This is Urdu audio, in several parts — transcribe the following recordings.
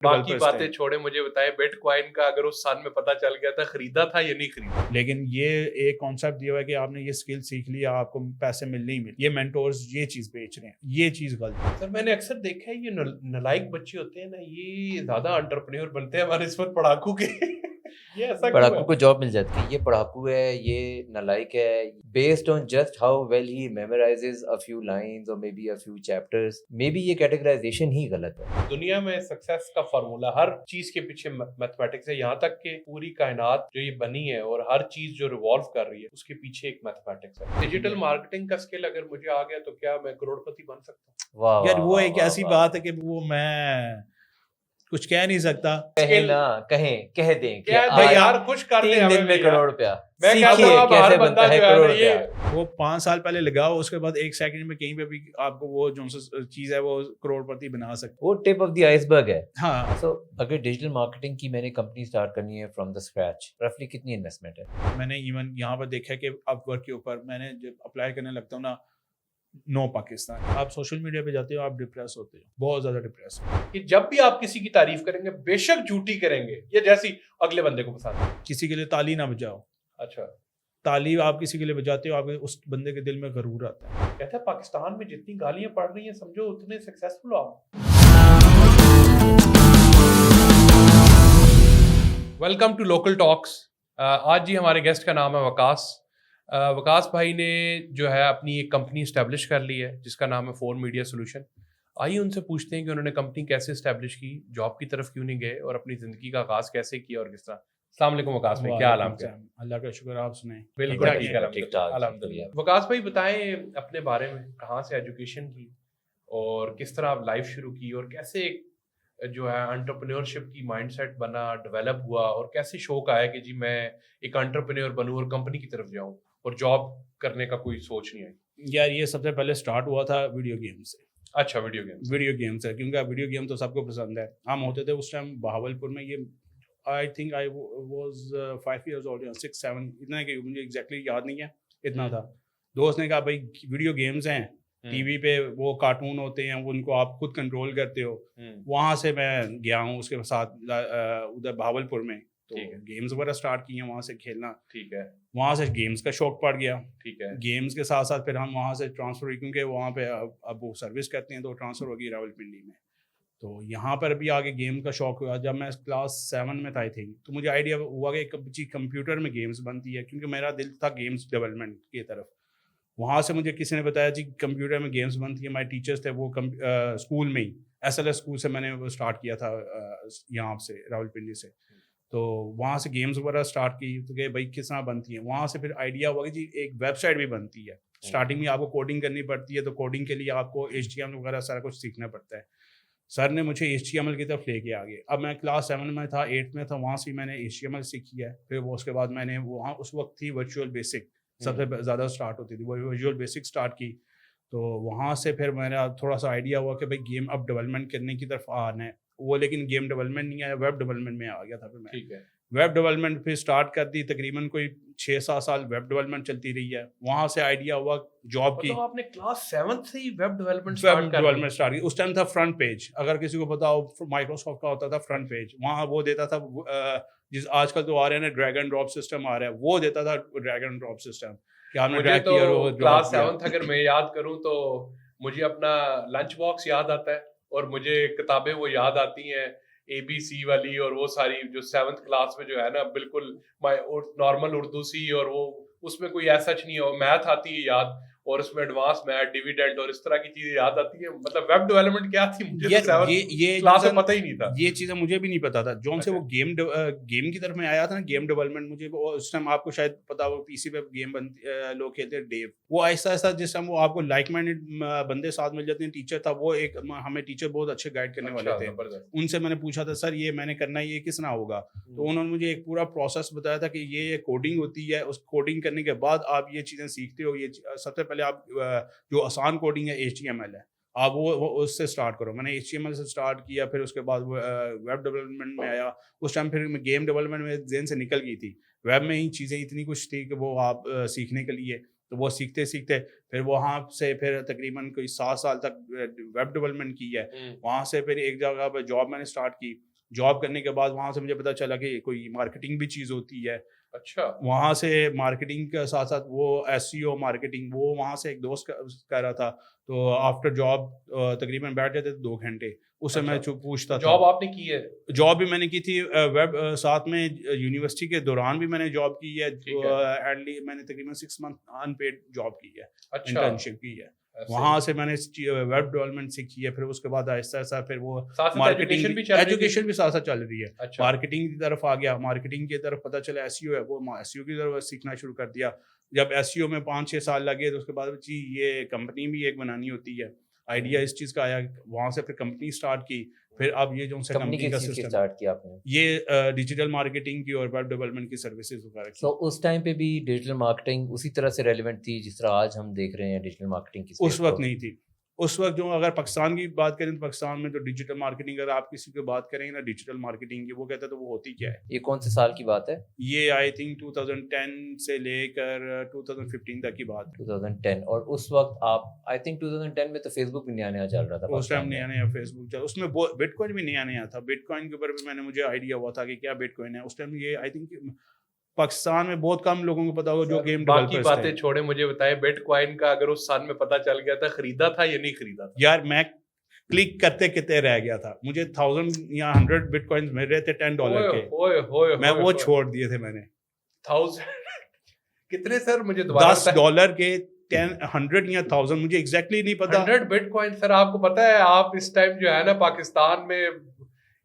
باقی باتیں چھوڑے مجھے بتائیں بٹ کوائن کا اگر اس سال میں پتہ چل گیا تھا خریدا تھا یا نہیں خریدا؟ لیکن یہ ایک کانسیپٹ دیا ہوا ہے کہ آپ نے یہ اسکل سیکھ لیا آپ کو پیسے ملنے ہی مل، یہ مینٹورز یہ چیز بیچ رہے ہیں، یہ چیز غلط ہے. سر میں نے اکثر دیکھا ہے یہ نالائق بچے ہوتے ہیں نا یہ زیادہ انٹرپرینور بنتے ہیں ہمارے نسبت پڑھاکو کے. یہ ایسا پڑھاکو کو جاب مل جاتی ہے. یہ پڑھاکو ہے، یہ نالائق ہے. Based on just how well he memorises a few lines or maybe a few chapters. Maybe یہ کیٹیگرائزیشن ہی غلط ہے. دنیا میں سکسیس کا فارمولا ہر چیز کے پیچھے میتھمیٹکس ہے، یہاں تک کہ پوری کائنات جو یہ بنی ہے اور ہر چیز جو ریوالو کر رہی ہے اس کے پیچھے ایک میتھمیٹکس ہے. ڈیجیٹل مارکیٹنگ کا اسکل اگر مجھے آ گیا تو کیا میں کروڑپتی بن سکتا ہوں؟ واہ یار وہ ایک ایسی بات ہے کہ وہ میں کچھ کہہ نہیں سکتا. کہیں نا کہہ دیں کہ یار خوش کر دیں 3 دن میں کروڑ روپیہ. میں کہتا ہوں اب ہر بندہ جو ہے نا یہ وہ 5 سال پہلے لگاؤ، اس کے بعد 1 سیکنڈ میں کہیں پہ بھی آپ کو وہ جو چیز ہے وہ کروڑپتی بنا سکتے. وہ ٹپ آف دی آئس برگ ہے. ہاں سو اگر ڈیجیٹل مارکیٹنگ کی میں نے کمپنی اسٹارٹ کرنی ہے فرام دا اسکریچ، رفلی کتنی انویسٹمنٹ ہے؟ میں نے ایون یہاں پر دیکھا کہ اپ ورک کے اوپر میں نے جب اپلائی کرنے لگتا ہوں نا، نو پاکستان، آپ سوشل میڈیا پہ جاتے ہو آپ ڈپریس ہوتے ہو، بہت زیادہ ڈپریس ہو. کہ جب بھی آپ کسی کی تعریف کریں گے بے شک جھوٹی کریں گے یہ جیسی اگلے بندے کو پسند ہے. کسی کے لیے تالی نہ بجاؤ. اچھا تالی آپ کسی کے لیے بجاتے ہو، آپ اس بندے کے دل میں غرور آتا ہے. کہتا ہے پاکستان میں جتنی گالیاں پڑ رہی ہیں سمجھو اتنے سکسیسفل ہو آپ. ویلکم ٹو لوکل ٹاکس. آج جی ہمارے گیسٹ کا نام ہے وکاس. وکاس بھائی نے جو ہے اپنی ایک کمپنی اسٹیبلش کر لی ہے جس کا نام ہے فون میڈیا سولوشن. آئیے ان سے پوچھتے ہیں کہ انہوں نے کمپنی کیسے اسٹیبلش کی، جاب کی طرف کیوں نہیں گئے اور اپنی زندگی کا آغاز کیسے کیا اور کس طرح. السلام علیکم وکاس بھائی، کیا حال آپ کے؟ اللہ کا شکر، آپ سنیں؟ بالکل ٹھیک ٹھاک الحمدللہ. وکاس بھائی بتائیں اپنے بارے میں، کہاں سے ایجوکیشن کی اور کس طرح آپ لائف شروع کی اور کیسے جو ہے انٹرپرینورشپ کی مائنڈ سیٹ بنا، ڈیولپ ہوا اور کیسے شوق آیا کہ جی میں ایک انٹرپرینور بنوں اور کمپنی کی طرف جاؤں اور جاب کرنے کا کوئی سوچ نہیں آئی؟ یار یہ سب سے پہلے سٹارٹ ہوا تھا ویڈیو گیم سے. اچھا ویڈیو گیم سے، کیونکہ ویڈیو گیم تو سب کو پسند ہے. ہم ہوتے تھے اس ٹائم بہاولپور میں، یہ I think I was 5 years old یا 6 7 اتنا کہ مجھے ایگزیکٹلی یاد نہیں ہے، اتنا تھا. دوست نے کہا بھائی ویڈیو گیمز ہیں ٹی وی پہ، وہ کارٹون ہوتے ہیں ان کو آپ خود کنٹرول کرتے ہو. وہاں سے میں گیا ہوں اس کے ساتھ ادھر بہاولپور میں، تو گیمز وغیرہ اسٹارٹ کیے ہیں وہاں سے کھیلنا. ٹھیک ہے. وہاں سے گیمز کا شوق پڑ گیا. ٹھیک ہے. گیمز کے ساتھ ساتھ پھر ہم وہاں سے ٹرانسفر ہوئی، کیونکہ وہاں پہ اب وہ سروس کرتے ہیں تو ٹرانسفر ہوگی راولپنڈی میں. تو یہاں پر بھی آگے گیم کا شوق ہوا. جب میں کلاس 7 میں تھا آئی تھنک، تو مجھے آئیڈیا ہوا کہ کمپیوٹر میں گیمز بنتی ہے، کیونکہ میرا دل تھا گیمز ڈیولپمنٹ کی طرف. وہاں سے مجھے کسی نے بتایا جی کمپیوٹر میں گیمز بنتی ہے. ہمارے ٹیچرس تھے وہ اسکول میں ہی SLS اسکول سے میں نے وہ اسٹارٹ کیا تھا یہاں سے راولپنڈی سے. تو وہاں سے گیمز وغیرہ اسٹارٹ کی تو کہ بھائی کس طرح بنتی ہیں. وہاں سے پھر آئیڈیا ہوا کہ جی ایک ویب سائٹ بھی بنتی ہے. اسٹارٹنگ میں آپ کو کوڈنگ کرنی پڑتی ہے، تو کوڈنگ کے لیے آپ کو HTML وغیرہ سارا کچھ سیکھنا پڑتا ہے. سر نے مجھے HTML کی طرف لے کے آ گئے. اب میں کلاس 7 میں تھا، 8 میں تھا، وہاں سے میں نے HTML سیکھی ہے. پھر وہ اس کے بعد میں نے وہاں اس وقت تھی ورچوئل بیسک سب سے زیادہ اسٹارٹ ہوتی تھی، وہ ورچوئل بیسک اسٹارٹ کی. تو وہاں سے پھر میرا تھوڑا سا آئیڈیا ہوا کہ بھائی گیم اب ڈیولپمنٹ کرنے کی طرف آنا ہے. وہ لیکن گیم ڈیولپمنٹ نہیں آیا، ویب ڈیولپمنٹ میں آ گیا تھا. پھر میں ٹھیک ہے ویب ڈیولپمنٹ پھر اسٹارٹ کر دی. تقریباً کوئی 6-7 سال ویب ڈیولپمنٹ چلتی رہی ہے. وہاں سے آئیڈیا ہوا جاب کی. آپ نے کلاس 7 سے ہی ویب ڈیولپمنٹ اسٹارٹ کی. اس ٹائم تھا فرنٹ پیج، اگر کسی کو پتا ہو مائکروسافٹ کا ہوتا تھا فرنٹ پیج. وہاں وہ دیتا تھا جس آج کل تو آ رہے ہیں نا ڈریگ اینڈ ڈراپ سسٹم آ رہا ہے، وہ دیتا تھا ڈریگ اینڈ ڈراپ سسٹم. مجھے تو کلاس 7 اگر میں یاد کروں تو مجھے اپنا لنچ باکس یاد آتا ہے اور مجھے کتابیں وہ یاد آتی ہیں ABC والی اور وہ ساری جو 7th کلاس میں جو ہے نا بالکل نارمل اردو سی، اور وہ اس میں کوئی ایسا نہیں ہو. میتھ آتی ہے یاد اور اس میں ایڈوانس میتھ، ڈیویڈنڈ اور اس طرح کی چیزیں یاد آتی ہیں. مطلب ویب ڈیولپمنٹ کیا تھی مجھے یہ کلاس میں پتہ ہی نہیں تھا. یہ چیزیں مجھے بھی نہیں پتا تھا. جون سے وہ گیم کی طرف میں آیا تھا نا، گیم ڈیولپمنٹ، مجھے اس ٹائم آپ کو شاید پتا ہو PC پہ گیم لوگ کھیلتے ہیں ڈیو. وہ آہستہ آہستہ جس ٹائم وہ آپ کو لائک مائنڈیڈ بندے ساتھ مل جاتے ہیں. ٹیچر تھا وہ ایک، ہمیں ٹیچر بہت اچھے گائیڈ کرنے والے تھے. ان سے میں نے پوچھا تھا سر یہ میں نے کرنا ہے، یہ کس طرح ہوگا؟ تو انہوں نے مجھے ایک پورا پروسیس بتایا تھا کہ یہ کوڈنگ ہوتی ہے. اس کوڈنگ کرنے کے بعد آپ یہ چیزیں سیکھتے ہو. یہ سب سے پہلے آپ جو آسان کوڈنگ ہے HTML ہے، آپ وہ اس سے اسٹارٹ کرو. میں نے HTML سے اسٹارٹ کیا. پھر اس کے بعد ویب ڈیولپمنٹ میں آیا. اس ٹائم پھر گیم ڈیولپمنٹ میں ذہن سے نکل گئی تھی. ویب میں ہی چیزیں اتنی کچھ تھی کہ وہ آپ سیکھنے کے لیے، تو وہ سیکھتے سیکھتے پھر وہاں سے پھر تقریباً کوئی 7 سال تک ویب ڈیولپمنٹ کی ہے. وہاں سے پھر ایک جگہ پہ جاب میں نے اسٹارٹ کی. جاب کرنے کے بعد وہاں سے مجھے پتا چلا کہ کوئی مارکیٹنگ بھی چیز ہوتی ہے. اچھا, وہاں سے مارکیٹنگ کے ساتھ ساتھ وہ ایس سی او مارکیٹنگ, وہ وہاں سے ایک دوست کہہ رہا تھا, تو آفٹر جاب تقریباً بیٹھ جاتے تھے 2 گھنٹے, اس سے میں پوچھتا تھا. جاب آپ نے کی ہے؟ جاب بھی میں نے کی تھی ویب, ساتھ میں یونیورسٹی کے دوران بھی میں نے جاب کی ہے, میں نے تقریباً 6 منتھ ان پیڈ جاب کی ہے, انٹرنشپ کی ہے. وہاں سے میں نے ویب ڈیولپمنٹ سیکھی ہے. پھر اس کے بعد آہستہ آہستہ پھر وہ مارکیٹنگ ایجوکیشن بھی ساتھ ساتھ چل رہی ہے. مارکیٹنگ کی طرف آ گیا, مارکیٹنگ کی طرف پتہ چلا ایس سی او ہے, وہ ایس سی او کی طرف سیکھنا شروع کر دیا. جب ایس سی او میں 5-6 سال لگے تو اس کے بعد جی یہ کمپنی بھی ایک بنانی ہوتی ہے, آئیڈیا اس چیز کا آیا, وہاں سے پھر کمپنی اسٹارٹ کی. پھر اب یہ جو کمپنی کا سسٹم اسٹارٹ کیا آپ نے, یہ ڈیجیٹل مارکیٹنگ کی اور ویب ڈیولپمنٹ کی سروسز وغیرہ کی. تو اس ٹائم پہ بھی ڈیجیٹل مارکیٹنگ اسی طرح سے ریلیونٹ تھی جس طرح آج ہم دیکھ رہے ہیں ڈیجیٹل مارکیٹنگ کی؟ اس وقت نہیں تھی. اس وقت جو اگر پاکستان کی بات کریں تو پاکستان میں تو ڈیجیٹل مارکیٹنگ, اگر آپ کسی کو بات کریں نا ڈیجیٹل مارکیٹنگ کی, وہ کہتا ہے تو وہ ہوتی کیا ہے. یہ کون سے سال کی بات ہے؟ یہ آئی تھنک 2010 سے لے کر 2015 تک کی بات ہے. 2010. اور اس وقت آپ آئی تھنک 2010 میں تو فیس بک بھی نیا نیا چل رہا تھا. اس ٹائم نیا نیا فیس بک چل, اس میں بٹ کوائن بھی نیا نیا تھا. بٹ کوائن کے اوپر بھی میں نے مجھے آئیڈیا ہوا تھا کہ کیا بٹ کوائن ہے. اس ٹائم یہ آئی تھنک پاکستان میں بہت کم لوگوں کو پتا ہوگا جو گیم باقی باتیں چھوڑے, مجھے بتائیں بٹ کوائن کا اگر اس سال میں پتا چل گیا تھا, خریدا تھا یا نہیں خریدا تھا؟ یار میں کلک کرتے کتے رہ گیا تھا, مجھے 1000 یا 100 بٹ کوائنز مل رہے تھے $10 کے, میں وہ چھوڑ دیے تھے. میں نے 1000 کتنے سر مجھے دوبارہ $10 کے 100 یا 1000 مجھے ایگزیکٹلی نہیں پتا. 100 بٹ کوائن سر, آپ کو پتا ہے آپ اس ٹائم جو ہے نا پاکستان میں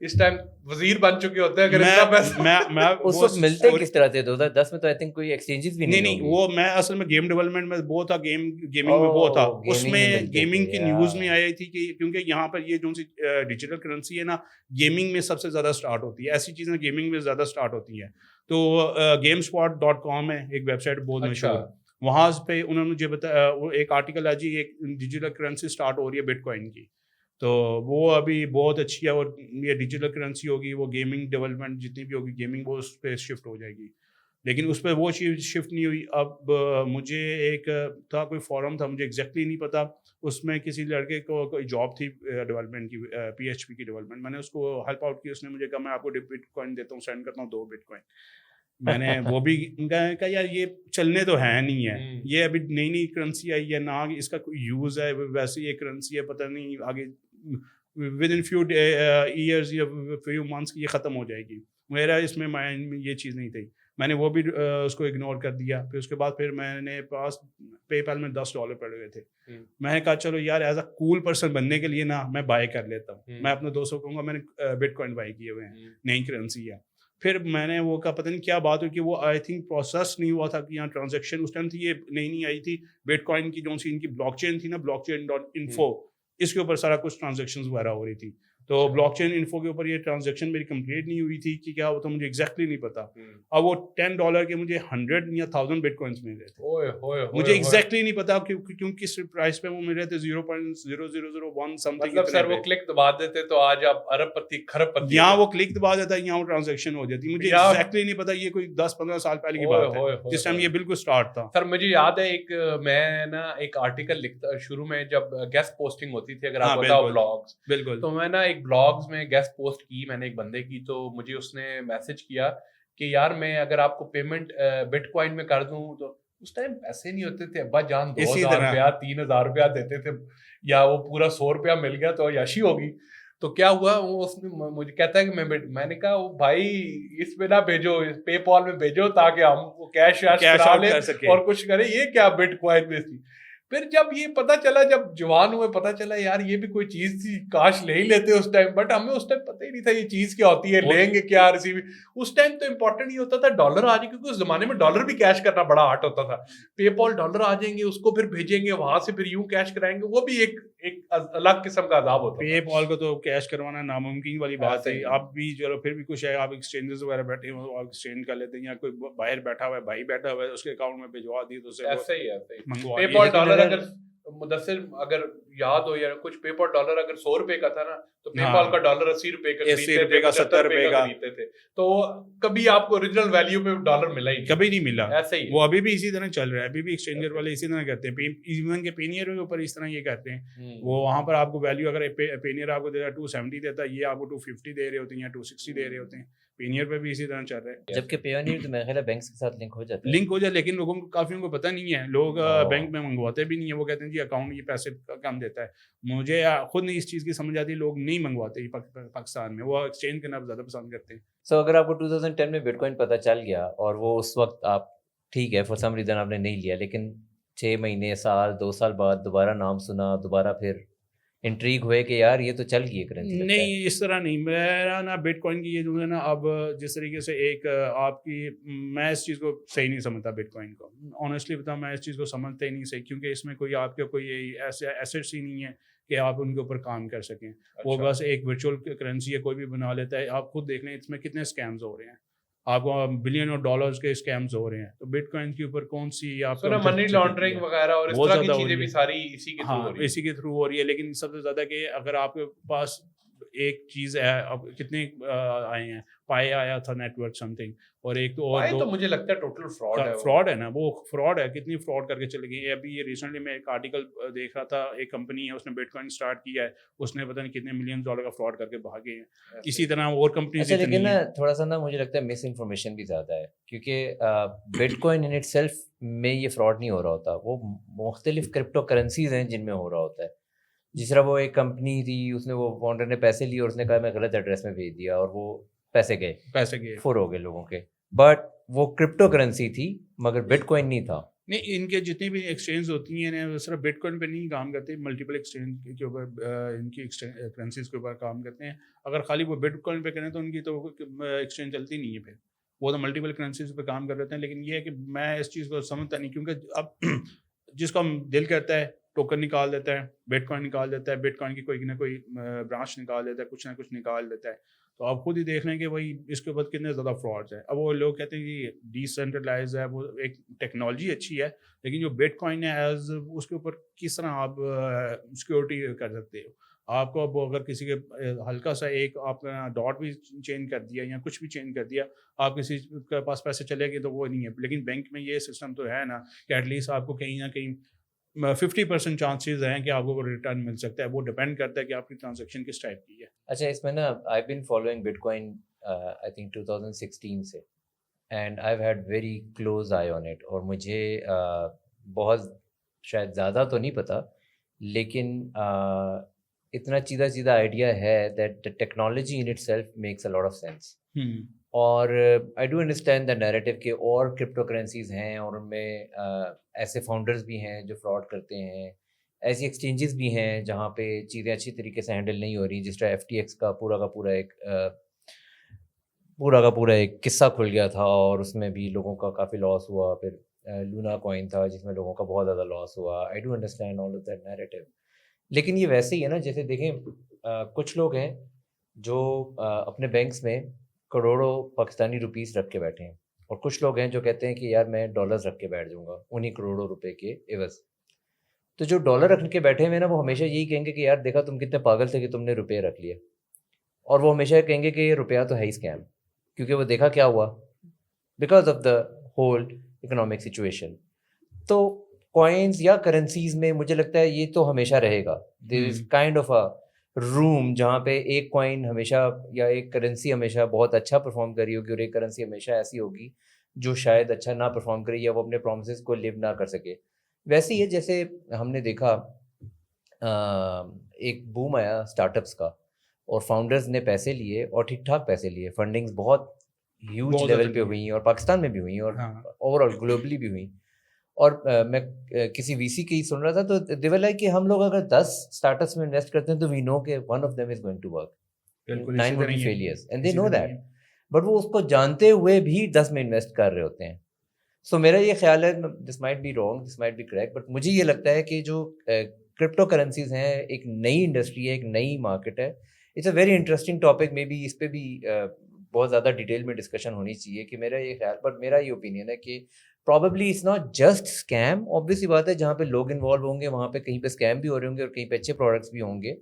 اس ٹائم وزیر بن چکے ہوتے ہیں. اگر اتنا پیسہ اس وقت ملتے کس طرح تھے 2010 میں؟ تو آئی تھنک کوئی ایکسچینجز بھی نہیں. وہ میں اصل میں گیم ڈیولپمنٹ میں وہ تھا, گیمنگ میں وہ تھا. اس میں گیمنگ کی نیوز میں آئی تھی کہ کیونکہ یہاں پر یہ جو سی ڈیجیٹل کرنسی ہے نا, گیمنگ میں سب سے زیادہ اسٹارٹ ہوتی ہے. ایسی چیزیں گیمنگ میں زیادہ اسٹارٹ ہوتی ہیں. تو gamespot.com ہے ایک ویب سائٹ بہت مشہور, وہاں پہ انہوں نے مجھے بتایا, وہ ایک آرٹیکل ہے جی ایک ڈیجیٹل کرنسی اسٹارٹ ہو رہی ہے بٹ کوائن کی, تو وہ ابھی بہت اچھی ہے. اور یہ ڈیجیٹل کرنسی ہوگی, وہ گیمنگ ڈیولپمنٹ جتنی بھی ہوگی گیمنگ, وہ اس پہ شفٹ ہو جائے گی. لیکن اس پہ وہ چیز شفٹ نہیں ہوئی. اب مجھے ایک تھا کوئی فورم تھا, مجھے ایگزیکٹلی نہیں پتا, اس میں کسی لڑکے کو کوئی جاب تھی ڈیولپمنٹ کی, PHP کی ڈیولپمنٹ. میں نے اس کو ہیلپ آؤٹ کی, اس نے مجھے کہا میں آپ کو بٹ کوائن دیتا ہوں, سینڈ کرتا ہوں 2 بٹ کوائن. میں نے وہ بھی کہا یار یہ چلنے تو ہے نہیں ہے, یہ ابھی نئی نئی کرنسی آئی ہے, نہ اس کا کوئی یوز ہے, ویسے یہ کرنسی ہے, پتہ نہیں آگے ود ان فیو ایئرز یا فیو منتھس یہ ختم ہو جائے گی. میرا اس میں مائنڈ میں یہ چیز نہیں تھی, میں نے وہ بھی اس کو اگنور کر دیا. پھر اس کے بعد پھر میں نے پاس پے پال میں $10 پڑ گئے تھے. میں نے کہا چلو یار ایز اے کول پرسن بننے کے لیے نا میں بائی کر لیتا ہوں. میں اپنے دوستوں کو کہوں گا میں نے بٹ کوائن بائی کیے ہوئے ہیں, نئی کرنسی ہے. پھر میں نے وہ کہا پتہ نہیں کیا بات ہوئی کہ وہ آئی تھنک پروسیس نہیں ہوا تھا کہ یہاں ٹرانزیکشن اس ٹائم تھی, یہ نئی آئی تھی بٹ کوائن کی, جو سی ان کی بلاک چین تھی نا, blockchain.info, اس کے اوپر سارا کچھ ٹرانزیکشن وغیرہ ہو رہی تھی. تو بلاک چین انفو کے اوپر یہ ٹرانزیکشن میری کمپلیٹ نہیں ہوئی تھی کہ کیا ہوتا مجھے ایگزیکٹلی نہیں پتا. اب وہ $10 کے مجھے 100 یا 1000 بٹ کوائنس مل رہے تھے, مجھے ایگزیکٹلی نہیں پتا کیوں کس پرائس پہ وہ مل رہے تھے, 0.0001 سم تھنگ. مطلب سر وہ کلک دبا دیتے تو آج آپ ارب پتی کھرب پتی, یہاں وہ کلک دبا دیتا, یہاں وہ ٹرانزیکشن ہو جاتی. مجھے ایگزیکٹلی نہیں پتا, یہ کوئی 10-15 سال پہلے کی بات ہے جس ٹائم یہ بالکل اسٹارٹ تھا. سر مجھے یاد ہے ایک میں نا ایک آرٹیکل لکھتا شروع میں جب گیسٹ پوسٹنگ ہوتی تھی, اگر آپ بتاؤ بلاگز, بالکل, تو میں نا ایک بلاگز میں گیسٹ پوسٹ کی میں نے ایک بندے کی, تو مجھے اس نے میسج کیا کہ یار میں اگر آپ کو پیمنٹ بٹ کوائن میں کر دوں, تو اس ٹائم پیسے نہیں ہوتے تھے, ابا جان 2000 روپیہ 3000 روپیہ دیتے تھے, یا وہ پورا 100 روپیہ مل گیا تو عیاشی ہوگی. تو کیا ہوا, وہ اس نے مجھے کہتا ہے کہ میں نے کہا بھائی اس پہ نہ بھیجو, پے پال میں بھیجو تاکہ ہم وہ کیش کرا لیں اور کچھ کریں, یہ کیا بٹ کوائن میں تھی. پھر جب یہ پتا چلا, جب جوان ہوئے پتا چلا یار یہ بھی کوئی چیز تھی, کاش لے ہی لیتے اس ٹائم, بٹ ہمیں اس ٹائم پتہ ہی نہیں تھا یہ چیز کیا ہوتی ہے, لیں گے کیا ریسیو. اس ٹائم تو امپورٹنٹ ہی ہوتا تھا ڈالر آ جائے, کیونکہ اس زمانے میں ڈالر بھی کیش کرنا بڑا آرٹ ہوتا تھا. پے پال ڈالر آ جائیں گے, اس کو پھر بھیجیں گے, وہاں سے پھر یوں کیش کرائیں گے, وہ بھی ایک الگ قسم کا عذاب ہوتا ہے. پے پال کو تو کیش کروانا ناممکن والی بات ہے. آپ بھی چلو پھر بھی کچھ ہے, آپ ایکسچینجز وغیرہ بیٹھے ہو, آپ ایکسچینج کر لیتے ہیں, یا کوئی باہر بیٹھا ہوا ہے, بھائی بیٹھا ہوا ہے, اس کے اکاؤنٹ میں بھجوا دی تو ایسا ہی ہے. پے پال ڈالر اگر مدثر اگر یاد ہو یا کچھ پیپر ڈالر اگر 100 روپے کا تھا نا تو پے پال کا ڈالر 80 روپے کا خریدتے تھے 70 روپے کا خریدتے تھے, تو کبھی آپ کو اوریجنل ویلیو پہ ڈالر ملا ہی کبھی نہیں ملا. ایسے ہی وہ ابھی بھی اسی طرح چل رہا ہے, ابھی بھی ایکسچینجر والے اسی طرح کرتے ہیں, ایون کے پینیئر کے اوپر اس طرح یہ کرتے ہیں. وہ وہاں پر آپ کو ویلیو اگر پینیئر آپ کو دیتا ہے 270 دیتا ہے, یہ آپ کو 250 دے رہے ہوتے ہیں یا 260 دے رہے ہوتے ہیں. پینیئر پہ بھی اسی طرح چل رہا ہے, جبکہ پیونیئر تو میرا خیال ہے بینکس کے ساتھ لنک ہو جاتا ہے. لنک ہو جائے, لیکن لوگوں کو کافیوں کو پتہ نہیں ہے, لوگ بینک میں منگواتے بھی نہیں ہیں. وہ کہتے ہیں جی اکاؤنٹ یہ پیسے کم دیتا ہے. مجھے خود نہیں اس چیز کی سمجھ آتی, لوگ نہیں منگواتے پاکستان میں, وہ ایکسچینج کرنا زیادہ پسند کرتے ہیں. سو اگر آپ کو 2010 میں بٹ کوائن پتہ چل گیا اور وہ اس وقت آپ ٹھیک ہے فار سم ریزن آپ نے نہیں لیا, لیکن 6 مہینے سال 2 سال بعد دوبارہ نام سنا, دوبارہ پھر انٹریگ ہوئے کہ یار یہ تو چل گئی ہے کرنسی. نہیں اس طرح نہیں, میرا نا بٹ کوائن کی یہ جو ہے نا, اب جس طریقے سے ایک آپ کی, میں اس چیز کو صحیح نہیں سمجھتا بٹ کوائن کو, آنیسٹلی بتاؤں میں اس چیز کو سمجھتا ہی نہیں صحیح, کیونکہ اس میں کوئی آپ کے کوئی ایسے ایسیٹس ہی نہیں ہے کہ آپ ان کے اوپر کام کر سکیں. وہ بس ایک ورچوئل کرنسی ہے, کوئی بھی بنا لیتا ہے. آپ خود دیکھ لیں اس میں کتنے اسکیمز ہو رہے ہیں, آپ کو بلین آف ڈالرز کے اسکیمز ہو رہے ہیں. تو بٹ کوائن کے اوپر کون سی آپ کو منی لانڈرنگ وغیرہ اور اس طرح کی چیزیں بھی ساری اسی کے تھرو ہو رہی ہیں. اسی کے تھرو ہو رہی ہے. لیکن سب سے زیادہ کہ اگر آپ کے پاس ایک چیز ہے, اب کتنے آئے ہیں, پائے آیا تھا نیٹ ورک سم تھنگ, اور ایک تو اور تو مجھے لگتا ہے ٹوٹل فراڈ ہے نا, وہ فراڈ ہے. کتنی فراڈ کر کے چلے گئی. ابھی ریسنٹلی میں ایک آرٹیکل دیکھ رہا تھا, ایک کمپنی ہے اس نے بٹ کوائن اسٹارٹ کیا ہے, اس نے پتہ نہیں کتنے ملین ڈالر کا فراڈ کر کے بھاگے ہیں. اسی طرح اور کمپنیز. لیکن نا تھوڑا سا نا مجھے لگتا ہے مس انفارمیشن بھی زیادہ ہے, کیونکہ but coin in it self میں یہ فراڈ نہیں ہو رہا ہوتا, وہ مختلف کرپٹو کرنسیز ہیں جن میں ہو رہا ہوتا ہے. جس طرح وہ ایک کمپنی تھی, اس نے وہ فاؤنڈر نے پیسے لیے اور اس نے کہا میں غلط ایڈریس میں بھیج دیا, اور وہ پیسے گئے فور ہو گئے لوگوں کے. بٹ وہ کرپٹو کرنسی تھی مگر بٹ کوائن نہیں تھا. نہیں, ان کے جتنی بھی ایکسچینج ہوتی ہیں وہ صرف بٹ کوائن پہ نہیں کام کرتے, ملٹیپل ایکسچینج کے اوپر ان کی کرنسیز کے اوپر کام کرتے ہیں. اگر خالی وہ بٹ کوائن پہ کریں تو ان کی تو ایکسچینج چلتی نہیں ہے, پھر وہ تو ملٹیپل کرنسیز پہ کام کر لیتے ہیں. لیکن یہ ہے کہ میں اس چیز کو سمجھتا نہیں, کیونکہ اب جس کو ہم دل کرتا ہے ٹوکن نکال دیتا ہے, بٹ کوائن نکال دیتا ہے, بٹ کوائن کی کوئی نہ کوئی برانچ نکال دیتا ہے, کچھ نہ کچھ نکال دیتا ہے. تو آپ خود ہی دیکھ لیں کہ بھائی اس کے اوپر کتنے زیادہ فراڈز ہیں. اب وہ لوگ کہتے ہیں کہ ڈی سینٹرلائز ہے, وہ ایک ٹیکنالوجی اچھی ہے, لیکن جو بٹ کوائن ہے ایز اس کے اوپر کس طرح آپ سیکورٹی کر سکتے ہو. آپ کو اب اگر کسی کے ہلکا سا ایک آپ کا ڈاٹ بھی چینج کر دیا یا کچھ بھی چینج کر دیا, آپ کسی کے پاس پیسے چلے گئے تو وہ نہیں ہے. لیکن بینک میں یہ سسٹم تو ہے نا کہ ایٹ لیسٹ آپ کو کہیں نہ کہیں 50% چانسز ہیں کہ آپ کو ریٹرن مل سکتا ہے. وہ ڈپینڈ کرتا ہے کہ آپ کی ٹرانزیکشن کس ٹائپ کی ہے. اچھا, اس میں نا I been following bitcoin I think 2016 سے, and I had very close eye on it. اور مجھے بہت شاید زیادہ تو نہیں پتا, لیکن اتنا چیدہ آئیڈیا ہے that technology in itself makes a lot of sense. اور I do understand the narrative کہ اور کرپٹو کرنسیز ہیں اور ان میں ایسے فاؤنڈرز بھی ہیں جو فراڈ کرتے ہیں, ایسی ایکسچینجز بھی ہیں جہاں پہ چیزیں اچھی طریقے سے ہینڈل نہیں ہو رہی. جس طرح FTX کا پورا ایک قصہ کھل گیا تھا اور اس میں بھی لوگوں کا کافی لاس ہوا. پھر لونا کوائن تھا جس میں لوگوں کا بہت زیادہ لاس ہوا. آئی do understand all of that narrative. لیکن یہ ویسے ہی ہے نا, جیسے دیکھیں کچھ لوگ ہیں جو اپنے بینکس میں کروڑوں پاکستانی روپیز رکھ کے بیٹھے ہیں, اور کچھ لوگ ہیں جو کہتے ہیں کہ یار میں ڈالرز رکھ کے بیٹھ جاؤں گا انہیں کروڑوں روپے کے عوض. تو جو ڈالر رکھ کے بیٹھے ہوئے نا, وہ ہمیشہ یہی کہیں گے کہ یار دیکھا تم کتنے پاگل تھے کہ تم نے روپے رکھ لیا. اور وہ ہمیشہ کہیں گے کہ یہ روپیہ تو ہے ہی اسکیم, کیونکہ وہ دیکھا کیا ہوا because of the whole economic situation. تو کوائنس یا کرنسیز میں مجھے لگتا ہے یہ تو ہمیشہ رہے گا. دیر از کائنڈ آف اے روم جہاں پہ ایک کوائن ہمیشہ یا ایک کرنسی ہمیشہ بہت اچھا پرفارم کر رہی ہوگی, اور ایک کرنسی ہمیشہ ایسی ہوگی جو شاید اچھا نہ پرفارم کرے یا وہ اپنے پرومسز کو لیو نہ کر سکے. ویسے ہی ہے جیسے ہم نے دیکھا ایک بوم آیا اسٹارٹ اپس کا, اور فاؤنڈرز نے پیسے لیے اور ٹھیک ٹھاک پیسے لیے, فنڈنگز بہت ہیوج لیول پہ ہوئی اور پاکستان میں بھی ہوئی اور اوور آل گلوبلی بھی ہوئی. اور میں کسی وی سی کی سن رہا تھا تو دے ور لائک کہ ہم لوگ اگر 10 اسٹارٹ اپس میں انویسٹ کرتے ہیں تو وی نو کہ one of them is going to work, 9 would be failures and they know that, but وہ اس کو جانتے ہوئے بھی 10 میں انویسٹ کر رہے ہوتے ہیں. سو میرا یہ خیال ہے, this might be wrong, this might be correct, but مجھے یہ لگتا ہے کہ جو کرپٹو کرنسیز ہیں ایک نئی انڈسٹری ہے, ایک نئی مارکیٹ ہے. It's a very interesting topic, maybe اس پہ بھی بہت زیادہ ڈیٹیل میں ڈسکشن ہونی چاہیے کہ میرا یہ خیال, بٹ میرا یہ اوپینین ہے کہ probably it's not just scam, obvious سی بات ہے جہاں پہ لوگ انوالو ہوں گے وہاں پہ کہیں پہ اسکیم بھی ہو رہے ہوں گے اور کہیں پہ اچھے پروڈکٹس بھی ہوں گے.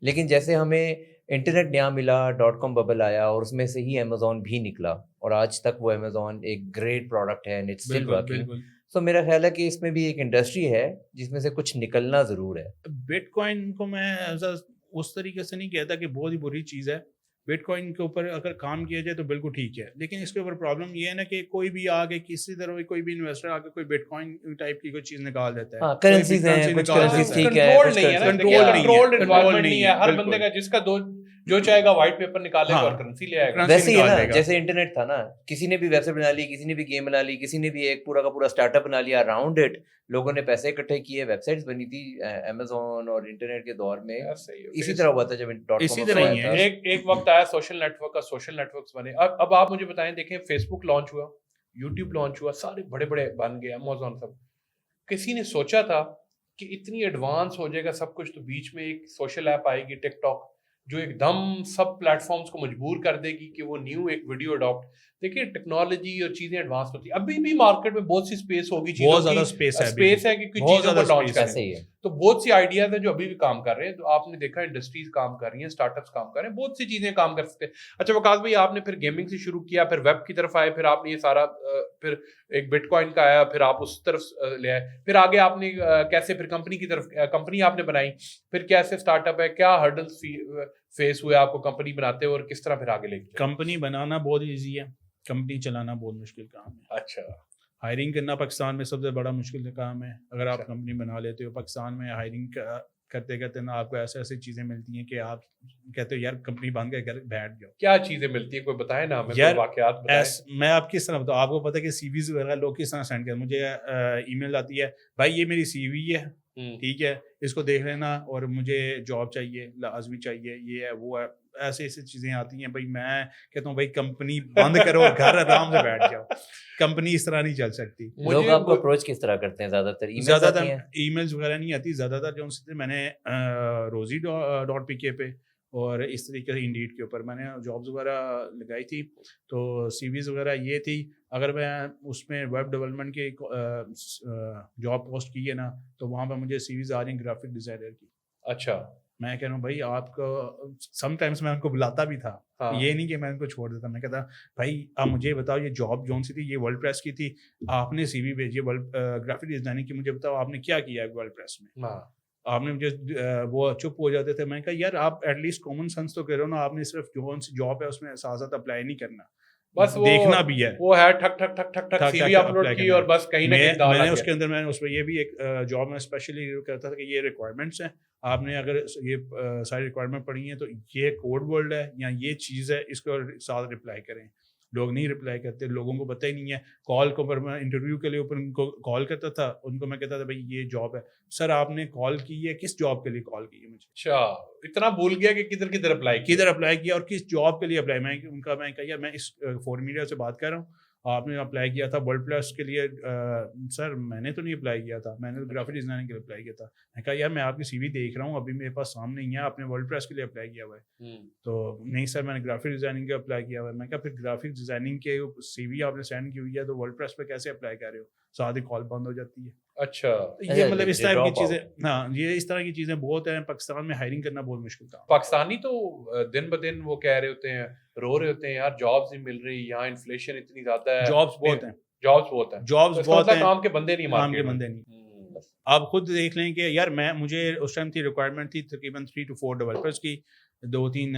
لیکن جیسے ہمیں انٹرنیٹ نیا ملا, .com ببل آیا اور اس میں سے ہی امیزون بھی نکلا اور آج تک وہ امیزون ایک گریٹ پروڈکٹ ہے اینڈ اٹس اسٹل ورکنگ. سو میرا خیال ہے کہ اس میں بھی ایک انڈسٹری ہے جس میں سے کچھ نکلنا ضرور ہے. بٹ کوائن کو میں اس طریقے سے نہیں کہتا کہ بہت ہی بری چیز ہے. بٹ کوائن کے اوپر اگر کام کیا جائے تو بالکل ٹھیک ہے, لیکن اس کے اوپر پرابلم یہ ہے نا کہ کوئی بھی آگے کسی طرح کوئی بھی انویسٹر آگے کوئی بٹ کوائن ٹائپ کی کوئی چیز نکال دیتا ہے. کرنسیز ہیں, کچھ کرنسیز ٹھیک ہے, کنٹرول نہیں ہے نا, کنٹرولڈ انوائرمنٹ نہیں ہے. ہر بندے کا جس کا جو چاہے گا وائٹ پیپر نکالے گا اور کرنسی لے آئے گا. ویسے ہی ہے نا جیسے انٹرنیٹ تھا نا, کسی نے بھی ویب سائٹ بنا لی, کسی نے بھی گیم بنا لی, کسی نے بھی ایک پورا کا پورا اسٹارٹ اپ بنا لیا اراؤنڈ اٹ, لوگوں نے پیسے اکٹھے کیے, ویب سائٹس بنی تھی امیزون اور انٹرنیٹ کے دور میں. اسی طرح ہوا تھا جب اسی طرح ہی ہے. ایک وقت آیا سوشل نیٹ ورک کا, سوشل نیٹ ورکس بنے. اب آپ مجھے بتائیں, دیکھیں فیس بک لانچ ہوا, یوٹیوب لانچ ہوا, سارے بڑے بڑے بن گئے, امیزون سب. کسی نے سوچا تھا کہ اتنی ایڈوانس ہو جائے گا سب کچھ, تو بیچ میں ایک سوشل ایپ آئے گی ٹک ٹاک جو ایک دم سب پلیٹ فارمز کو مجبور کر دے گی کہ وہ نیو ایک ویڈیو اڈاپٹ. دیکھیے ٹیکنالوجی اور چیزیں ایڈوانس ہوتی ہیں, ابھی بھی مارکیٹ میں بہت سی اسپیس ہوگی, بہت زیادہ اسپیس ہے کہ کچھ چیزوں کو لانچ کریں. تو بہت سی آئیڈیاز ہیں جو ابھی بھی کام کر رہے ہیں. تو آپ نے دیکھا انڈسٹریز کام کر رہی ہیں, اسٹارٹ اپس کام کر رہے ہیں, بہت سی چیزیں کام کر سکتے ہیں. اچھا وقاص بھائی, آپ نے پھر گیمنگ سے شروع کیا, پھر ویب کی طرف آئے, پھر آپ نے یہ سارا, پھر ایک بٹ کوائن کا آیا, پھر آپ اس طرف لے آئے, پھر آگے آپ نے کیسے پھر کمپنی کی طرف, کمپنی آپ نے بنائی, پھر کیسے اسٹارٹ اپ ہے, کیا ہرڈلس فیس ہوئے آپ کو کمپنی بناتے اور کس طرح پھر آگے لے گئے؟ کمپنی بنانا بہت ایزی ہے, کمپنی چلانا بہت مشکل کام ہے. اچھا, ہائرنگ کرنا پاکستان میں سب سے بڑا مشکل کام ہے. اگر آپ کمپنی بنا لیتے ہو پاکستان میں, ہائرنگ کرتے کرتے نا آپ کو ایسے ایسی چیزیں ملتی ہیں کہ آپ کہتے ہو یار کمپنی بند کر بیٹھ جاؤ. کیا چیزیں ملتی ہیں, کوئی بتائے نا ہمیں, کوئی واقعات بتائیں. میں آپ کس طرح بتاؤں, آپ کو پتا ہے کہ سی ویز وغیرہ لوگ کس طرح سینڈ کرتے ہیں. مجھے ای میل آتی ہے, بھائی یہ میری سی وی ہے, ٹھیک ہے, اس کو دیکھ لینا اور مجھے جاب چاہیے, لازمی چاہیے, یہ ہے وہ ہے, ایسی ایسی چیزیں آتی ہیں. بھائی میں کہتا ہوں بھائی کمپنی بند کرو اور گھر آرام سے بیٹھ جاؤ. کمپنی اس طرح نہیں چل سکتی. لوگ آپ کو اپروچ کس طرح کرتے ہیں؟ زیادہ تر ای میلز وغیرہ نہیں آتی, زیادہ تر جو میں نے rosie.pk پہ اور اس طریقے سے انڈیڈ کے اوپر میں نے جابز وغیرہ لگائی تھی. تو سی ویز وغیرہ یہ تھی, اگر میں اس میں ویب ڈیولپمنٹ کی جاب پوسٹ کی ہے نا, تو وہاں پہ مجھے سی ویز آ رہی ہیں گرافک ڈیزائنر کی. اچھا, میں کہہ رہا ہوں بھائی آپ کو سم ٹائمس میں ان کو بلاتا بھی تھا, یہ نہیں کہ میں ان کو چھوڑ دیتا. میں کہتا بھائی آپ مجھے بتاؤ یہ جاب جون سی تھی, یہ ورلڈ پریس کی تھی, آپ نے سی وی بھیجی گرافک ڈیزائننگ کی, مجھے بتاؤ آپ نے کیا کیا ہے ورلڈ پریس میں. آپ نے مجھے وہ چپ ہو جاتے تھے. میں کہا یار آپ ایٹ لیسٹ کامن سینس تو کرو نا, آپ نے صرف جون سی جاب ہے اس میں ساتھ ساتھ اپلائی نہیں کرنا, بس دیکھنا بھی ہے. وہ ہے ٹھک ٹھک ٹھک ٹھک ٹھک سی وی اپلوڈ کی اور بس کہیں نہ کہیں ڈال. میں نے اس کے اندر میں اس میں یہ بھی ایک جاب میں اسپیشلی کرتا تھا کہ یہ ریکوائرمنٹس ہیں, آپ نے اگر یہ ساری ریکوائرمنٹ پڑھی ہیں تو یہ کوڈ ورڈ ہے یا یہ چیز ہے, اس کو ساتھ رپلائی کریں. لوگ نہیں رپلائی کرتے, لوگوں کو پتہ ہی نہیں ہے. کال کو پر میں انٹرویو کے لیے اوپر ان کو کال کرتا تھا, ان کو میں کہتا تھا بھائی یہ جاب ہے. سر آپ نے کال کی ہے, کس جاب کے لیے کال کی ہے مجھے؟ اچھا, اتنا بھول گیا کہ کدھر اپلائی کیا اور کس جاب کے لیے اپلائی. میں ان کا میں کہا یار میں اس فور میڈیا سے بات کر رہا ہوں, آپ نے اپلائی کیا تھا ورلڈ پلس کے لیے. سر میں نے تو نہیں اپلائی کیا تھا, میں نے گرافک ڈیزائننگ کے لیے اپلائی کیا تھا. میں کہا یار میں آپ کی سی وی دیکھ رہا ہوں, ابھی میرے پاس سامنے ہی ہے, آپ نے ورلڈ پلس کے لیے اپلائی کیا ہوا ہے. تو نہیں سر میں نے گرافک ڈیزائننگ کے اپلائی کیا ہوا ہے. میں کہا پھر گرافک ڈیزائننگ کے سی وی آپ نے سینڈ کی ہوئی ہے تو ورلڈ پلس پہ کیسے اپلائی کر رہے ہو؟ ساتھ ہی کال بند ہو جاتی ہے. اچھا, یہ مطلب اس طرح کی چیزیں, ہاں یہ اس طرح کی چیزیں بہت ہیں. پاکستان میں ہائرنگ کرنا بہت مشکل تھا. پاکستانی تو دن بدن وہ کہہ رہے ہوتے ہیں, رو رہے ہوتے ہیں یار جابز نہیں مل رہی, یہاں انفلیشن اتنی زیادہ ہے. جابز بہت ہیں, جابز بہت ہیں, کام کے بندے نہیں, کام کے بندے نہیں. آپ خود دیکھ لیں کہ یار مجھے اس ٹائم تھی ریکوائرمنٹ تھی تقریباً 3 to 4 ڈیولپرس کی, 2-3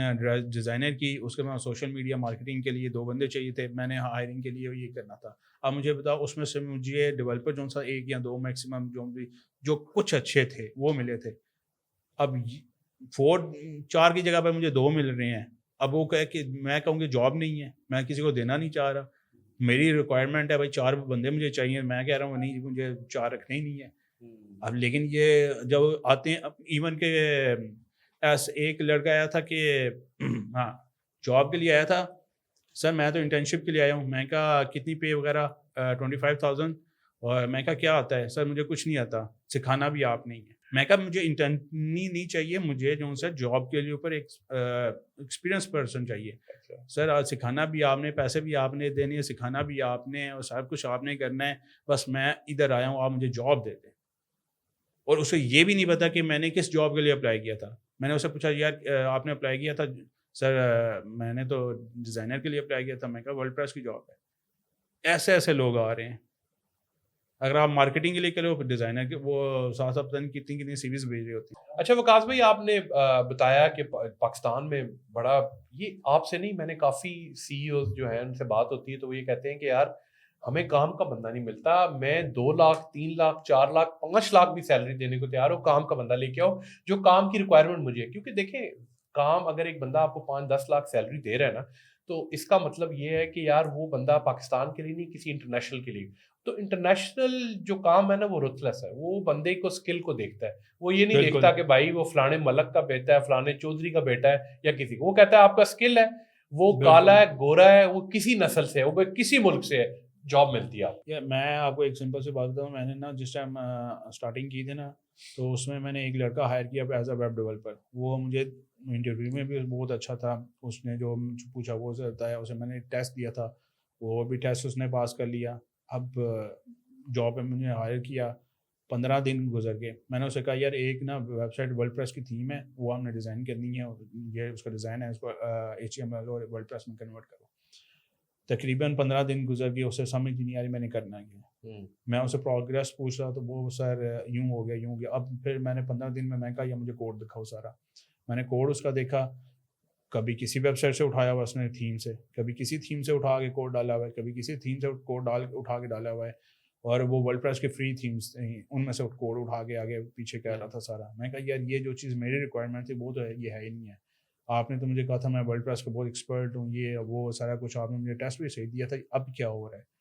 ڈیزائنر کی, اس کے بعد سوشل میڈیا مارکیٹنگ کے لیے 2 بندے چاہیے تھے. میں نے ہائرنگ کے لیے یہ کرنا تھا. اب مجھے بتاؤ اس میں سے مجھے ڈیولپر جو سا 1 یا 2 میکسیمم جو کچھ اچھے تھے وہ ملے تھے. اب 4 کی جگہ پہ مجھے 2 مل رہے ہیں. اب وہ کہ میں کہوں گی جاب نہیں ہے, میں کسی کو دینا نہیں چاہ رہا. میری ریکوائرمنٹ ہے بھائی 4 بندے مجھے چاہیے, میں کہہ رہا ہوں نہیں مجھے 4 رکھنے ہی نہیں ہے. اب لیکن یہ جب آتے ہیں, ایون کہ ایک لڑکا آیا تھا کہ ہاں جاب کے لیے آیا تھا, سر میں تو انٹرنشپ کے لیے آیا ہوں. میں کہا کتنی پے وغیرہ؟ 25,000. اور میں کہا کیا آتا ہے؟ سر مجھے کچھ نہیں آتا, سکھانا بھی آپ نہیں ہے. میں کہا مجھے انٹرنی نہیں چاہیے, مجھے جو سر جاب کے لیے اوپر ایک ایکسپیرینس پرسن چاہیے. سر آج سکھانا بھی آپ نے, پیسے بھی آپ نے دینے ہیں, سکھانا بھی آپ نے, اور سب کچھ آپ نے کرنا ہے, بس میں ادھر آیا ہوں, آپ مجھے جاب دے دیں. اور اسے یہ بھی نہیں پتا کہ میں نے کس جاب کے لیے اپلائی کیا تھا. میں نے اسے پوچھا یار آپ نے اپلائی کیا تھا؟ سر میں نے تو ڈیزائنر کے لیے اپلائی کیا تھا. میں کہا ورلڈ پریس کی جاب ہے. ایسے ایسے لوگ آ رہے ہیں. اگر آپ مارکیٹنگ کے لیے کرو پھر ڈیزائنر کے وہ ساتھ ساتھ پتہ نہیں کتنی سیریز بھیج رہی ہوتی ہیں. اچھا وقاص بھائی, آپ نے بتایا کہ پاکستان میں بڑا, یہ آپ سے نہیں, میں نے کافی سی ای اوز جو ہیں ان سے بات ہوتی ہے تو وہ یہ کہتے ہیں کہ یار ہمیں کام کا بندہ نہیں ملتا, میں 2 لاکھ 3 لاکھ 4 لاکھ 5 لاکھ بھی سیلری دینے کو تیار ہو, کام کا بندہ لے کے آؤ جو کام کی ریکوائرمنٹ مجھے ہے. کیونکہ دیکھیں کام اگر ایک بندہ آپ کو 5-10 لاکھ سیلری دے رہا ہے نا, تو اس کا مطلب یہ ہے کہ یار وہ بندہ پاکستان کے لیے نہیں, کسی انٹرنیشنل کے لیے. تو انٹرنیشنل جو کام ہے نا وہ رتلس ہے, وہ بندے کو اسکل کو دیکھتا ہے, وہ یہ نہیں دیکھتا کہ بھائی وہ فلانے ملک کا بیٹا ہے, فلانے چودھری کا بیٹا ہے یا کسی کو. وہ کہتا ہے آپ کا اسکل ہے, وہ کالا ہے, گورا ہے, وہ کسی نسل سے ہے, وہ کسی ملک سے ہے, جاب ملتی ہے آپ. میں آپ کو ایک سمپل سی بات بتاؤں, میں نے نا جس ٹائم اسٹارٹنگ کی تھی نا, تو اس میں نے ایک لڑکا ہائر کیا ایز اے ویب ڈیولپر. وہ مجھے انٹرویو میں بھی بہت اچھا تھا, اس نے جو پوچھا وہ بتایا, اسے میں نے ٹیسٹ دیا تھا, وہ بھی ٹیسٹ اس نے پاس کر لیا. اب جاب پہ مجھے ہائر کیا, 15 دن گزر گئے. میں نے اسے کہا یار ایک نا ویب سائٹ ورلڈ پریس کی تھیم ہے, وہ ہم نے ڈیزائن کرنی ہے, یہ اس کا ڈیزائن ہے, اس کو HTML اور ورلڈ پریس میں کنورٹ کرو. تقریباً 15 دن گزر گئے, اسے سمجھ نہیں آ رہی میں نے کرنا کیا. میں اسے پروگریس پوچھ رہا تو وہ سر یوں ہو گیا یوں ہو گیا. اب پھر میں نے 15 دن میں کہا یہ مجھے کوڈ دکھاؤ سارا. میں نے کوڈ اس کا دیکھا, کبھی کسی ویب سائٹ سے اٹھایا ہوا اس نے تھیم سے, کبھی کسی تھیم سے اٹھا کے کوڈ ڈالا ہوا ہے, کبھی کسی تھیم سے کوڈ اٹھا کے ڈالا ہوا ہے, اور وہ ورلڈ پریس کے فری تھیمس تھیں ان میں سے کوڈ اٹھا کے آگے پیچھے کہہ رہا تھا سارا. میں کہا یار یہ جو چیز میری ریکوائرمنٹ تھی وہ تو یہ ہے ہی نہیں ہے. آپ نے تو مجھے کہا تھا میں ورلڈ پریس کا بہت ایکسپرٹ ہوں, یہ وہ سارا کچھ آپ نے مجھے ٹیسٹ بھی صحیح دیا تھا, اب کیا ہو رہا ہے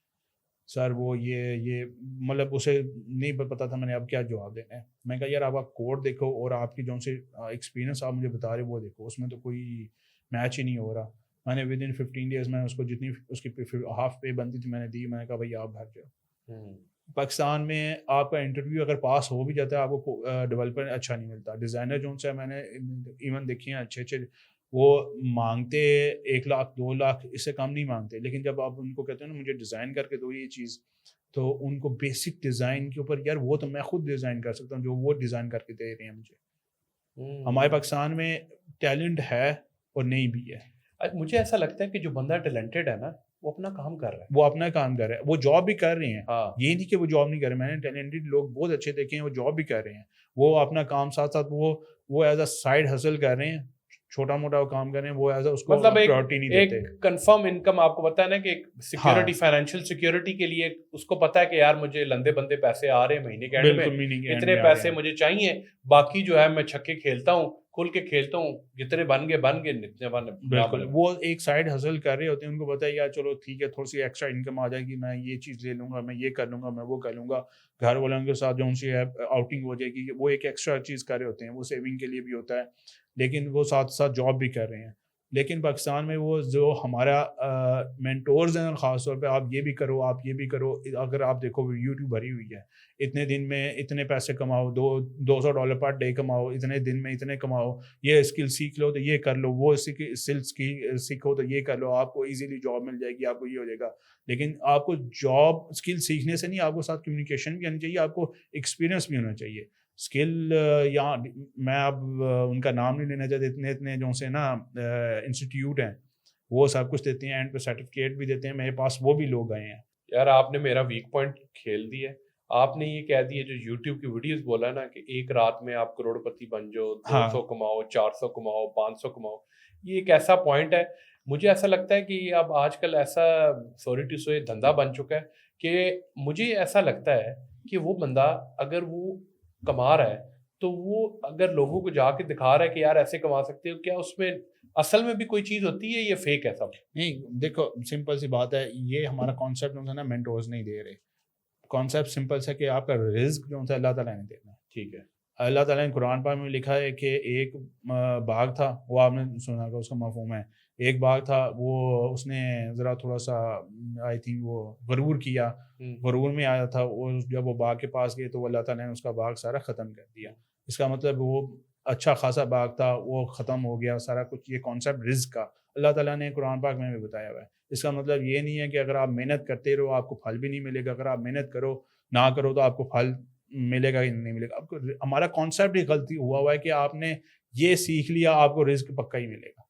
سر؟ وہ یہ مطلب اسے نہیں پتا تھا میں نے اب کیا جواب دینا ہے. میں کہا یار آپ کوڈ دیکھو اور آپ کی جو سے ایکسپیرینس آپ مجھے بتا رہے وہ دیکھو, اس میں تو کوئی میچ ہی نہیں ہو رہا. میں نے ود ان 15 ڈیز میں اس کو جتنی اس کی ہاف پے بنتی تھی میں نے دی. میں نے کہا بھائی آپ بھر جاؤ. پاکستان میں آپ کا انٹرویو اگر پاس ہو بھی جاتا ہے, آپ کو ڈیولپر اچھا نہیں ملتا. ڈیزائنر جو سے میں نے ایون دیکھے ہیں اچھے وہ مانگتے 1 لاکھ 2 لاکھ, اس سے کم نہیں مانگتے. لیکن جب آپ ان کو کہتے ہیں نا مجھے ڈیزائن کر کے دو یہ چیز, تو ان کو بیسک ڈیزائن کے اوپر یار وہ تو میں خود ڈیزائن کر سکتا ہوں جو وہ ڈیزائن کر کے دے رہے ہیں مجھے. ہمارے پاکستان میں ٹیلنٹ ہے اور نہیں بھی ہے. مجھے ایسا لگتا ہے کہ جو بندہ ٹیلنٹڈ ہے نا وہ اپنا کام کر رہا ہے, وہ اپنا کام کر رہے ہیں, وہ جاب بھی کر رہے ہیں. یہ نہیں کہ وہ جاب نہیں کر رہے, میں نے ٹیلنٹڈ لوگ بہت اچھے دیکھے ہیں وہ جاب بھی کر رہے ہیں. وہ اپنا کام ساتھ ساتھ وہ ایز اے سائڈ ہسل کر رہے ہیں, چھوٹا موٹا کام کر رہے ہیں, وہ ایز اے اس کو مطلب پرائورٹی نہیں دیتے. ایک کنفرم انکم آپ کو پتا ہے نا کہ سیکیورٹی, فائنینشیل سیکیورٹی کے لیے اس کو پتا ہے کہ یار مجھے لندے بندے پیسے آ رہے ہیں مہینے کے اینڈ میں, اتنے پیسے مجھے چاہیے, باقی جو ہے میں چھکے کھیلتا ہوں, کھل کے کھیلتا ہوں, جتنے بن گئے بالکل. وہ ایک سائڈ ہسل کر رہے ہوتے ہیں, ان کو پتا ہے یار چلو ٹھیک ہے تھوڑی سی ایکسٹرا انکم آ جائے گی, میں یہ چیز لے لوں گا, میں یہ کر لوں گا, میں وہ کر لوں گا, گھر والوں کے ساتھ جو ان سے آؤٹنگ ہو جائے گی, وہ ایک ایکسٹرا چیز کر رہے ہوتے ہیں. وہ سیونگ کے لیے بھی ہوتا ہے, لیکن وہ ساتھ ساتھ جاب بھی کر رہے ہیں. لیکن پاکستان میں وہ جو ہمارا مینٹورز ہیں خاص طور پہ, آپ یہ بھی کرو آپ یہ بھی کرو, اگر آپ دیکھو یوٹیوب بھری ہوئی ہے, اتنے دن میں اتنے پیسے کماؤ, $200 پر ڈے کماؤ, اتنے دن میں اتنے کماؤ, یہ اسکل سیکھ لو تو یہ کر لو, وہ اسکلس کی سیکھو تو یہ کر لو, آپ کو ایزیلی جاب مل جائے گی, آپ کو یہ ہو جائے گا. لیکن آپ کو جاب اسکل سیکھنے سے نہیں, آپ کو ساتھ کمیونیکیشن بھی آنی چاہیے, آپ کو ایکسپیرینس بھی ہونا چاہیے. اسکل یہاں میں اب ان کا نام نہیں لینا چاہتے, اتنے جو سے نا انسٹیٹیوٹ ہیں وہ سب کچھ دیتے ہیں, اینڈ پہ سرٹیفکیٹ بھی دیتے ہیں. میرے پاس وہ بھی لوگ آئے ہیں. یار آپ نے میرا ویک پوائنٹ کھیل دیا ہے. آپ نے یہ کہہ دیا جو یوٹیوب کی ویڈیوز بولا نا کہ ایک رات میں آپ کروڑ پتی بن جاؤ, 200 کماؤ, 400 کماؤ, 500 کماؤ, یہ ایک ایسا پوائنٹ ہے. مجھے ایسا لگتا ہے کہ اب آج کل ایسا سوری ٹو سے دھندا بن چکا ہے کہ مجھے ایسا لگتا ہے کہ وہ بندہ اگر وہ کما رہا ہے تو وہ اگر لوگوں کو جا کے دکھا رہا ہے کہ یار ایسے کما سکتے ہو, کیا اس میں اصل میں بھی کوئی چیز ہوتی ہے, یہ فیک ہے سب؟ نہیں دیکھو سمپل سی بات ہے, یہ ہمارا کانسیپٹ جو ہے نا مینٹورز نہیں دے رہے. کانسیپٹ سمپل ہے کہ آپ کا رزق جو ہے اللہ تعالیٰ نے دینا ہے. ٹھیک ہے, اللہ تعالیٰ نے قرآن پاک میں لکھا ہے کہ ایک باغ تھا, وہ آپ نے سنا کہ اس کا مفہوم ہے ایک باغ تھا وہ اس نے ذرا تھوڑا سا آئی تھنک وہ غرور کیا, غرور میں آیا تھا, اور جب وہ باغ کے پاس گئے تو وہ اللہ تعالیٰ نے اس کا باغ سارا ختم کر دیا. اس کا مطلب وہ اچھا خاصا باغ تھا وہ ختم ہو گیا سارا کچھ. یہ کانسیپٹ رزق کا اللہ تعالیٰ نے قرآن پاک میں بھی بتایا ہوا ہے. اس کا مطلب یہ نہیں ہے کہ اگر آپ محنت کرتے رہو آپ کو پھل بھی نہیں ملے گا, اگر آپ محنت کرو نہ کرو تو آپ کو پھل ملے گا کہ نہیں ملے گا. آپ کو ہمارا کانسیپٹ ہی غلطی ہوا ہے کہ آپ نے یہ سیکھ لیا آپ کو رزق پکا ہی ملے گا.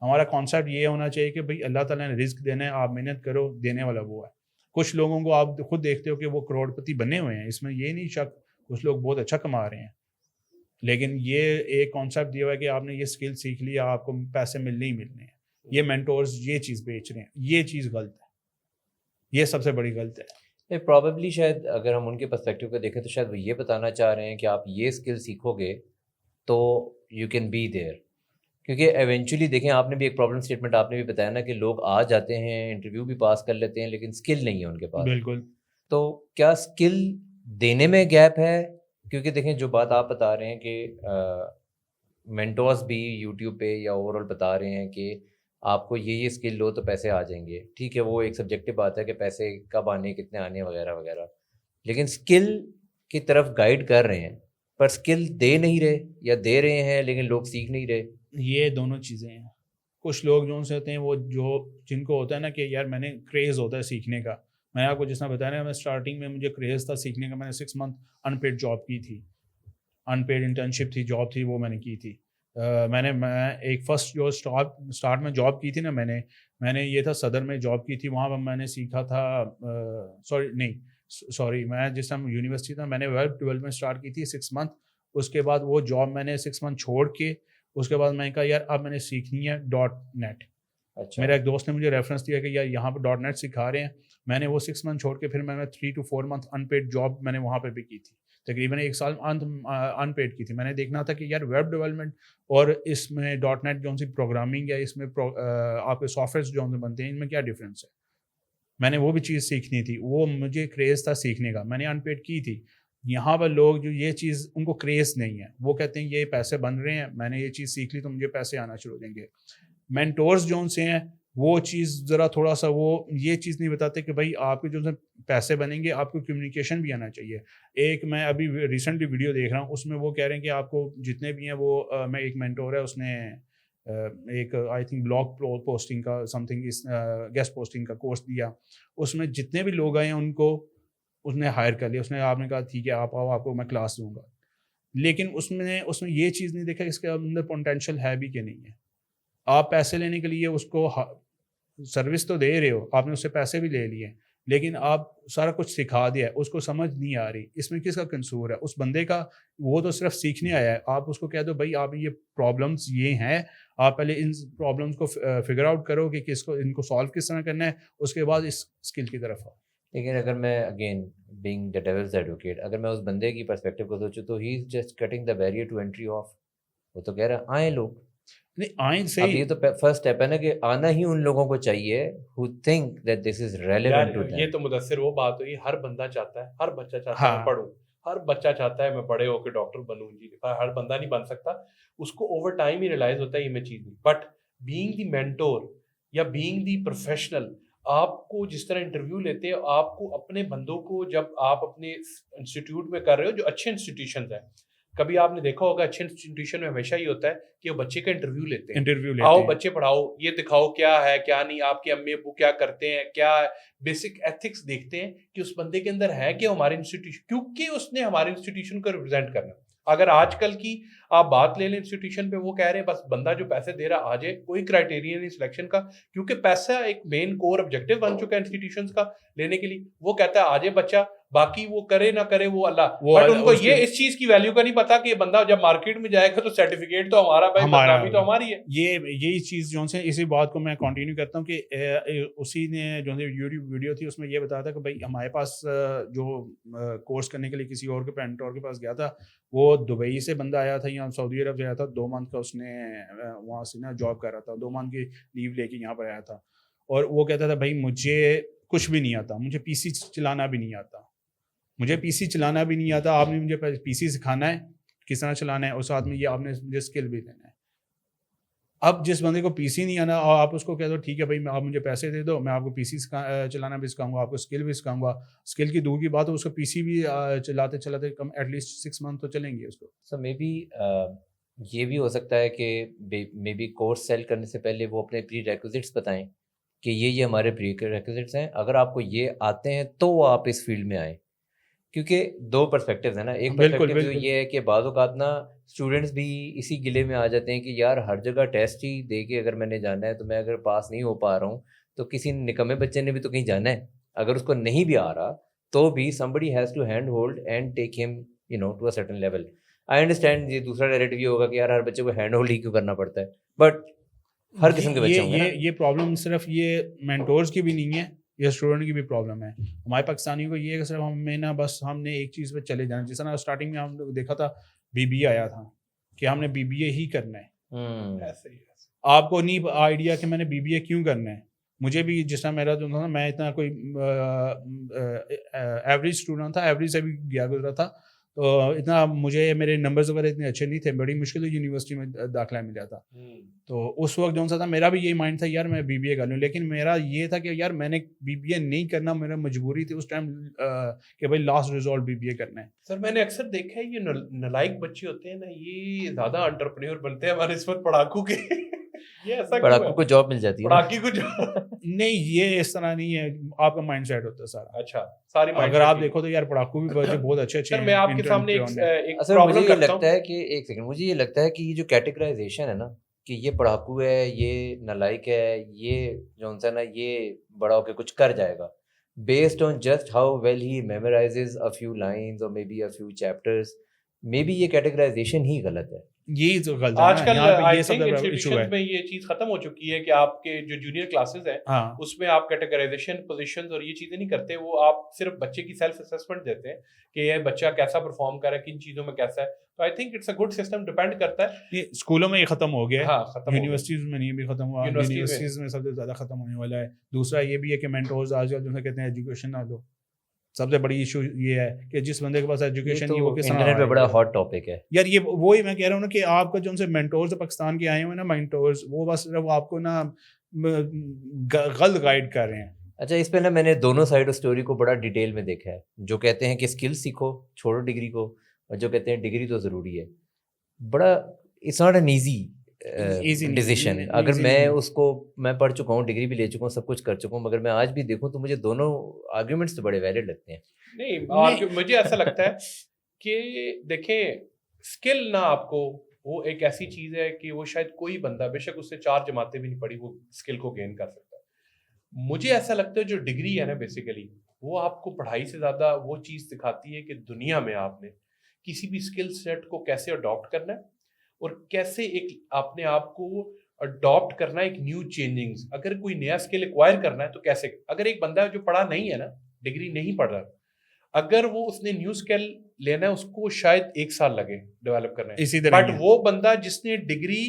ہمارا کانسیپٹ یہ ہونا چاہیے کہ بھائی اللہ تعالیٰ نے رزق دینا ہے, آپ محنت کرو, دینے والا وہ ہے. کچھ لوگوں کو آپ خود دیکھتے ہو کہ وہ کروڑ پتی بنے ہوئے ہیں, اس میں یہ نہیں شک, کچھ لوگ بہت اچھا کما رہے ہیں, لیکن یہ ایک کانسیپٹ دیا ہوا ہے کہ آپ نے یہ اسکل سیکھ لیا آپ کو پیسے ملنے ہی ملنے ہیں. یہ مینٹورز یہ چیز بیچ رہے ہیں, یہ چیز غلط ہے, یہ سب سے بڑی غلط ہے. پرابیبلی شاید اگر ہم ان کے پرسپیکٹیو کو دیکھیں تو شاید وہ یہ بتانا چاہ رہے ہیں کہ آپ یہ اسکل سیکھو گے تو یو کین بی دیئر. کیونکہ ایونچولی دیکھیں آپ نے بھی ایک پرابلم اسٹیٹمنٹ آپ نے بھی بتایا نا کہ لوگ آ جاتے ہیں انٹرویو بھی پاس کر لیتے ہیں لیکن اسکل نہیں ہے ان کے پاس. بالکل. تو کیا اسکل دینے میں گیپ ہے؟ کیونکہ دیکھیں جو بات آپ بتا رہے ہیں کہ مینٹورز بھی یوٹیوب پہ یا اوور آل بتا رہے ہیں کہ آپ کو یہ اسکل لو تو پیسے آ جائیں گے. ٹھیک ہے وہ ایک سبجیکٹو بات ہے کہ پیسے کب آنے کتنے آنے وغیرہ وغیرہ, لیکن اسکل کی طرف گائیڈ کر رہے ہیں پر اسکل دے نہیں رہے یا دے رہے ہیں لیکن لوگ سیکھ نہیں رہے. یہ دونوں چیزیں ہیں. کچھ لوگ جو ان سے ہوتے ہیں وہ جو جن کو ہوتا ہے نا کہ یار میں نے کریز ہوتا ہے سیکھنے کا. میں آپ کو جس طرح بتایا نا میں اسٹارٹنگ میں مجھے کریز تھا سیکھنے کا, میں نے 6 month ان پیڈ جاب کی تھی, ان پیڈ انٹرنشپ تھی, جاب تھی وہ میں نے کی تھی. میں ایک فرسٹ جو اسٹارٹ میں جاب کی تھی نا میں نے یہ تھا صدر میں جاب کی تھی. وہاں پر میں نے سیکھا تھا میں جس ٹائم یونیورسٹی تھا میں نے ویب ڈیولپمنٹ اسٹارٹ کی تھی 6 month. اس کے بعد وہ جاب میں نے 6 month چھوڑ کے اس کے بعد میں نے کہا یار اب میں نے سیکھنی ہے .NET. اچھا. میرا ایک دوست نے مجھے ریفرنس دیا کہ یار یہاں پہ .NET سکھا رہے ہیں. میں نے وہ 6 month چھوڑ کے پھر میں نے 3 to 4 month unpaid job میں نے وہاں پہ بھی کی تھی. تقریباً 1 سال ان پیڈ کی تھی. میں نے دیکھنا تھا کہ یار ویب ڈیولپمنٹ اور اس میں .NET جو سی پروگرامنگ ہے اس میں آپ کے سافٹ ویئر جو بنتے ہیں ان میں کیا ڈفرینس ہے. میں نے وہ بھی چیز سیکھنی تھی, وہ مجھے کریز تھا سیکھنے کا, میں نے ان پیڈ کی تھی. یہاں پر لوگ جو یہ چیز ان کو کریز نہیں ہے, وہ کہتے ہیں یہ پیسے بن رہے ہیں, میں نے یہ چیز سیکھ لی تو مجھے پیسے آنا شروع ہو جائیں گے. مینٹورز جو ان سے ہیں وہ چیز ذرا تھوڑا سا وہ یہ چیز نہیں بتاتے کہ بھائی آپ کے جو پیسے بنیں گے آپ کو کمیونیکیشن بھی آنا چاہیے. ایک میں ابھی ریسنٹلی ویڈیو دیکھ رہا ہوں اس میں وہ کہہ رہے ہیں کہ آپ کو جتنے بھی ہیں وہ میں ایک مینٹور ہے اس نے ایک آئی تھنک بلاگ پوسٹنگ کا سم تھنگ گیسٹ پوسٹنگ کا کورس دیا. اس میں جتنے بھی لوگ آئے ہیں ان کو اس نے ہائر کر لیا. آپ نے کہا ٹھیک ہے آپ آؤ آپ کو میں کلاس دوں گا, لیکن اس میں یہ چیز نہیں دیکھا اس کے اندر پوٹینشیل ہے بھی کہ نہیں ہے. آپ پیسے لینے کے لیے اس کو سروس تو دے رہے ہو, آپ نے اس سے پیسے بھی لے لیے, لیکن آپ سارا کچھ سکھا دیا ہے, اس کو سمجھ نہیں آ رہی. اس میں کس کا قصور ہے؟ اس بندے کا. وہ تو صرف سیکھنے آیا ہے. آپ اس کو کہہ دو بھائی آپ یہ پرابلمس یہ ہیں, آپ پہلے ان پرابلمس کو فگر آؤٹ کرو کہ ان کو سالو کس طرح کرنا ہے, اس کے بعد اس اسکل کی طرف آؤ. لیکن اگر میں again being the devil's advocate اگر میں اس بندے کی پرسپیکٹیو کو سوچوں تو he is just cutting the barrier to entry off. وہ تو کہہ رہا ہے آئیں لوگ, نہیں آئیں اب صحیح. یہ تو فرسٹ اسٹیپ ہے نا کہ آنا ہی ان لوگوں کو چاہیے who think that this is relevant to them. یہ تو مدثر وہ بات ہوئی, ہر بندہ چاہتا ہے, ہر بچہ چاہتا ہے میں ہاں. پڑھوں, ہر بچہ چاہتا ہے میں بڑے ہو کے ڈاکٹر بنوں. جی ہر بندہ نہیں بن سکتا, اس کو اوور ٹائم ہی ریلائز ہوتا ہے یہ میں چیز نہیں. بٹ بینگ دی مینٹور یا بینگ دی پروفیشنل, آپ کو جس طرح انٹرویو لیتے ہیں آپ کو اپنے بندوں کو جب آپ اپنے انسٹیٹیوٹ میں کر رہے ہو جو اچھے انسٹیٹیوشنز ہیں, کبھی آپ نے دیکھا ہوگا اچھے انسٹیٹیوشن میں ہمیشہ یہ ہوتا ہے کہ وہ بچے کا انٹرویو لیتے ہیں. آؤ بچے پڑھاؤ, یہ دکھاؤ کیا ہے کیا نہیں, آپ کے امی ابو کیا کرتے ہیں, کیا بیسک ایتھکس دیکھتے ہیں کہ اس بندے کے اندر ہے کہ ہمارے انسٹیٹیوشن, کیونکہ اس نے ہمارے انسٹیٹیوشن کو ریپرزینٹ کرنا. اگر آج کل کی آپ بات لے لیں انسٹیٹیوشن پہ, وہ کہہ رہے ہیں بس بندہ جو پیسے دے رہا آ جائے, کوئی کرائٹیریا نہیں سلیکشن کا, کیونکہ پیسہ ایک مین کور آبجیکٹو بن چکا ہے انسٹیٹیوشنز کا لینے کے لیے. وہ کہتا ہے آ جائے بچہ, باقی وہ کرے نہ کرے وہ اللہ. بٹ ان کو یہ اس چیز کی ویلیو کا نہیں پتا کہ یہ بندہ جب مارکیٹ میں جائے گا تو سرٹیفکیٹ تو ہمارا بھائی, بدنامی تو ہماری ہے. یہی چیز جو سے اسی بات کو میں کنٹینیو کرتا ہوں کہ اسی نے جو یوٹیوب ویڈیو تھی اس میں یہ بتایا تھا کہ بھائی ہمارے پاس جو کورس کرنے کے لیے کسی اور کے مینٹور کے پاس گیا تھا, وہ دبئی سے بندہ آیا تھا یا سعودی عرب سے آیا تھا, 2 month کا اس نے وہاں سے نا جاب کر رہا تھا, 2 month کی لیو لے کے یہاں پر آیا تھا, اور وہ کہتا تھا بھائی مجھے کچھ بھی نہیں آتا, مجھے پی سی چلانا بھی نہیں آتا, مجھے پی سی چلانا بھی نہیں آتا, آپ نے مجھے پی سی سکھانا ہے کس طرح چلانا ہے, اور ساتھ میں یہ آپ نے مجھے اسکل بھی دینا ہے. اب جس بندے کو پی سی نہیں آنا اور آپ اس کو کہہ دو ٹھیک ہے بھائی آپ مجھے پیسے دے دو, میں آپ کو پی سی چلانا بھی سکھاؤں گا, آپ کو اسکل بھی سکھاؤں گا. اسکل کی دور کی بات ہے, اس کو پی سی بھی چلاتے چلاتے کم ایٹ لیسٹ 6 منتھ تو چلیں گے اس کو. سو مے بی یہ بھی ہو سکتا ہے کہ مے بی کورس سیل کرنے سے پہلے وہ اپنے پری ریکوزٹس بتائیں کہ یہ ہمارے پری ریکوزٹس ہیں, اگر آپ کو یہ آتے ہیں تو آپ اس فیلڈ میں آئیں. کیونکہ 2 پرسپیکٹیوز ہیں نا, ایک پرسپیکٹیو جو یہ ہے کہ بعض اوقات نا اسٹوڈنٹس بھی اسی گلے میں آ جاتے ہیں کہ یار ہر جگہ ٹیسٹ ہی دے کے اگر میں نے جانا ہے تو میں اگر پاس نہیں ہو پا رہا ہوں تو کسی نکمے بچے نے بھی تو کہیں جانا ہے. اگر اس کو نہیں بھی آ رہا تو بھی somebody has to hand hold and take him to a certain level. I understand یہ دوسرا نیریٹو یہ ہوگا کہ یار ہر بچے کو ہینڈ ہولڈ ہی کیوں کرنا پڑتا ہے, بٹ ہر قسم کے بچے ہوں گے نا. یہ پرابلم صرف یہ مینٹورز کی بھی نہیں ہے, یہ اسٹوڈنٹ کی بھی پرابلم ہے. ہمارے پاکستانیوں کو یہ ہے کہ صرف ہمیں نا بس ہم نے ایک چیز پہ چلے جانا, جس طرح اسٹارٹنگ میں ہم لوگ دیکھا تھا بی بی اے آیا تھا کہ ہم نے بی بی اے ہی کرنا ہے. آپ کو نہیں آئیڈیا کہ میں نے بی بی اے کیوں کرنا ہے. مجھے بھی جس طرح میرا جو تھا نا, میں اتنا کوئی ایوریج اسٹوڈنٹ تھا, ایوریج سے بھی گیا گزرا تھا, تو اتنا مجھے میرے نمبرز وغیرہ اتنے اچھے نہیں تھے, بڑی مشکل سے یونیورسٹی میں داخلہ ملا تھا. تو اس وقت جو سا تھا میرا بھی یہی مائنڈ تھا یار میں بی بی اے کر لوں, لیکن میرا یہ تھا کہ یار میں نے بی بی اے نہیں کرنا, میرا مجبوری تھی اس ٹائم کہ بھائی لاسٹ ریزالٹ بی بی اے کرنا ہے. سر میں نے اکثر دیکھا ہے یہ نالائق بچے ہوتے ہیں نا, یہ زیادہ انٹرپرینور بنتے ہیں ہمارے اس وقت پڑھاکو کے. یہ ایسا پڑھاکو کو جاب مل جاتی ہے, پڑھاکی کو نہیں, یہ اس طرح نہیں ہے, آپ کا مائنڈ سیٹ ہوتا ہے سارا. اچھا ساری اگر آپ دیکھو تو یار پڑھاکو بھی بچے بہت اچھے اچھے ہیں. میں آپ کے سامنے ایک اصل مجھے یہ لگتا ہے کہ ایک سیکنڈ, مجھے یہ لگتا ہے کہ یہ جو کیٹیگرائزیشن ہے نا کہ یہ پڑھاکو ہے, یہ نالائق ہے, یہ جو ہے نا یہ بڑا ہو کے کچھ کر جائے گا, based on just how well he memorizes a few lines or maybe a few chapters, maybe یہ کیٹیگرائزیشن ہی غلط ہے. یہی تو غلط ہے. آج کل یہ سب ایشو ہے میں یہ چیز ختم ہو چکی ہے کہ آپ کے جو جونیئر کلاسز ہیں اس میں آپ کیٹیگرائزیشن پوزیشنز اور یہ چیزیں نہیں کرتے, وہ آپ صرف بچے کی سیلف اسیسمنٹ دیتے ہیں کہ یہ بچہ کیسا پرفارم کر رہا ہے, کن چیزوں میں کیسا ہے. تو I think it's a good system, depend کرتا ہے. یہ اسکولوں میں یہ ختم ہو گیا ہے, ختم یونیورسٹیز میں نہیں بھی ختم ہوا, یونیورسٹیز میں سب سے زیادہ ختم ہونے والا ہے. دوسرا یہ بھی ہے کہ مینٹورز آج کل جو کہتے ہیں ایجوکیشن نہ دو, سب سے بڑی ایشو یہ ہے کہ جس بندے کے پاس ایجوکیشن نہیں, وہ کس طرح انٹرنیٹ پہ بڑا ہاٹ ٹاپک ہے یار. یہ وہی میں کہہ رہا ہوں نا کہ آپ کا جو ان سے مینٹورز پاکستان کے آئے ہوئے نا مینٹورز, وہ بس وہ آپ کو نا غلط گائیڈ کر رہے ہیں. اچھا اس پہ نا میں نے دونوں سائڈ اسٹوری کو بڑا ڈیٹیل میں دیکھا ہے, جو کہتے ہیں کہ اسکل سیکھو چھوڑو ڈگری کو, اور جو کہتے ہیں ڈگری تو ضروری ہے. بڑا it's not an easy decision. اگر میں اس کو میں پڑھ چکا ہوں, ڈگری بھی لے چکا ہوں, سب کچھ کر چکا ہوں, مگر میں آج بھی دیکھوں تو مجھے دونوں آرگیومنٹس تو بڑے ویلڈ لگتے ہیں. نہیں مجھے ایسا لگتا ہے کہ دیکھیں اسکل نہ آپ کو وہ ایک ایسی چیز ہے کہ وہ شاید کوئی بندہ بے شک اس سے 4 جماعتیں بھی نہیں پڑھی وہ اسکل کو گین کر سکتا ہے. مجھے ایسا لگتا ہے جو ڈگری ہے نا بیسیکلی وہ آپ کو پڑھائی سے زیادہ وہ چیز دکھاتی ہے کہ دنیا میں آپ نے کسی بھی اسکل سیٹ کو کیسے اڈاپٹ کرنا ہے اور کیسے ایک اپنے آپ کو اڈاپٹ کرنا ہے ایک نیو چینجنگز. اگر کوئی نیا اسکل ایکوائر کرنا ہے تو کیسے, اگر ایک بندہ جو پڑھا نہیں ہے نا, ڈگری نہیں پڑھ رہا, اگر وہ اس نے نیو اسکل لینا ہے اس کو شاید 1 سال لگے ڈیولپ کرنا ہے, بٹ وہ بندہ جس نے ڈگری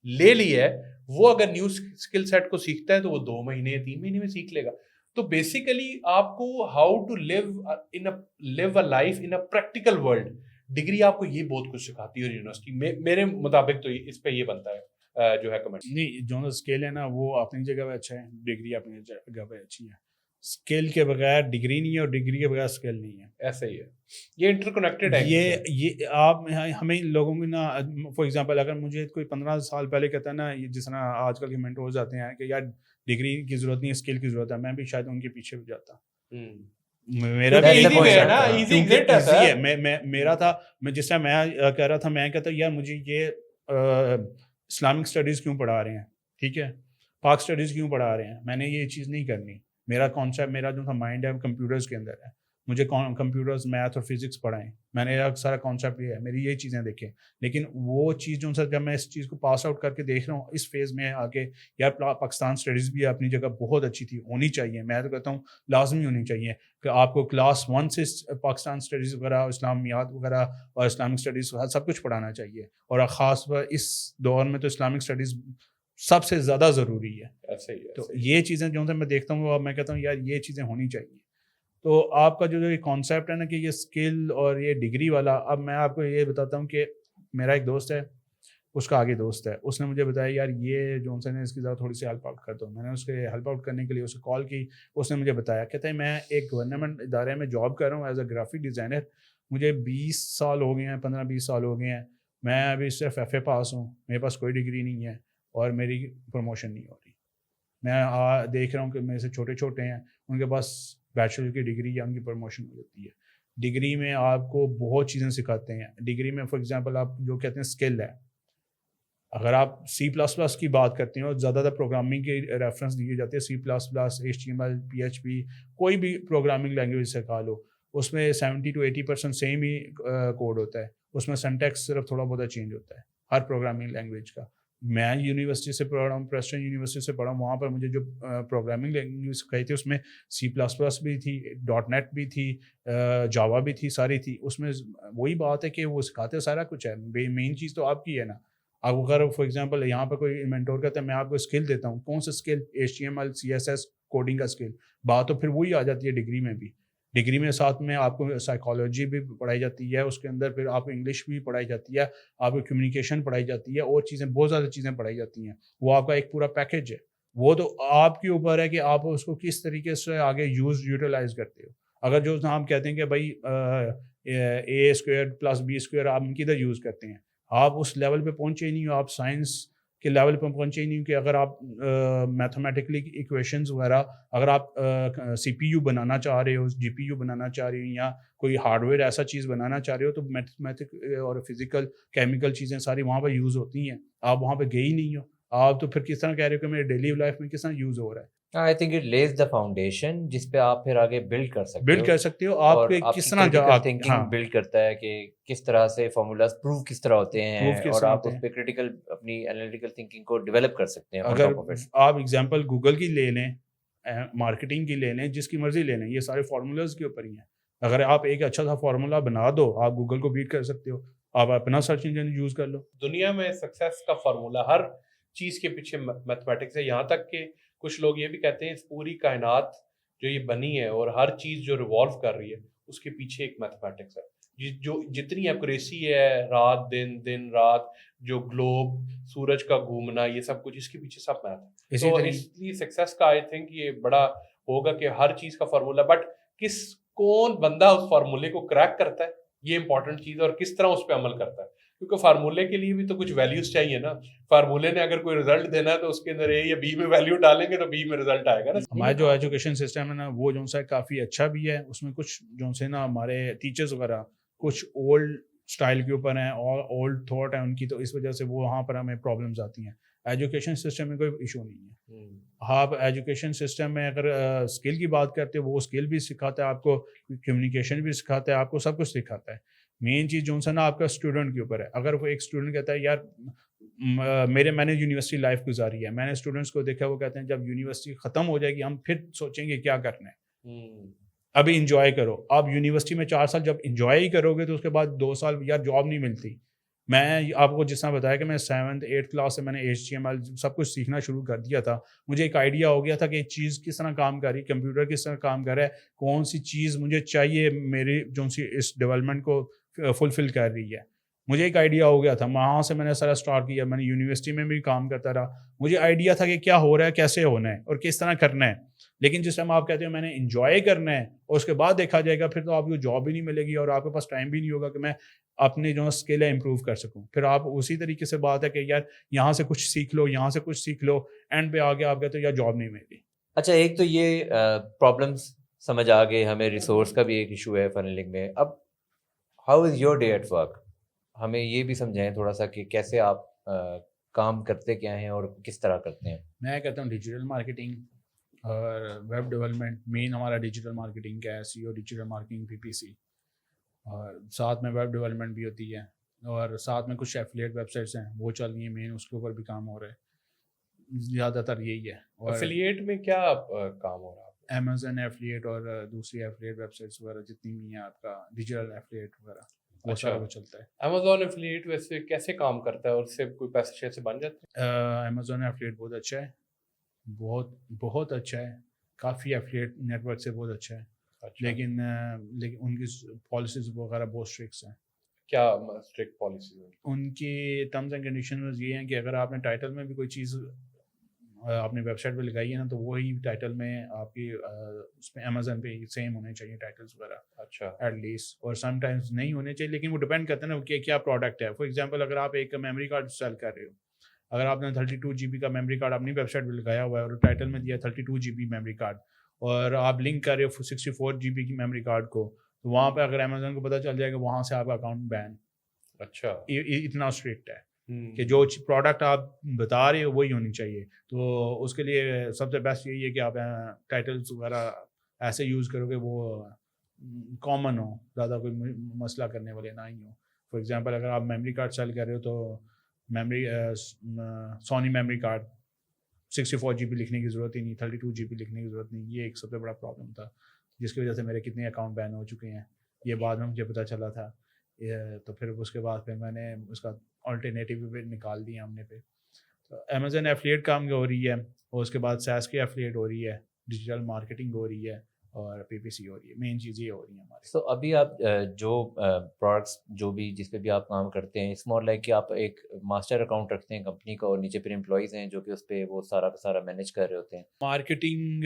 لے لی ہے وہ اگر نیو اسکل سیٹ کو سیکھتا ہے تو وہ 2 مہینے 3 مہینے میں سیکھ لے گا. تو بیسیکلی آپ کو how to live a life in a practical world, degree آپ کو یہ بہت کچھ سکھاتی ہے یونیورسٹی میں. میرے مطابق تو اس پہ یہ بنتا ہے جو ہے کمنٹ. نہیں جو اسکل ہے نا وہ اپنی جگہ پہ اچھا ہے, ڈگری اپنی جگہ پہ اچھی ہے. اسکل کے بغیر ڈگری نہیں ہے اور ڈگری کے بغیر اسکل نہیں ہے. ایسا ہی ہے, یہ انٹر کنیکٹڈ ہے. یہ آپ ہمیں لوگوں کو نا فار ایگزامپل اگر مجھے کوئی 15 سال پہلے کہتا ہے نا جس طرح آج کل کے مینٹورز آتے ہیں کہ یار ڈگری کی ضرورت نہیں, اسکل کی ضرورت ہے, میں بھی شاید ان کے پیچھے بھی جاتا. میرا میرا تھا, میں جس طرح میں کہہ رہا تھا, میں کہتا یار مجھے یہ اسلامک اسٹڈیز کیوں پڑھا رہے ہیں, ٹھیک ہے, پاک اسٹڈیز کیوں پڑھا رہے ہیں, میں نے یہ چیز نہیں کرنی. میرا کانسیپٹ, میرا جو تھا مائنڈ ہے کمپیوٹرز کے اندر ہے, مجھے کمپیوٹرز میتھ اور فزکس پڑھائیں, میں نے سارا کانسیپٹ یہ ہے, میری یہ چیزیں دیکھیں. لیکن وہ چیز جو جب میں اس چیز کو پاس آؤٹ کر کے دیکھ رہا ہوں اس فیز میں آ کے, یار پاکستان اسٹڈیز بھی اپنی جگہ بہت اچھی تھی, ہونی چاہیے. میں تو کہتا ہوں لازمی ہونی چاہیے کہ آپ کو کلاس 1 سے پاکستان اسٹڈیز وغیرہ, اسلامیات وغیرہ اور اسلامک اسٹڈیز سب کچھ پڑھانا چاہیے. اور خاص طور اس دور میں تو اسلامک اسٹڈیز سب سے زیادہ ضروری ہے. تو یہ چیزیں جو میں دیکھتا ہوں اور میں کہتا ہوں یار یہ چیزیں ہونی چاہیے. تو آپ کا جو یہ کانسیپٹ ہے نا کہ یہ اسکل اور یہ ڈگری والا, اب میں آپ کو یہ بتاتا ہوں کہ میرا ایک دوست ہے, اس کا آگے دوست ہے, اس نے مجھے بتایا یار یہ جونسن ہے, اس کی ذرا تھوڑی سی ہیلپ آؤٹ کر دو. میں نے اس کے ہیلپ آؤٹ کرنے کے لیے اسے کال کی. اس نے مجھے بتایا, کہتا ہے میں ایک گورنمنٹ ادارے میں جاب کر رہا ہوں ایز اے گرافک ڈیزائنر, مجھے 20 سال ہو گئے ہیں, 15-20 سال ہو گئے ہیں, میں ابھی صرف FA پاس ہوں, میرے پاس کوئی ڈگری نہیں ہے اور میری پروموشن نہیں ہو رہی. میں دیکھ رہا ہوں کہ میرے سے چھوٹے چھوٹے ہیں, ان کے پاس بیچلر کی ڈگری یا ان کی پروموشن ہو جاتی ہے. ڈگری میں آپ کو بہت چیزیں سکھاتے ہیں. ڈگری میں فار ایگزامپل آپ جو کہتے ہیں اسکل ہے, اگر آپ C++ کی بات کرتے ہیں اور زیادہ تر پروگرامنگ کی ریفرنس دیے جاتے ہیں, C++, HTML, PHP, کوئی بھی پروگرامنگ لینگویج سکھا لو, اس میں 70-80% سیم ہی کوڈ ہوتا ہے. اس میں سینٹیکس صرف تھوڑا بہت چینج ہوتا ہے ہر پروگرامنگ لینگویج کا. میں یونیورسٹی سے پڑھ رہا ہوں, پریسٹن یونیورسٹی سے پڑھا ہوں, وہاں پر مجھے جو پروگرامنگ لینگویج سکھائی تھی اس میں C++ بھی تھی, .NET بھی تھی, جاوا بھی تھی, ساری تھی. اس میں وہی بات ہے کہ وہ سکھاتے سارا کچھ ہے, مین چیز تو آپ کی ہے نا. اب اگر فار ایگزامپل یہاں پہ کوئی مینٹور کہتا ہے میں آپ کو اسکل دیتا ہوں, کون سا اسکل؟ HTML, CSS, کوڈنگ کا اسکل. بات تو پھر وہی آ جاتی ہے ڈگری میں بھی. ڈگری میں ساتھ میں آپ کو سائیکالوجی بھی پڑھائی جاتی ہے, اس کے اندر پھر آپ کو انگلش بھی پڑھائی جاتی ہے, آپ کو کمیونیکیشن پڑھائی جاتی ہے, اور چیزیں بہت زیادہ چیزیں پڑھائی جاتی ہیں. وہ آپ کا ایک پورا پیکیج ہے. وہ تو آپ کے اوپر ہے کہ آپ اس کو کس طریقے سے آگے یوٹیلائز کرتے ہو. اگر جو ہم کہتے ہیں کہ بھائی A² + B² آپ کدھر یوز کرتے ہیں, آپ اس لیول پہ پہنچے ہی نہیں ہو, آپ سائنس کے لیول پہ پہنچے ہی نہیں ہو کہ اگر آپ میتھمیٹیکلی ایکویشنز وغیرہ اگر آپ CPU بنانا چاہ رہے ہو, GPU بنانا چاہ رہے ہو, یا کوئی ہارڈ ویئر ایسا چیز بنانا چاہ رہے ہو, تو میتھمیٹک اور فزیکل کیمیکل چیزیں ساری وہاں پہ یوز ہوتی ہیں. آپ وہاں پہ گئے ہی نہیں ہو, آپ تو پھر کس طرح کہہ رہے ہو کہ میرے ڈیلی لائف میں کس طرح یوز ہو رہا ہے. I think it lays the foundation جس پہ آپ پھر آگے بلڈ کر سکتے ہو. آپ اور کے آپ کس کی طرح کریٹیکل تھنکنگ بلڈ کرتا ہے کہ کس طرح سے فارمولاز پروف کس طرح ہوتے ہیں, اور آپ اس پہ کریٹیکل اپنی انالیٹیکل تھنکنگ کو ڈیولپ کر سکتے ہیں. اگر آپ ایگزامپل گوگل کی لے لیں, مارکیٹنگ کی لے لیں, جس کی مرضی لے لیں, یہ سارے فارمولاز کے اوپر ہی ہیں. اگر آپ ایک اچھا سا فارمولا بنا دو, آپ گوگل کو بیٹ کر سکتے ہو. آپ اپنا سرچ انجن یوز کر لو. دنیا میں سکسیس کا فارمولا ہر چیز کے پیچھے میتھمیٹکس ہے. یہاں تک کہ کچھ لوگ یہ بھی کہتے ہیں اس پوری کائنات جو یہ بنی ہے اور ہر چیز جو ریوالو کر رہی ہے اس کے پیچھے ایک میتھمیٹکس ہے. جو جتنی ایکوریسی ہے, رات دن رات, جو گلوب سورج کا گھومنا, یہ سب کچھ اس کے پیچھے سب میتھ ہے. تو اس لیے سکسیس کا آئی تھنک یہ بڑا ہوگا کہ ہر چیز کا فارمولا, بٹ کون بندہ اس فارمولے کو کریک کرتا ہے یہ امپورٹنٹ چیز ہے, اور کس طرح اس پہ عمل کرتا ہے. کیونکہ فارمولے کے لیے بھی تو کچھ ویلیوز چاہیے نا. فارمولے نے اگر کوئی رزلٹ دینا ہے تو اس کے اندر A یا B میں ویلیو ڈالیں گے تو B میں رزلٹ آئے گا نا. ہمارا جو ایجوکیشن سسٹم ہے نا, وہ جو ہے کافی اچھا بھی ہے. اس میں کچھ جو ہے نا ہمارے ٹیچرز وغیرہ کچھ اولڈ اسٹائل کے اوپر ہیں اور اولڈ تھاٹ ہے ان کی, تو اس وجہ سے وہ وہاں پر ہمیں پرابلمس آتی ہیں. ایجوکیشن سسٹم میں کوئی ایشو نہیں ہے. آپ ایجوکیشن سسٹم میں اگر اسکل کی بات کرتے ہو, وہ اسکل بھی سکھاتا ہے آپ کو, کمیونیکیشن بھی سکھاتا ہے آپ کو, سب کچھ سکھاتا ہے. مین چیز جو ہے نا آپ کا اسٹوڈنٹ کے اوپر ہے. اگر وہ ایک اسٹوڈنٹ کہتا ہے یار میں نے یونیورسٹی لائف گزاری ہے, میں نے اسٹوڈنٹس کو دیکھا, وہ کہتے ہیں جب یونیورسٹی ختم ہو جائے گی ہم پھر سوچیں گے کیا کرنا ہے, ابھی انجوائے کرو. آپ یونیورسٹی میں 4 سال جب انجوائے ہی کرو گے تو اس کے بعد 2 سال یار جاب نہیں ملتی. میں آپ کو جس طرح بتایا کہ میں 7th 8th کلاس سے میں نے HTML سب کچھ سیکھنا شروع کر دیا تھا. مجھے ایک آئیڈیا ہو گیا تھا کہ ایک چیز کس طرح کام کر رہی, کمپیوٹر کس طرح کام کر رہا ہے, کون سی چیز مجھے چاہیے میری جو سی اس ڈیولپمنٹ کو فلفل کر رہی ہے. مجھے ایک آئیڈیا ہو گیا تھا, وہاں سے میں نے سارا اسٹارٹ کیا. میں نے یونیورسٹی میں بھی کام کرتا رہا, مجھے آئیڈیا تھا کہ کیا ہو رہا ہے, کیسے ہونا ہے اور کس طرح کرنا ہے. لیکن جس ٹائم آپ کہتے ہو میں نے انجوائے کرنا ہے اور اس کے بعد دیکھا جائے گا, پھر تو آپ کو جاب بھی نہیں ملے گی اور آپ کے پاس ٹائم بھی نہیں ہوگا کہ میں اپنے جو اسکل ہے امپروو کر سکوں. پھر آپ اسی طریقے سے بات ہے کہ یار یہاں سے کچھ سیکھ لو, یہاں سے کچھ سیکھ لو, اینڈ پہ آگے آپ کہتے ہو یار جاب نہیں ملے گی. اچھا, ایک تو یہ پرابلمس سمجھ آ گئے ہمیں, ریسورس کا بھی ایک ایشو ہے فنلنگ میں. اب how is your day at work, ہمیں یہ بھی سمجھائیں تھوڑا سا کہ کیسے آپ کام کرتے کیا ہیں اور کس طرح کرتے ہیں. میں کہتا ہوں ڈیجیٹل مارکیٹنگ اور ویب ڈیولپمنٹ. مین ہمارا ڈیجیٹل مارکیٹنگ کا ہے, SEO ڈیجیٹل مارکیٹنگ, PPC, اور ساتھ میں ویب ڈیولپمنٹ بھی ہوتی ہے, اور ساتھ میں کچھ ایفیلیٹ ویب سائٹس ہیں وہ چل رہی ہیں مین, اس کے اوپر بھی کام ہو رہا ہے. زیادہ تر یہی ہے. اور ایفیلیٹ میں کیا کام ہو رہا ہے؟ امیزون ایفیلیٹ اور دوسری ایفیلیٹ ویب سائٹس وغیرہ جتنی بھی ہیں آپ کا ڈیجیٹل ایفیلیٹ وغیرہ, وہ سارا وہ چلتا ہے. امیزون ایفیلیٹ ویسے کیسے کام کرتا ہے اور اس سے کوئی پیسے شیسے بن جاتے ہیں؟ امیزون ایفیلیٹ بہت اچھا ہے, بہت اچھا ہے. کافی ایفیلیٹ نیٹ ورک سے بہت اچھا ہے. لیکن ان کی پالیسیز وغیرہ بہت اسٹرکٹس ہیں. کیا اسٹرکٹ پالیسیز ہیں ان کی ٹرمز اینڈ کنڈیشنز یہ ہیں کہ اگر آپ نے ٹائٹل میں بھی کوئی چیز اپنی ویب سائٹ پہ لگائی ہے نا، تو وہی ٹائٹل میں آپ کی اس پہ امیزون پہ سیم ہونے چاہیے ٹائٹلس وغیرہ، اچھا ایٹ لیسٹ. اور سم ٹائمز نہیں ہونے چاہیے، لیکن وہ ڈپینڈ کرتا ہے نا کہ کیا پروڈکٹ ہے. فار ایگزامپل اگر آپ ایک میموری کارڈ سیل کر رہے ہو، اگر آپ نے 32 GB کا میموری کارڈ اپنی ویب سائٹ پہ لگایا ہوا ہے اور ٹائٹل میں دیا 32 GB میموری کارڈ، اور آپ لنک کر رہے ہو 64 GB کی میموری کارڈ کو، تو وہاں پہ اگر امیزون کو پتہ چل جائے گا، وہاں سے آپ کا اکاؤنٹ بین. اچھا اتنا اسٹرکٹ ہے کہ جو پروڈکٹ آپ بتا رہے ہو وہی ہونی چاہیے. تو اس کے لیے سب سے بیسٹ یہی ہے کہ آپ ٹائٹلس وغیرہ ایسے یوز کرو کہ وہ کامن ہو، زیادہ کوئی مسئلہ کرنے والے نہ ہی ہوں. فار ایگزامپل اگر آپ میموری کارڈ سیل کر رہے ہو تو میموری سونی میموری کارڈ 64 GB لکھنے کی ضرورت ہی نہیں، 32 GB لکھنے کی ضرورت نہیں. یہ ایک سب سے بڑا پرابلم تھا جس کی وجہ سے میرے کتنے اکاؤنٹ بین ہو چکے ہیں. یہ بعد میں مجھے پتہ چلا تھا، تو پھر اس کے بعد پھر میں نے اس کا آلٹرنیٹیو بھی نکال دیا ہم نے پہ. تو امیزون ایفلیٹ کام ہو رہی ہے، اور اس کے بعد سیس کی ایفلیٹ ہو رہی ہے، ڈیجیٹل مارکیٹنگ ہو رہی ہے، اور PPC ہو رہی ہے. مین چیز یہ ہو رہی ہے ہماری. سو ابھی آپ جو پروڈکٹس جو بھی جس پہ بھی آپ کام کرتے ہیں، اس مور لائک کہ آپ ایک ماسٹر اکاؤنٹ رکھتے ہیں کمپنی کا، اور نیچے پھر امپلائیز ہیں جو کہ اس پہ وہ سارا کا سارا مینیج کر رہے ہوتے ہیں. مارکیٹنگ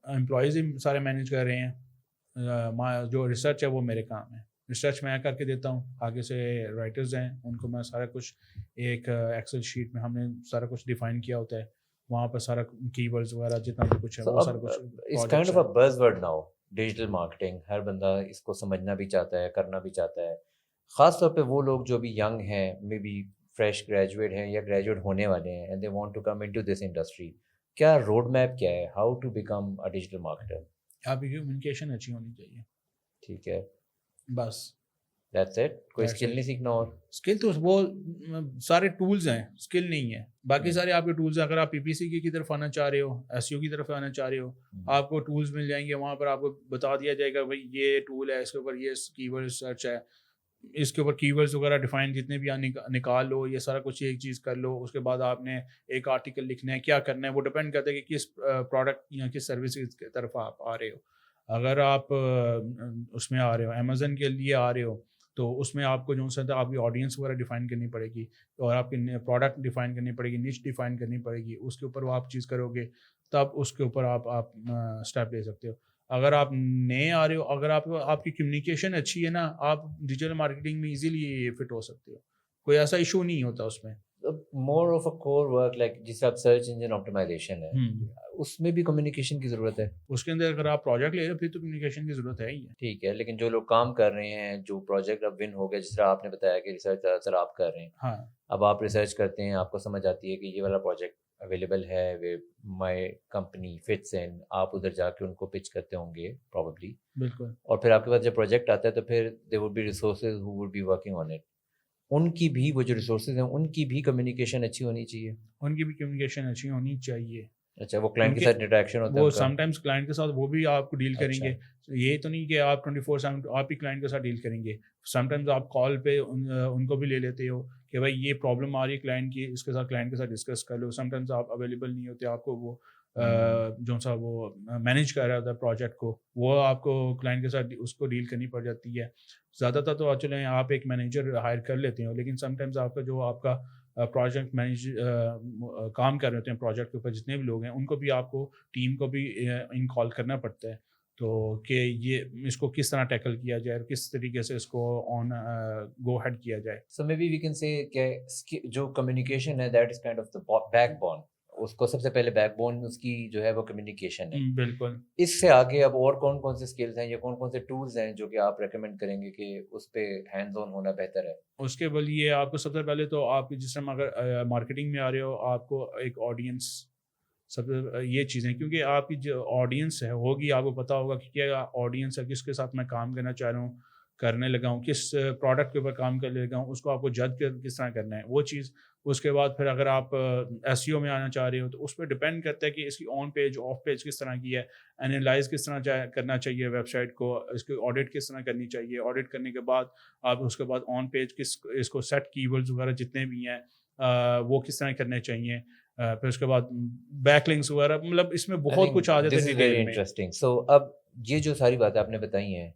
امپلائیز ہی سارے مینیج کر رہے ہیں. جو ریسرچ ہے وہ میرے کام ہے، ریسرچ میں کر کے دیتا ہوں. آگے سے رائٹرز ہیں، ان کو میں سارا کچھ ایک ایکسل شیٹ میں ہم نے سارا کچھ ڈیفائن کیا ہوتا ہے، وہاں پر سارا کی ورڈز وغیرہ جتنا بھی کچھ ہے وہ سارا کچھ. It's kind of a buzz word now, digital marketing. ہر بندہ اس کو سمجھنا بھی چاہتا ہے، کرنا بھی چاہتا ہے. خاص طور پہ وہ لوگ جو بھی ینگ ہیں، مے بی فریش گریجویٹ ہیں یا گریجویٹ ہونے والے ہیں، and they want to come into this industry. کیا روڈ میپ کیا ہے، how to become a digital marketer? آپ کی کمیونیکیشن اچھی ہونی چاہیے، ٹھیک ہے، بس دیٹس اٹ. کوئی اسکل نہیں سیکھنا. اور اسکل تو وہ سارے ٹولز ہیں، اسکل نہیں ہے. باقی سارے آپ کے ٹولز ہیں. اگر آپ PPC کی طرف آنا چاہ رہے ہو، SEO کی طرف آنا چاہ رہے ہو، آپ کو ٹولز مل جائیں گے. وہاں پر آپ کو بتا دیا جائے گا بھائی یہ ٹول ہے، اس کے اوپر یہ کی ورڈ سرچ ہے، اس کے اوپر کی ورڈز وغیرہ ڈیفائن جتنے بھی نکال لو، یہ سارا کچھ ایک چیز کر لو. اس کے بعد آپ نے ایک آرٹیکل لکھنا ہے، کیا کرنا ہے وہ ڈپینڈ کرتا ہے کہ کس پروڈکٹ یا کس سروس کی طرف آپ آ رہے ہو. اگر آپ اس میں آ رہے ہو امیزون کے لیے آ رہے ہو، تو اس میں آپ کو جو ہے آپ کی آڈینس وغیرہ ڈیفائن کرنی پڑے گی، اور آپ کی پروڈکٹ ڈیفائن کرنی پڑے گی، نیچ ڈیفائن کرنی پڑے گی. اس کے اوپر وہ آپ چیز کرو گے تب اس کے اوپر آپ اسٹیپ لے سکتے ہو. اگر آپ نئے آ رہے ہو، اگر آپ کی کمیونیکیشن اچھی ہے نا، آپ ڈیجیٹل مارکیٹنگ میں ایزیلی فٹ ہو سکتے ہو. کوئی ایسا ایشو نہیں ہوتا اس میں. More of a core work like جس آپ سرچ انجن آپٹیمائزیشن ہے، اس میں بھی کمیونیکیشن کی ضرورت ہے. اس کے اندر اگر آپ پروجیکٹ لے رہے ہو پھر تو کمیونیکیشن کی ضرورت ہے ہی ہے. ٹھیک ہے، لیکن جو لوگ کام کر رہے ہیں، جو پروجیکٹ اب ون ہو گیا، جس طرح آپ نے بتایا کہ ریسرچ دراصل آپ کر رہے ہیں. ہاں، اب آپ ریسرچ کرتے ہیں، آپ کو سمجھ آتی ہے کہ یہ والا پروجیکٹ اویلیبل ہے، مائی کمپنی فٹس ان. آپ ادھر جا کے ان کو پچ کرتے ہوں گے پروبیبلی. بالکل. اور پھر آپ کے پاس جب پروجیکٹ آتا ہے تو پھر they would be resources who would be working on it. ان کی بھی وہ جو ریسورسز ہیں ان کی بھی کمیونیکیشن اچھی ہونی چاہیے. ان کی بھی کمیونیکیشن اچھی ہونی چاہیے. اچھا، وہ کلائنٹ کے ساتھ انٹریکشن ہوتا ہے وہ سم ٹائمز کلائنٹ کے ساتھ وہ بھی آپ کو ڈیل کریں گے. یہ تو نہیں کہ آپ 24/7 آپ ہی کلائنٹ کے ساتھ ڈیل کریں گے. سم ٹائمز آپ کال پہ ان کو بھی لے لیتے ہو کہ بھائی یہ پرابلم آ رہی ہے کلائنٹ کی، اس کے ساتھ کلائنٹ کے ساتھ ڈسکس کر لو. سم ٹائمز آپ اویلیبل نہیں ہوتے، آپ کو وہ جو سا وہ مینیج کر رہا ہوتا ہے پروجیکٹ کو، وہ آپ کو کلائنٹ کے ساتھ اس کو ڈیل کرنی پڑ جاتی ہے. زیادہ تر تو چلیں آپ ایک مینیجر ہائر کر لیتے ہو، لیکن سم ٹائمز آپ کا جو آپ کا پروجیکٹ مینیج کام کر رہے ہوتے ہیں پروجیکٹ کے اوپر جتنے بھی لوگ ہیں، ان کو بھی آپ کو ٹیم کو بھی ان کال کرنا پڑتا ہے. تو کہ یہ اس کو کس طرح ٹیکل کیا جائے اور کس طریقے سے اس کو آن گو ہیڈ کیا جائے. سو may be we can say کہ جو کمیونیکیشن ہے that is kind of the backbone. اس کو سب سے پہلے بیک بون اس کی جو ہے وہ کمیونیکیشن ہے. بالکل. اس سے آگے اب اور کون کون سے اسکلز ہیں یا کون کون سے ٹولز ہیں جو کہ آپ ریکمینڈ کریں گے کہ اس پہ ہینڈز آن ہونا بہتر ہے؟ اس کے لیے آپ کو سب سے پہلے تو آپ جس طرح اگر مارکیٹنگ میں آ رہے ہو، آپ کو ایک آڈینس سب سے یہ چیزیں، کیونکہ آپ کی جو آڈینس ہے ہوگی، آپ کو پتہ ہوگا کہ کیا آڈینس ہے، کس کے ساتھ میں کام کرنا چاہ رہا ہوں، کرنے لگا ہوں، کس پروڈکٹ کے اوپر کام کرنے لگا ہوں، اس کو آپ کو جج کس طرح کرنا ہے وہ چیز. اس کے بعد پھر اگر آپ SEO میں آنا چاہ رہے ہو تو اس پہ ڈپینڈ کرتا ہے کہ اس کی آن پیج آف پیج کس طرح کی ہے، انالائز کس طرح کرنا چاہیے ویب سائٹ کو، اس کی آڈٹ کس طرح کرنی چاہیے. آڈٹ کرنے کے بعد آپ اس کے بعد آن پیج اس کو سیٹ کی ورڈز وغیرہ جتنے بھی ہیں وہ کس طرح کرنے چاہیے. پھر اس کے بعد بیک لنکس وغیرہ، مطلب اس میں بہت کچھ آ جاتا ہے ڈیٹیل میں. انٹرسٹنگ. سو اب یہ جو ساری باتیں آپ نے بتائی ہیں،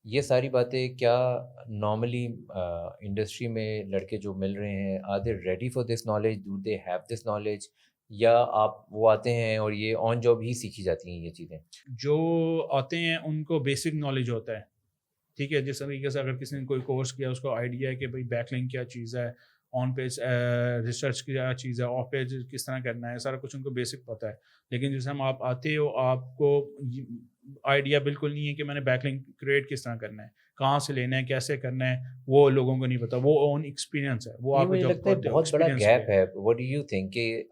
یہ ساری باتیں کیا نارملی انڈسٹری میں لڑکے جو مل رہے ہیں are they ready for this knowledge, do they have this knowledge, یا آپ وہ آتے ہیں اور یہ آن جاب ہی سیکھی جاتی ہیں یہ چیزیں؟ جو آتے ہیں ان کو بیسک نالج ہوتا ہے، ٹھیک ہے. جس طریقے سے اگر کسی نے کوئی کورس کیا اس کو آئیڈیا ہے کہ بھائی بیک لنک کیا چیز ہے، آن پیج ریسرچ کیا چیز ہے، آف پیج کس طرح کرنا ہے، سارا کچھ ان کو بیسک پتہ ہے. لیکن جس ہم آپ آتے ہو آپ کو آئیڈیا بالکل نہیں ہے کہ میں نے بیک لنک کریٹ کس طرح کرنا ہے، کہاں سے لینا ہے، کیسے کرنا ہے، وہ لوگوں کو نہیں پتا. وہ اون ایکسپیرینس ہے، وہ آپ کو مجھے جب لگتا ہے بہت بڑا گیپ ہے. واٹ ڈو یو تھنک کہ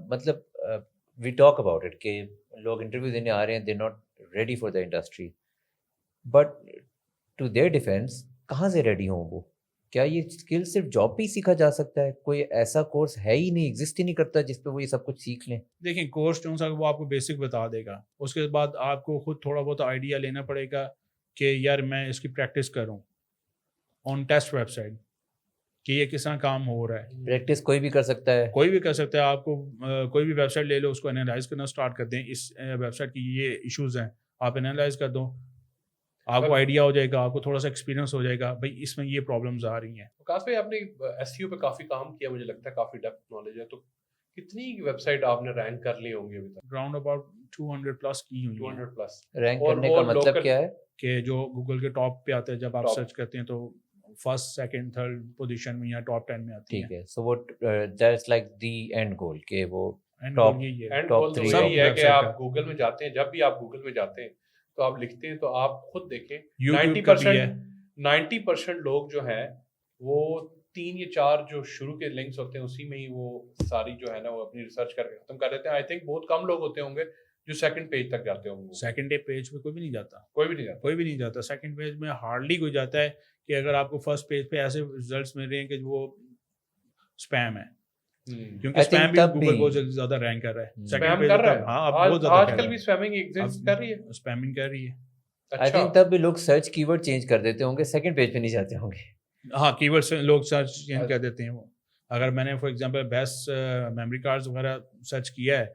مطلب وی ٹاک اباؤٹ اٹ کہ لوگ انٹرویو دینے آ رہے ہیں، they not ready for the industry, but to their defence کہاں سے ریڈی ہوں وہ؟ کیا یہ اسکل صرف جاب پہ ہی سیکھا جا سکتا ہے؟ کوئی ایسا کورس ہے ہی نہیں، ایگزسٹ ہی نہیں کرتا جس پہ وہ یہ سب کچھ سیکھ لیں؟ دیکھیں کورس جو سا وہ آپ کو بیسک بتا دے گا، اس کے بعد آپ کو خود تھوڑا بہت آئیڈیا لینا پڑے گا کہ یار میں اس کی پریکٹس کروں آن ٹیسٹ ویب سائٹ کہ یہ کس طرح کام ہو رہا ہے. پریکٹس کوئی بھی کر سکتا ہے، کوئی بھی کر سکتا ہے. آپ کو کوئی بھی ویب سائٹ لے لو، اس کو انالائز کرنا اسٹارٹ کر دیں، اس ویب سائٹ کی یہ ایشوز ہیں، آپ انالائز کر دو، آپ کو آئیڈیا ہو جائے گا، آپ کو تھوڑا سا ایکسپیرینس ہو جائے گا بھائی اس میں یہ پرابلمز آ رہی ہیں. کافی آپ نے ایس سی او پہ کافی کام کیا، مجھے لگتا ہے کافی ڈیپتھ نالج ہے. تو کتنی ویب سائٹ آپ نے رینک کر لی ہوں گی ابھی تک؟ اراؤنڈ اباؤٹ 200 پلس کی ہوئی ہیں. 200 پلس. رینک کرنے کا مطلب کیا ہے؟ کہ جو گوگل کے ٹاپ پہ آتے ہیں، جب آپ Top. سرچ کرتے ہیں تو فرسٹ سیکنڈ تھرڈ پوزیشن میں یا ٹاپ 10 میں آتی ٹھیک ہے. سو وہ دیٹس لائک دی اینڈ گول کہ وہ ہے. top- یہی ہے. اینڈ Top گول تو 3 یہی ہے ویب کہ سائٹ آپ کا. گوگل میں جاتے ہیں، جب بھی آپ گوگل میں جاتے ہیں تو آپ لکھتے ہیں تو آپ خود دیکھیں YouTube کا بھی ہے. 90% لوگ جو ہیں وہ 3 یا 4 جو شروع کے لنکس ہوتے ہیں اسی میں ہی وہ ساری جو ہے نا وہ اپنی ریسرچ کر کے ختم کر دیتے ہیں. آئی تھنک بہت کم لوگ ہوتے ہوں گے جو سیکنڈ پیج تک جاتے ہوں گے. سیکنڈ پیج پہ کوئی بھی نہیں جاتا، کوئی بھی نہیں جاتا. کوئی بھی نہیں جاتا. سیکنڈ پیج میں ہارڈلی کوئی جاتا ہے کہ اگر آپ کو فرسٹ پیج پہ ایسے ریزلٹس مل رہے ہیں کہ وہ اسپیم ہے، کیونکہ اسپیم بھی گوگل بہت زیادہ رینک کر رہا ہے. اسپیم کر رہا ہے. ہاں بہت زیادہ آج کل بھی اسپیمنگ ایگزسٹ کر رہی ہے. اسپیمنگ کر رہی ہے. آئی تھنک تب بھی لوگ سرچ کی ورڈ چینج کر دیتے ہوں گے، سیکنڈ پیج پہ نہیں جاتے ہوں گے. ہاں کی ورڈ سے لوگ سرچ چینج کر دیتے ہیں. وہ اگر میں نے for example best memory cards وغیرہ سرچ کیا ہے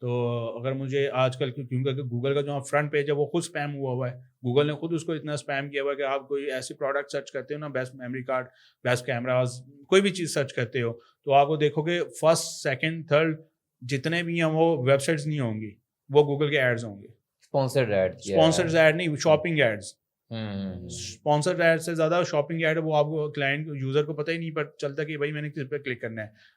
تو اگر مجھے آج کل کیونکہ گوگل کا جو فرنٹ پیج ہے وہ خود اسپیم ہوا ہے، گوگل نے خود اس کو اتنا اسپیم کیا ہوا ہے کہ آپ کوئی ایسی پروڈکٹ سرچ کرتے ہو نا، best memory card, best cameras, کوئی بھی چیز سرچ کرتے ہو تو آپ کو دیکھو گے فرسٹ سیکنڈ تھرڈ جتنے بھی ہیں وہ ویب سائٹس نہیں ہوں گی، وہ گوگل کے ایڈز ہوں گے. اسپانسرڈ ایڈ، اسپانسرڈ ایڈ نہیں، شاپنگ ایڈز. اسپانسرڈ ایڈ سے زیادہ شاپنگ ایڈ، وہ آپ کو کلائنٹ یوزر کو پتہ ہی نہیں چلتا کہ بھائی میں نے کس پہ کلک کرنا ہے.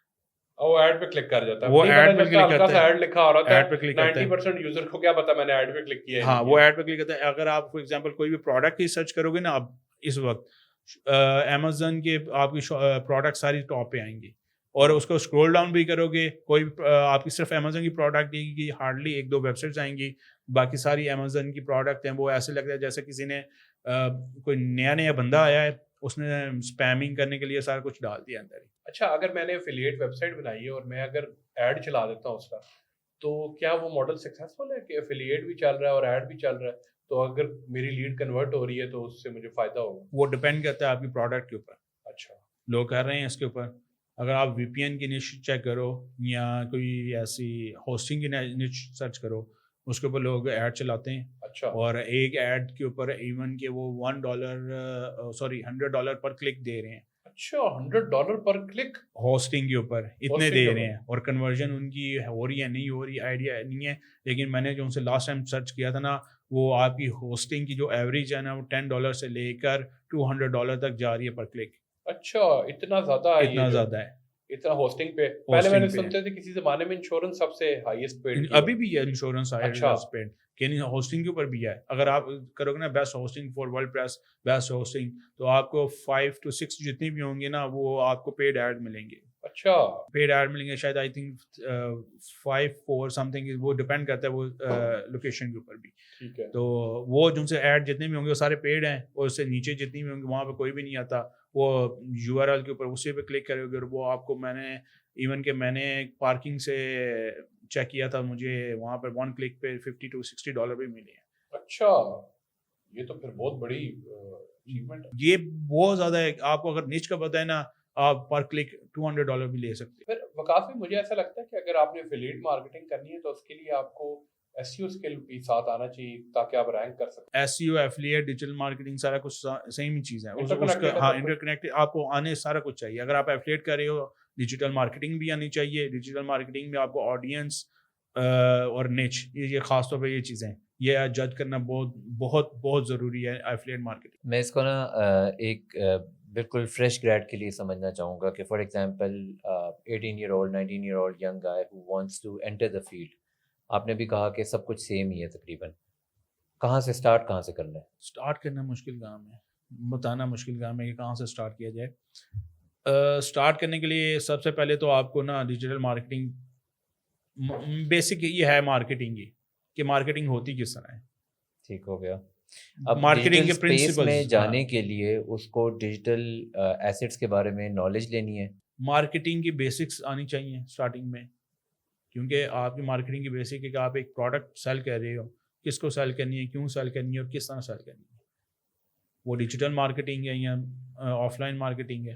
وہ ایڈ پہ کلک کر جاتا ہے. وہ ایڈ پہ کلک کرتا ہے، ایڈ لکھا ہو رہا ہے، ایڈ پہ کلک کرتا ہے. 90% یوزر کو کیا پتا میں نے ایڈ پہ کلک کیا ہے. ہاں وہ ایڈ پہ کلک کرتا ہے. اگر آپ فار ایگزامپل کوئی بھی پروڈکٹ ہی سرچ کرو گے نا اب اس وقت امیزون کے آپ کی پروڈکٹ ساری ٹاپ پہ آئیں گی، اور اس کو اسکرول ڈاؤن بھی کرو گے کوئی آپ کی صرف امیزون کی پروڈکٹ دے گی، ہارڈلی 1-2 ویب سائٹس آئیں گی، باقی ساری امیزون کی پروڈکٹ ہیں. وہ ایسے لگتا ہے جیسے کسی نے کوئی نیا بندہ آیا ہے، اس نے اسپیمنگ کرنے کے لیے سارا کچھ ڈال دیا اندر ہی. اچھا اگر میں نے افیلیٹ ویب سائٹ بنائی ہے اور میں اگر ایڈ چلا دیتا ہوں اس کا، تو کیا وہ ماڈل سکسیسفل ہے کہ افیلیٹ بھی چل رہا ہے اور ایڈ بھی چل رہا ہے؟ تو اگر میری لیڈ کنورٹ ہو رہی ہے تو اس سے مجھے فائدہ ہوگا؟ وہ ڈپینڈ کرتا ہے آپ کی پروڈکٹ کے اوپر. اچھا لوگ کر رہے ہیں اس کے اوپر. اگر آپ وی پی این کی نیچ چیک کرو یا کوئی ایسی ہوسٹنگ کی نیچ سرچ کرو، اس کے اوپر لوگ ایڈ چلاتے ہیں. اچھا. اور ایک ایڈ کے اوپر ایون کہ وہ $100 پر کلک دے رہے ہیں. اچھا $100 پر کلک ہوسٹنگ کے اوپر اتنے دے رہے ہیں، اور کنورژن ان کی ہو رہی ہے نہیں ہو رہی آئیڈیا نہیں ہے. لیکن میں نے جو ان سے لاسٹ ٹائم سرچ کیا تھا نا، وہ آپ کی ہوسٹنگ کی جو ایوریج ہے نا وہ $10 سے لے کر $200 تک جا رہی ہے پر کلک. اچھا اتنا زیادہ ہے؟ اتنا زیادہ ہے اتنا ہوسٹنگ پہ. پہلے میں نے سنتے تھے کسی زمانے میں انشورنس سب سے ہائیسٹ پیڈ، ابھی بھی ہے انشورنس ہائیسٹ پیڈ، یعنی ہوسٹنگ کے اوپر بھی ہے. اگر آپ کرو گے نا best hosting for world press, best hosting, تو آپ کو 5 to 6 جتنی بھی ہوں گی نا وہ آپ کو پیڈ ایڈ ملیں گے. اچھا پیڈ ایڈ ملیں گے شاید آئی تھنک 5-4 سم تھنگ، وہ ڈپینڈ کرتا ہے وہ لوکیشن کے اوپر بھی. ٹھیک ہے. تو وہ جن سے ایڈ جتنے بھی ہوں گے وہ سارے پیڈ ہیں، اور اس سے نیچے جتنی بھی ہوں گے وہاں پہ کوئی بھی نہیں آتا. وہ یو آر ایل کے اوپر اسی پہ کلک کرو گے اور وہ آپ کو، میں نے ایون کہ میں نے پارکنگ سے چیک کیا تھا، مجھے وہاں پر 1 کلک پہ $50 to $60 بھی ملے ہیں. اچھا یہ تو پھر بہت بڑی اچیومنٹ ہے. یہ بہت زیادہ ہے. آپ کو اگر نیچ کا پتہ ہے نا، آپ پر کلک $200 بھی لے سکتے ہیں. پھر وقاص میں مجھے ایسا لگتا ہے کہ اگر آپ نے افیلیٹ مارکیٹنگ کرنی ہے تو اس کے لیے آپ کو SEO اسکل بھی ساتھ آنا چاہیے تاکہ آپ رینک کر سکیں. SEO, ایفلیٹ, ڈیجیٹل مارکیٹنگ سارا کچھ سیم ہی چیز ہے. اس Interconnected کا ہاں ہے. انٹر کنیکٹ آپ کو آنے سارا کچھ چاہیے. اگر آپ ایفلیٹ کر رہے ہو ڈیجیٹل مارکیٹنگ بھی آنی چاہیے. ڈیجیٹل مارکیٹنگ میں آپ کو آڈینس اور نیچ, یہ خاص طور پہ یہ چیزیں یہ جج کرنا بہت بہت بہت ضروری ہے ایفلیٹ مارکیٹنگ. میں اس کو نا ایک بالکل فریش گریڈ کے لیے سمجھنا چاہوں گا کہ for example 18 year old 19 year old young guy who wants to enter the field. آپ نے بھی کہا کہ سب کچھ سیم ہی ہے تقریباً. کہاں سے اسٹارٹ کہاں سے کرنا ہے؟ اسٹارٹ کرنا مشکل کام ہے, بتانا مشکل کام ہے کہ کہاں سے اسٹارٹ کیا جائے. اسٹارٹ کرنے کے لیے سب سے پہلے تو آپ کو نا ڈیجیٹل مارکیٹنگ بیسک یہ ہے مارکیٹنگ کی کہ مارکیٹنگ ہوتی کس طرح ہے. ٹھیک ہو گیا. اب مارکیٹنگ کے اسپیس میں پرنسپلز جانے کے لیے اس کو ڈیجیٹل ایسیٹس کے بارے میں نالج لینی ہے. مارکیٹنگ کی بیسکس آنی چاہیے اسٹارٹنگ میں, کیونکہ آپ کی مارکیٹنگ کی بیسک ہے کہ آپ ایک پروڈکٹ سیل کر رہے ہو, کس کو سیل کرنی ہے, کیوں سیل کرنی ہے اور کس طرح سیل کرنی ہے. وہ ڈیجیٹل مارکیٹنگ ہے یا آف لائن مارکیٹنگ ہے.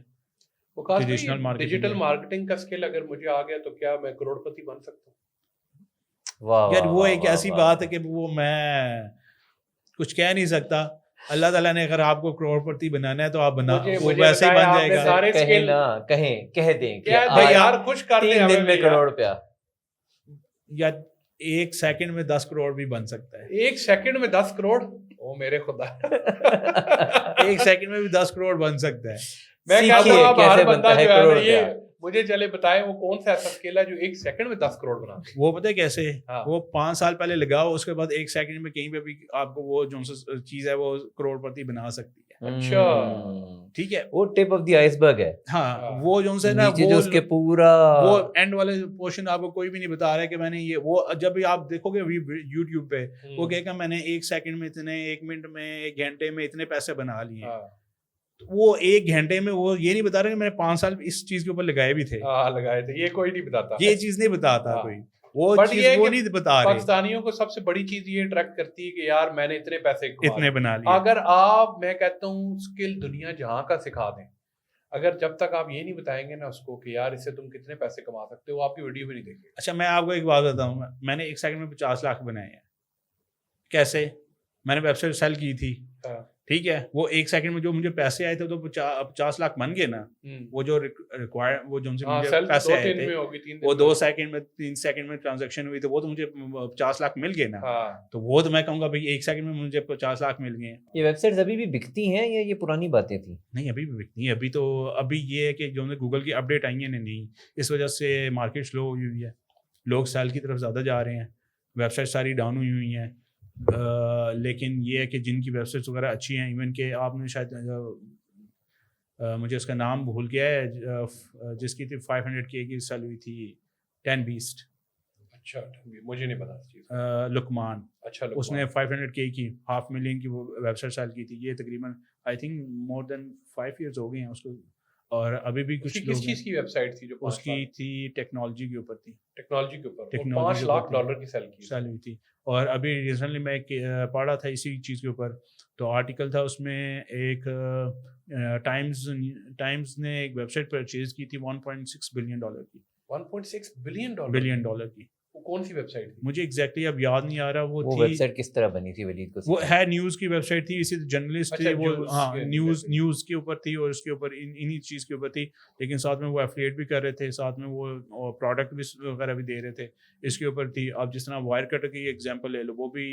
ڈیجیٹل مارکیٹنگ کا اسکل اگر مجھے آ گیا تو کیا میں کروڑ پتی بن سکتا ہوں؟ یار وہ ایک ایسی بات ہے کہ وہ میں کچھ کہہ نہیں سکتا. اللہ تعالیٰ نے اگر آپ کو کروڑ پتی بنانا ہے تو آپ بنا, وہ ویسے ہی بن جائے گا. کہیں نہ کہہ دیں کہ یار کچھ کر دیں 3 دن میں کروڑ روپیہ. یا 1 سیکنڈ میں 10 کروڑ بھی بن سکتا ہے. 1 سیکنڈ میں 10 کروڑ, او میرے خدا. 1 سیکنڈ میں بھی 10 کروڑ بن سکتا ہے. میں کہتا ہوں اب ہر بندہ جو ہے نا یہ مجھے چلے بتائیں وہ کون سا ایسا اسکل ہے جو 1 سیکنڈ میں 10 کروڑ بنا. وہ پتہ ہے کیسے, وہ 5 سال پہلے لگاؤ, اس کے بعد 1 سیکنڈ میں کہیں پہ بھی آپ کو وہ جو چیز ہے وہ کروڑ پتی بنا سکتی ہے. اچھا ٹھیک ہے, وہ ٹپ آف دی آئس برگ ہے. ہاں وہ جو سے نا جو اس کے پورا وہ اینڈ والے پورشن آپ کو کوئی بھی نہیں بتا رہا ہے کہ میں نے یہ وہ جب بھی آپ دیکھو گے یوٹیوب پہ وہ کہے گا میں نے 1 سیکنڈ میں اتنے, 1 منٹ میں, 1 گھنٹے میں اتنے پیسے بنا لیے. وہ 1 گھنٹے میں وہ یہ نہیں بتا رہا کہ میں نے 5 سال اس چیز کے اوپر لگائے بھی تھے. لگائے تھے, یہ کوئی نہیں بتاتا, یہ چیز نہیں بتاتا کوئی. وہ چیز وہ نہیں بتا رہے. پاکستانیوں کو سب سے بڑی چیز یہ اٹریکٹ کرتی ہے کہ یار میں نے اتنے پیسے اتنے بنا لیے. اگر آپ, میں کہتا ہوں اسکل دنیا جہاں کا سکھا دیں, اگر جب تک آپ یہ نہیں بتائیں گے نا اس کو کہ یار اس سے تم کتنے پیسے کما سکتے ہو, آپ کی ویڈیو بھی نہیں دیکھیں گے. اچھا میں آپ کو ایک بات بتاؤں, میں نے 1 سیکنڈ میں 50 لاکھ بنائے ہیں. کیسے؟ میں نے ویب سائٹ سیل کی تھی, ٹھیک ہے, وہ 1 سیکنڈ میں جو مجھے پیسے آئے تھے تو 50 لاکھ بن گئے نا. وہ جو ریکوائر وہ جو مجھے پیسے آئے تھے وہ 2 سیکنڈ میں 3 سیکنڈ میں ٹرانزیکشن ہوئی تو وہ تو مجھے 50 لاکھ مل گئے نا. تو وہ تو میں کہوں گا بھائی 1 سیکنڈ میں مجھے 50 لاکھ مل گئے. یہ ویب سائٹس ابھی بھی بکتی ہیں یا یہ پرانی باتیں تھیں؟ نہیں ابھی بھی بکتی ہیں. ابھی یہ ہے کہ جو گوگل کی اپڈیٹ آئی ہیں نہیں, اس وجہ سے مارکیٹ سلو ہوئی ہوئی ہے, لوگ سیل کی طرف زیادہ جا رہے ہیں, ویب سائٹ ساری ڈاؤن ہوئی ہوئی ہیں. لیکن یہ ہے کہ جن کی ویب سائٹس وغیرہ اچھی ہیں, ایون کہ آپ نے شاید مجھے اس کا نام بھول گیا ہے, جس کی تھی 500K کی سیل ہوئی تھی, 10 Beast. اچھا مجھے نہیں پتا. لکمان, اچھا اس نے 500K کی 500,000 کی وہ ویب سائٹ سیل کی تھی. یہ تقریباً I think more then 5 years ہو گئے ہیں اس کو. اور ابھی بھی کچھ کس چیز کی ویب سائٹ تھی جو اس کی تھی ٹیکنالوجی کے اوپر تھی. ٹیکنالوجی کے اوپر $5 لاکھ کی سیل ہوئی تھی. اور ابھی ریسنٹلی میں پڑھا تھا اسی چیز کے اوپر, تو آرٹیکل تھا اس میں, ایک ٹائمز نے ایک ویب سائٹ پرچیز کی تھی $1.6 بلین کی. $1.6 بلین کی. وہ کون سی ویب سائٹ تھی؟ مجھے ایگزیکٹلی اب یاد نہیں آ رہا. وہ ویب سائٹ کس طرح بنی تھی ولید کو؟ وہ ہے نیوز کی ویب سائٹ تھی, اسی جرنلسٹ تھی وہ. ہاں نیوز کے اوپر تھی اور اس کے اوپر انہی چیز کے اوپر تھی, لیکن ساتھ میں وہ ایفلیٹ بھی کر رہے تھے, ساتھ میں وہ پروڈکٹ بھی وغیرہ بھی دے رہے تھے, اس کے اوپر تھی. اب جس طرح وائر کٹر کی ایگزامپل لے لو, وہ بھی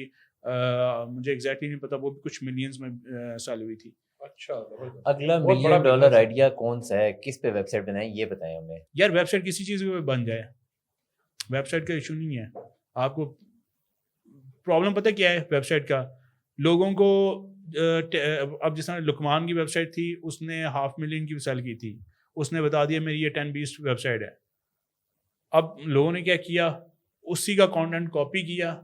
مجھے ایگزیکٹلی نہیں پتا, وہ بھی کچھ ملینز میں سیل ہوئی تھی. اچھا اگلا $1 ملین آئیڈیا کون سا ہے, کس پہ ویب سائٹ بنائیں یہ بتائیں ہمیں. یار ویب سائٹ کسی چیز کے بن جائے, ویب سائٹ کا ایشو نہیں ہے. آپ کو پرابلم پتہ کیا ہے ویب سائٹ کا, لوگوں کو اب جس طرح لکمان کی ویب سائٹ تھی, اس نے 500,000 کی سیل کی تھی, اس نے بتا دیا میری یہ 10 Beast ویب سائٹ ہے. اب لوگوں نے کیا کیا, اسی کا کانٹینٹ کاپی کیا,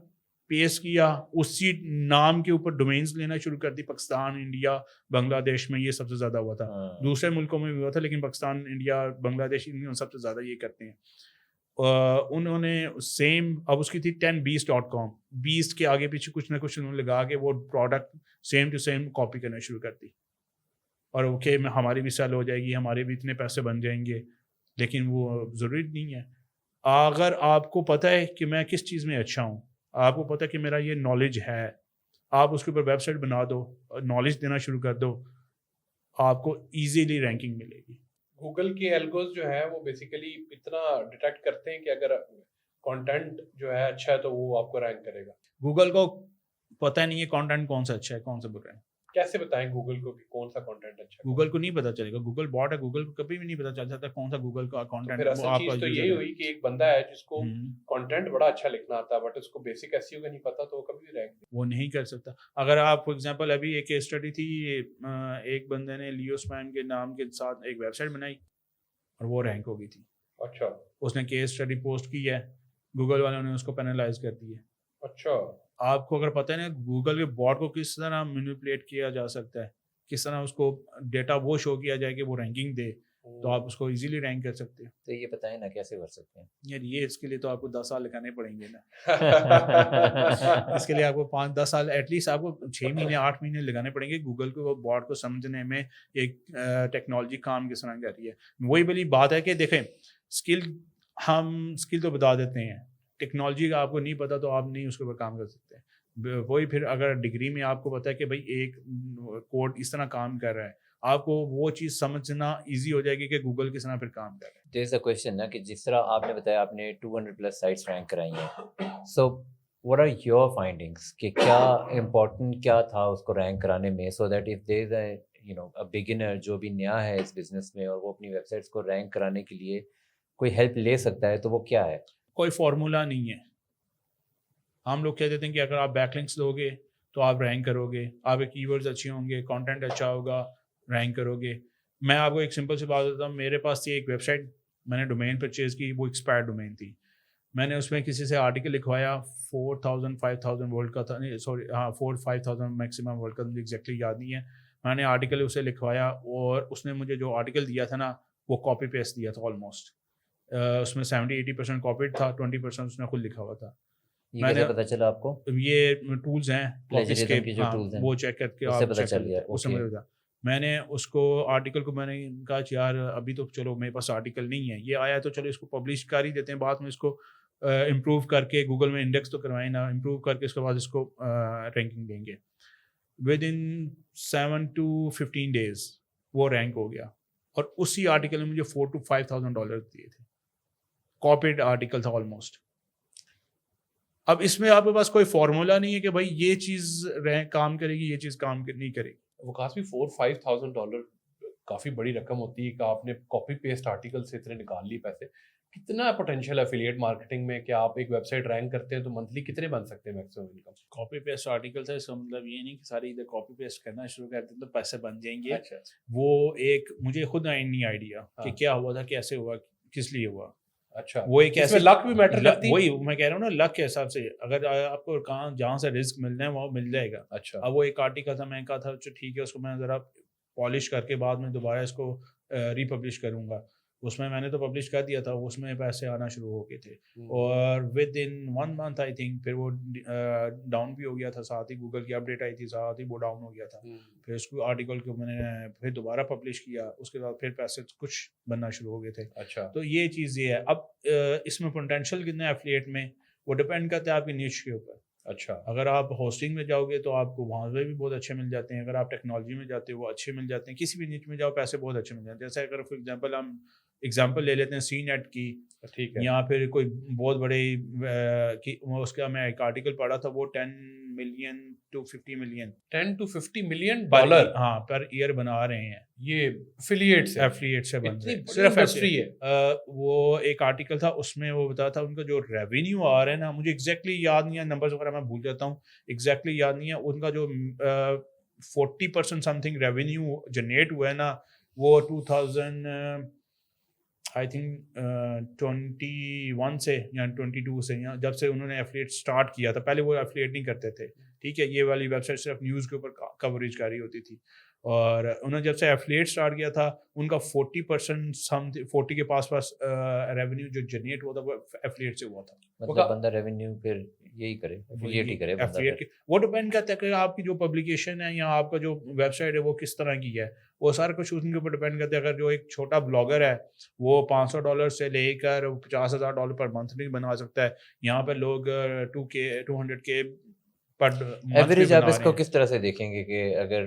پیسٹ کیا, اسی نام کے اوپر ڈومینز لینا شروع کر دی. پاکستان, انڈیا, بنگلہ دیش میں یہ سب سے زیادہ ہوا تھا, دوسرے ملکوں میں بھی ہوا تھا, لیکن پاکستان, انڈیا, بنگلہ دیش ان سب سے زیادہ یہ کرتے ہیں. انہوں نے سیم, اب اس کی تھی 10beast.com, 20 کے آگے پیچھے کچھ نہ کچھ انہوں نے لگا کے وہ product same to same copy کرنا شروع کر دی, اور اوکے ہماری بھی سیل ہو جائے گی, ہمارے بھی اتنے پیسے بن جائیں گے. لیکن وہ ضروری نہیں ہے. اگر آپ کو پتہ ہے کہ میں کس چیز میں اچھا ہوں, آپ کو پتہ ہے کہ میرا یہ نالج ہے, آپ اس کے اوپر ویب سائٹ بنا دو, نالج دینا شروع کر دو, آپ کو ایزیلی رینکنگ ملے گی. گوگل کے الگوز جو ہے وہ بیسیکلی اتنا ڈیٹیکٹ کرتے ہیں کہ اگر کانٹینٹ جو ہے اچھا ہے تو وہ آپ کو رینک کرے گا. گوگل کو پتہ نہیں ہے کانٹینٹ کون سا اچھا ہے کون سا برا ہے. کیسے بتائیں گوگل کو کہ کون سا کانٹینٹ اچھا ہے؟ گوگل کو نہیں پتا چلے گا, گوگل باٹ ہے, گوگل کو کبھی بھی نہیں پتا چل سکتا کون سا گوگل کا کانٹینٹ. پھر اصل چیز تو یہی ہوئی کہ ایک بندہ ہے جس کو کانٹینٹ بڑا اچھا لکھنا آتا ہے بٹ اس کو بیسک ایسیو کا نہیں پتا تو وہ کبھی بھی رینک وہ نہیں کر سکتا. اگر آپ فار ایگزامپل ابھی ایک کیس اسٹڈی تھی, ایک بندے نے لیو اسپین کے نام کے ساتھ ایک ویب سائٹ بنائی اور وہ رینک ہو گئی تھی. اچھا, اس نے کیس اسٹڈی پوسٹ کی ہے, گوگل والوں نے اس کو پینلائز کر دی ہے. اچھا, آپ کو اگر پتہ ہے نا گوگل کے باٹ کو کس طرح مینیپولیٹ کیا جا سکتا ہے, کس طرح اس کو ڈیٹا وہ شو کیا جائے کہ وہ رینکنگ دے, تو آپ اس کو ایزیلی رینک کر سکتے ہیں. تو یہ بتائیں نا کیسے کر سکتے ہیں یار یہ اس کے لیے تو آپ کو 10 سال لگانے پڑیں گے نا. اس کے لیے آپ کو 5-10 سال ایٹ لیسٹ آپ کو 6 مہینے 8 مہینے لگانے پڑیں گے گوگل کو باٹ کو سمجھنے میں, ایک ٹیکنالوجی کام کس طرح کر رہی ہے. وہی بلی بات ہے کہ دیکھیں ہم اسکل تو بتا دیتے ہیں, ٹیکنالوجی کا آپ کو نہیں پتا تو آپ نہیں اس کے اوپر کام کر سکتے. وہی پھر اگر ڈگری میں آپ کو پتا ہے کہ بھائی ایک کوڈ اس طرح کام کر رہا ہے, آپ کو وہ چیز سمجھنا ایزی ہو جائے گی کہ گوگل کس طرح پھر کام کر رہا ہے. دیر از اے کویسچن نا کہ جس طرح آپ نے بتایا آپ نے 200+ سائٹس رینک کرائی ہیں, سو what are your findings کہ کیا امپورٹنٹ کیا تھا اس کو رینک کرانے میں, so that if there is a beginner جو بھی نیا ہے اس بزنس میں اور وہ اپنی ویب سائٹس کو رینک کرانے کے لیے کوئی ہیلپ لے سکتا ہے تو وہ کیا ہے؟ کوئی فارمولا نہیں ہے. ہم لوگ کہہ دیتے ہیں کہ اگر آپ بیک لنکس دو گے تو آپ رینک کرو گے, آپ کے کی ورڈز اچھے ہوں گے, کانٹینٹ اچھا ہوگا, رینک کرو گے. میں آپ کو ایک سمپل سی بات بتاتا ہوں, میرے پاس تھی ایک ویب سائٹ, میں نے ڈومین پرچیز کی, وہ ایکسپائر ڈومین تھی. میں نے اس میں کسی سے آرٹیکل لکھوایا 4000-5000 ورڈ کا تھا, سوری 4-5000 میکسیمم ورڈ کا, مجھے ایگزیکٹلی یاد نہیں ہے. میں نے آرٹیکل اسے لکھوایا اور اس نے مجھے جو آرٹیکل دیا تھا نا وہ کاپی پیسٹ دیا تھا آلموسٹ. اس میں 70-80% کاپیڈ تھا, 20% اس نے خود لکھا ہوا تھا. میں نے پتا چلا آپ کو یہ ٹولز ہیں وہ چیک کر کے آپ پتا چل گیا اس سے مجھے. میں نے اس کو آرٹیکل کو میں نے کہا یار ابھی تو چلو میرے پاس آرٹیکل نہیں ہے, یہ آیا تو چلو اس کو پبلش کر ہی دیتے ہیں, بعد میں اس کو امپروو کر کے گوگل میں انڈیکس تو کروائیں نا, امپروو کر کے اس کے بعد اس کو رینکنگ دیں گے. ود ان 7 to 15 days وہ رینک ہو گیا, اور اسی آرٹیکل میں مجھے $4,000 to $5,000 دیے تھے. کاپیڈ آرٹیکل تھا آلموسٹ. اب اس میں آپ کے پاس کوئی فارمولا نہیں ہے کہ بھائی یہ چیز کام کرے گی, یہ چیز کام نہیں کرے گی. وہ کافی $4,000-5,000 کافی بڑی رقم ہوتی ہے کہ آپ نے کاپی پیسٹ آرٹیکل سے اتنے نکال لی پیسے. کتنا پوٹینشیل ایفیلیٹ مارکیٹنگ میں کہ آپ ایک ویب سائٹ رینک کرتے ہیں تو منتھلی کتنے بن سکتے ہیں maximum income? Copy paste article سے اس کا مطلب یہ نہیں کہ ساری ادھر کاپی پیسٹ کرنا شروع کر دیں تو پیسے بن جائیں گے. اچھا, وہ ایک مجھے خود نہیں آئیڈیا کہ کیا ہوا تھا, کیسے ہوا, کس لیے ہوا. اچھا, وہ ایک ایسے لک بھی میٹر کرتی ہے. وہی میں کہہ رہا ہوں نا, لک کے حساب سے اگر آپ کو کہاں جہاں سے رزق ملنا ہے وہاں مل جائے گا. اچھا, اب وہ ایک آرٹیکل تھا, میں کہا تھا ٹھیک ہے اس کو میں ذرا پالش کر کے بعد میں دوبارہ اس کو ری پبلش کروں گا. اس میں نے تو پبلش کر دیا تھا, اس میں پیسے آنا شروع ہو گئے تھے, اور with in 1 month I think پھر وہ ڈاؤن بھی ہو گیا تھا, ساتھ ہی گوگل کی اپڈیٹ آئی تھی, ساتھ ہی وہ ڈاؤن ہو گیا تھا. پھر اس کو آرٹیکل کو میں نے پھر دوبارہ پبلش کیا, اس کے بعد پھر پیسے کچھ بننا شروع ہو گئے تھے. اچھا, تو یہ چیز یہ ہے. اب اس میں پوٹینشیل کتنا ہے ایفلیٹ میں, وہ ڈپینڈ کرتا ہے آپ کی نیچ کے اوپر. اچھا, اگر آپ ہوسٹنگ میں جاؤ گے تو آپ کو وہاں پہ بھی بہت اچھے مل جاتے ہیں. اگر آپ ٹیکنالوجی میں جاتے ہو وہ اچھے مل جاتے ہیں. کسی بھی نیچ میں جاؤ پیسے بہت اچھے مل جاتے ہیں. جیسے اگر فار ایگزامپل ہم ایگزامپل لے لیتے ہیں سی نیٹ کی, ٹھیک ہے, یا پھر کوئی بہت بڑے اس کا میں ایک آرٹیکل پڑھا تھا, وہ 10 million to 50 million $10 to 50 million dollar ہاں پر ایئر بنا رہے ہیں. یہ ایفیلیٹ سے بن رہے ہیں, صرف انڈسٹری ہے. وہ ایک آرٹیکل تھا, اس میں وہ بتایا تھا ان کا جو ریونیو آ رہا ہے نا, مجھے ایگزیکٹلی یاد نہیں ہے, نمبرز وغیرہ میں بھول جاتا ہوں, ایگزیکٹلی یاد نہیں ہے. ان کا جو 40% سم تھنگ ریونیو جنریٹ ہوا ہے نا, وہ 2000 آئی تھنک 21 سے یا 22 سے, یا جب سے انہوں نے ایفلیٹ اسٹارٹ کیا تھا. پہلے وہ ایفلیٹ نہیں کرتے تھے, ٹھیک ہے. یہ والی ویب سائٹ صرف نیوز کے اوپر کوریج کر رہی ہوتی تھی, اور انہوں نے جب سے ایفلیٹ اسٹارٹ کیا تھا ان کا 40% 40 کے پاس ریونیو جو جنریٹ ہوا تھا وہ ایفلیٹ سے ہوا تھا. مطلب بندہ ریونیو پھر یہی کرے, ایفیلیٹ ہی کرے ایفلیٹ کے. وہ ڈپینڈ کرتا ہے کہ آپ کی جو پبلیکیشن ہے یا آپ کا جو ویب سائٹ ہے وہ کس طرح کی ہے, وہ سارا کچھ ان کے اوپر ڈپینڈ کرتا ہے. اگر جو ایک چھوٹا بلاگر ہے وہ $500 سے لے کر $50,000 پر منتھ بھی بنا سکتا ہے, یہاں پہ لوگ 200K پر ایوریج آپ اس کو کس طرح سے دیکھیں گے کہ اگر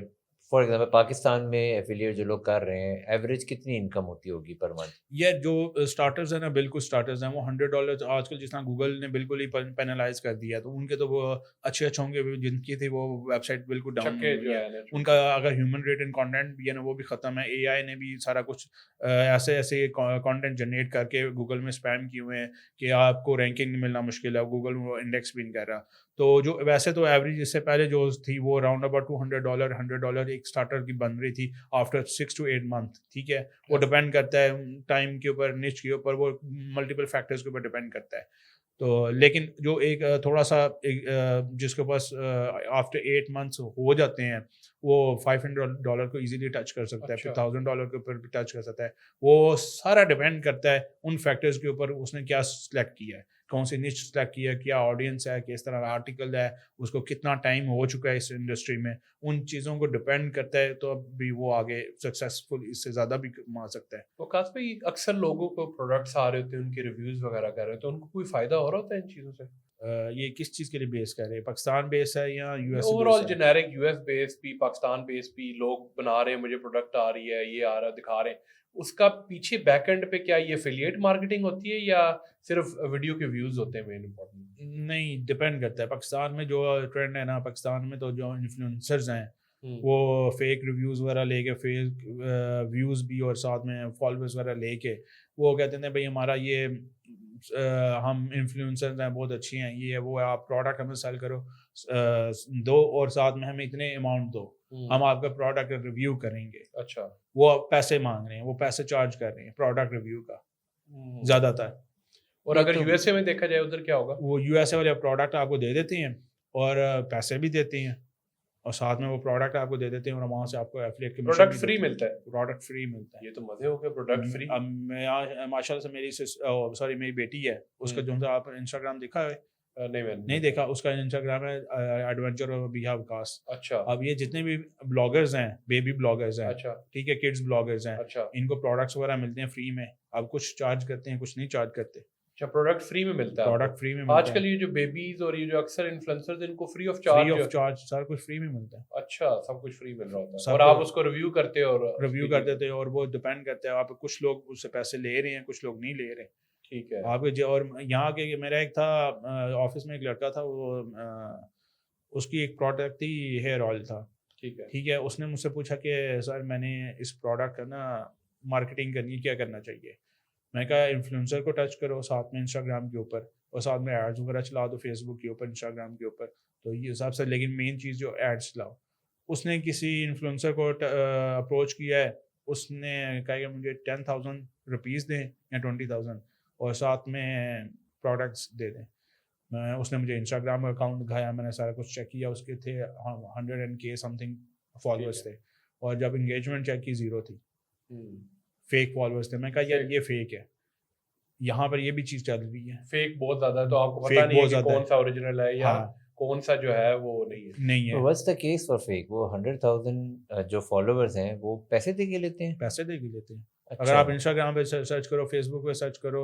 فار ایگزامپل پاکستان میں ایفیلیٹ جو لوگ کر رہے ہیں ایوریج کتنی انکم ہوتی ہوگی پر منتھ؟ یہ جو اسٹارٹرز ہیں نا, بالکل اسٹارٹرز ہیں, وہ $100 آج کل جس طرح گوگل نے بالکل ہی پینلائز کر دیا, تو ان کے تو وہ اچھے ہوں گے جن کی تھی وہ ویب سائٹ بالکل ڈاؤن ہو گئی ہے. ان کا اگر ہیومن ریٹن کانٹینٹ بھی ہے نا وہ بھی ختم ہے. اے آئی نے بھی سارا کچھ ایسے کانٹینٹ جنریٹ کر کے گوگل میں اسپیم کیے ہوئے ہیں کہ آپ کو رینکنگ ملنا مشکل ہے, گوگل وہ انڈیکس بھی نہیں کر رہا. تو جو ویسے تو ایوریج اس سے پہلے جو تھی وہ راؤنڈ اباؤٹ $200 ایک اسٹارٹر کی بن رہی تھی آفٹر 6 to 8 month. ٹھیک ہے, وہ ڈپینڈ کرتا ہے ٹائم کے اوپر, نچ کے اوپر, وہ ملٹیپل فیکٹرز کے اوپر ڈپینڈ کرتا ہے. تو لیکن جو ایک تھوڑا سا جس کے پاس آفٹر 8 months ہو جاتے ہیں وہ $500 کو ایزیلی ٹچ کر سکتا ہے, پھر $1,000 کے اوپر بھی ٹچ کر سکتا ہے. وہ سارا ڈپینڈ کرتا ہے ان فیکٹرز کے اوپر اس نے کیا سلیکٹ کیا ہے, کون سی نچ سلیکٹ کیا ہے, کیا آڈینس ہے, کس طرح کا آرٹیکل ہے, اس کو کتنا ٹائم ہو چکا ہے اس انڈسٹری میں, ان چیزوں کو ڈپینڈ کرتا ہے. تو اب بھی وہ آگے سکسیزفل اس سے زیادہ بھی کما سکتا ہے. تو خاص پہ اکثر لوگوں کو پروڈکٹس آ رہے ہوتے ہیں, ان کے ریویوز وغیرہ کر رہے ہیں, تو ان کو کوئی فائدہ ہو رہا ہوتا ہے ان چیزوں سے؟ یہ کس چیز کے لیے بیس کر رہے ہیں, پاکستان بیس ہے یا U S? Over all generic US بیس بھی, پاکستان بیس بھی, لوگ بنا رہے ہیں, مجھے پروڈکٹ آ رہی ہے, یہ آ رہا ہے, دکھا رہے ہیں. اس کا پیچھے بیک اینڈ پہ کیا یہ ایفیلیٹ مارکیٹنگ ہوتی ہے یا صرف ویڈیو کے ویوز ہوتے ہیں مین امپورٹنٹ؟ نہیں, ڈپینڈ کرتا ہے. پاکستان میں جو ٹرینڈ ہے نا, پاکستان میں تو جو انفلوئنسرز ہیں وہ فیک ریویوز وغیرہ لے کے, فیک ویوز بھی اور ساتھ میں فالوورز وغیرہ لے کے وہ کہتے ہیں بھائی ہمارا یہ ہم انفلوئنسرز ہیں, بہت اچھی ہیں, یہ وہ آپ پروڈکٹ ہمیں سیل کرو دو اور ساتھ میں ہمیں اتنے اماؤنٹ دو, ہم آپ کا پروڈکٹ ریویو کریں گے. اچھا, وہ پیسے مانگ رہے ہیں, وہ پیسے چارج کر رہے ہیں پروڈکٹ ریویو کا زیادہ تر. اور اگر USA میں دیکھا جائے ادھر کیا ہوگا, وہ USA والے پروڈکٹ آپ کو دے دیتے ہیں اور پیسے بھی دیتے ہیں, اور ساتھ میں وہ پروڈکٹ آپ کو دے دیتے ہیں, اور وہاں سے آپ کو ایفلیٹ کے پروڈکٹ فری ملتا ہے. پروڈکٹ فری ملتا ہے. یہ تو مزے ہو گئے, پروڈکٹ فری. اب ماشاء اللہ سے میری میری بیٹی ہے, اس کا جو آپ انسٹاگرام دیکھا ہے؟ نہیں دیکھا. اس کا انسٹاگرام ہے ایڈونچر اور بیہا وکاس. اچھا, اب یہ جتنے بھی بلاگرز ہیں, بیبی بلاگرز ہیں, اچھا ٹھیک ہے, کڈز بلاگرز ہیں, اچھا, ان کو پروڈکٹس وغیرہ ملتے ہیں فری میں. اب کچھ چارج کرتے ہیں, کچھ نہیں چارج کرتے. اچھا, پروڈکٹ فری میں ملتا ہے. پروڈکٹ فری میں آج کل یہ جو بیبیز اور یہ جو اکثر انفلوئنسرز ان کو فری آف چارج سارا کچھ فری میں ملتا ہے. اچھا, سب کچھ فری مل رہا ہوتا ہے, اور آپ اس کو ریویو کرتے تھے, اور وہ ڈپینڈ کرتا ہے آپ کچھ لوگ اس سے پیسے لے رہے ہیں, کچھ لوگ نہیں لے رہے. ٹھیک ہے. آپ کے اور یہاں کے میرا ایک تھا آفس میں ایک لڑکا تھا, وہ اس کی ایک پروڈکٹ تھی, ہیئر آئل تھا. ٹھیک ہے, اس نے مجھ سے پوچھا کہ سر میں نے اس پروڈکٹ کا نا مارکیٹنگ کرنی ہے, کیا کرنا چاہیے؟ میں کہا انفلوئنسر کو ٹچ کرو, ساتھ میں انسٹاگرام کے اوپر, اور ساتھ میں ایڈز وغیرہ چلا دو فیس بک کے اوپر, انسٹاگرام کے اوپر. تو یہ حساب سے, لیکن مین چیز جو ایڈس چلاؤ. اس نے کسی انفلوئنسر کو اپروچ کیا ہے, اس نے کہا کہ مجھے 10,000 روپیز دیں یا 20,000 اور ساتھ میں پروڈکٹس دے دیں. اس نے مجھے انسٹاگرام کا اکاؤنٹ دکھایا, میں نے سارا کچھ چیک کیا, اس کے تھے 100K سم تھنگ فالوورس تھے, اور جب انگیجمنٹ چیک کی 0 تھی, فیک فالوورس تھے. میں کہا یار یہ فیک ہے, یہاں پر یہ بھی چیز چل رہی ہے, فیک بہت زیادہ ہے, تو آپ کو پتہ نہیں ہے کہ کون سا اوریجنل ہے یا کون سا جو ہے وہ نہیں ہے. What's the case for fake? وہ 100,000 جو فالوورز ہیں وہ پیسے دے کے لیتے ہیں؟ پیسے دے کے لیتے ہیں. اگر آپ انسٹاگرام پہ سرچ کرو, فیس بک پہ سرچ کرو,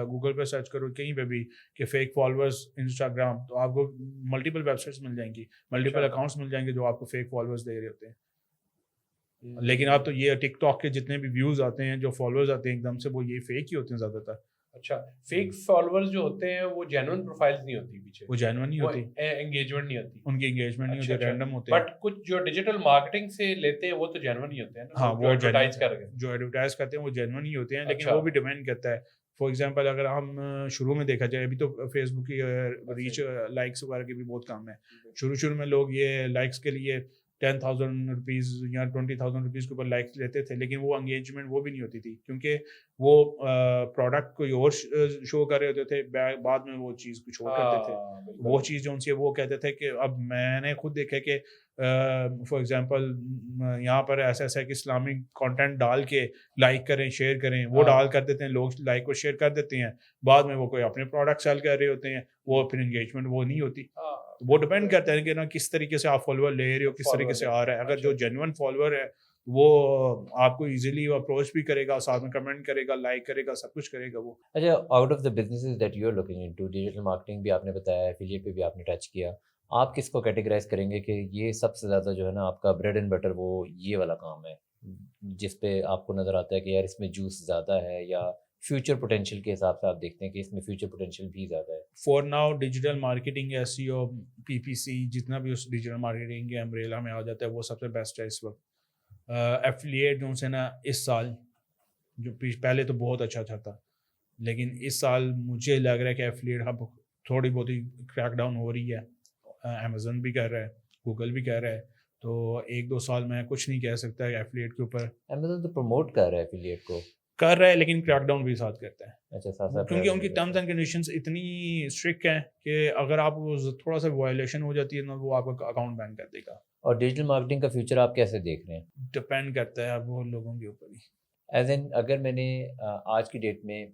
گوگل پہ سرچ کرو, کہیں پہ بھی کہ فیک فالوورز انسٹاگرام, تو آپ کو ملٹیپل ویب سائٹس مل جائیں گی, ملٹیپل اکاؤنٹس مل جائیں گے جو آپ کو فیک فالوورز دے رہے ہوتے ہیں. لیکن آپ تو یہ ٹک ٹاک کے جتنے بھی ویوز آتے ہیں, جو فالوورز آتے ہیں ایک دم سے, وہ یہ فیک ہی ہوتے ہیں زیادہ تر. اچھا, فیک فالوورز جو ہوتے ہیں وہ جینوئن پروفائلز نہیں ہوتی پیچھے, وہ جینوئن نہیں ہوتی, انگیجمنٹ نہیں ہوتی, ان کی انگیجمنٹ نہیں ہوتی, رینڈم ہوتے ہیں. بٹ کچھ جو ڈیجیٹل مارکیٹنگ سے لیتے ہیں وہ تو جینوئن ہی ہوتے ہیں نا. ہاں, وہ ایڈورٹائز کر کے جو ایڈورٹائز کرتے ہیں وہ جینوئن ہی ہوتے ہیں, لیکن وہ بھی ڈیپینڈ کرتا ہے. فار ایگزامپل اگر ہم شروع میں دیکھا جائے, ابھی تو فیس بک کی ریچ لائکس وغیرہ کی بھی بہت کم ہے. شروع میں لوگ یہ لائکس کے لیے 10,000 روپیز یا 20,000 روپیز کے اوپر لائکس لیتے تھے, لیکن وہ انگیجمنٹ وہ بھی نہیں ہوتی تھی کیونکہ وہ پروڈکٹ کوئی اور شو کر رہے ہوتے تھے, بعد میں وہ چیز کچھ اور کرتے تھے. وہ چیز جو ان سے وہ کہتے تھے کہ اب میں نے خود دیکھا کہ فار ایگزامپل یہاں پر ایسا ایسا ہے کہ اسلامک کانٹینٹ ڈال کے لائک کریں شیئر کریں, وہ ڈال کر دیتے ہیں, لوگ لائک اور شیئر کر دیتے ہیں, بعد میں وہ کوئی اپنے پروڈکٹ سیل کر رہے ہوتے ہیں, وہ پھر انگیجمنٹ وہ نہیں ہوتی. وہ ڈپینڈ کرتا ہے کہ نا کس طریقے سے آپ فالوور لے رہے ہو, کس طریقے سے آ رہا ہے. اگر جو جینوئن فالوور ہے وہ آپ کو ایزیلی اپروچ بھی کرے گا, ساتھ میں کمنٹ کرے گا, لائک کرے گا, سب کچھ کرے گا. وہ اچھا, out of the businesses that you are looking into, digital marketing بھی آپ نے بتایا, ایفیلیٹ پہ بھی آپ نے ٹچ کیا, آپ کس کو کیٹیگرائز کریں گے کہ یہ سب سے زیادہ جو ہے نا آپ کا بریڈ اینڈ بٹر وہ یہ والا کام ہے جس پہ آپ کو نظر آتا ہے کہ یار اس میں جوس زیادہ ہے, یا فیوچر پوٹینشیل کے حساب سے آپ دیکھتے ہیں کہ اس میں فیوچر پوٹینشیل بھی زیادہ ہے؟ For now digital marketing, S E O, P P C, جتنا بھی اس ڈیجیٹل مارکیٹنگ کے امبریلا میں آ جاتا ہے وہ سب سے بیسٹ ہے اس وقت. ایفیلیٹ جو سے نا اس سال جو پہلے تو بہت اچھا تھا, لیکن اس سال مجھے لگ رہا ہے کہ ایفیلیٹ اب تھوڑی بہت ہی کریک ڈاؤن ہو رہی ہے. امیزون بھی کر رہا ہے, گوگل بھی کر رہا ہے, تو 1-2 سال میں کچھ نہیں کہہ سکتا ایفیلیٹ کے اوپر. امیزون تو پروموٹ کر رہا ہے ایفیلیٹ کو, کر رہا ہے, لیکن کریک ڈاؤن بھی ساتھ کرتا ہے. اچھا, ساتھ کیونکہ ان کی ٹرمز اینڈ کنڈیشنز اتنی اسٹرکٹ ہیں کہ اگر آپ تھوڑا سا وائلیشن ہو جاتی ہے نا وہ آپ کا اکاؤنٹ بین کر دے گا. اور ڈیجیٹل مارکیٹنگ کا فیوچر آپ کیسے دیکھ رہے ہیں؟ ڈپینڈ کرتا ہے اب وہ لوگوں کے اوپر ہی. ایز این اگر میں نے آج کی ڈیٹ میں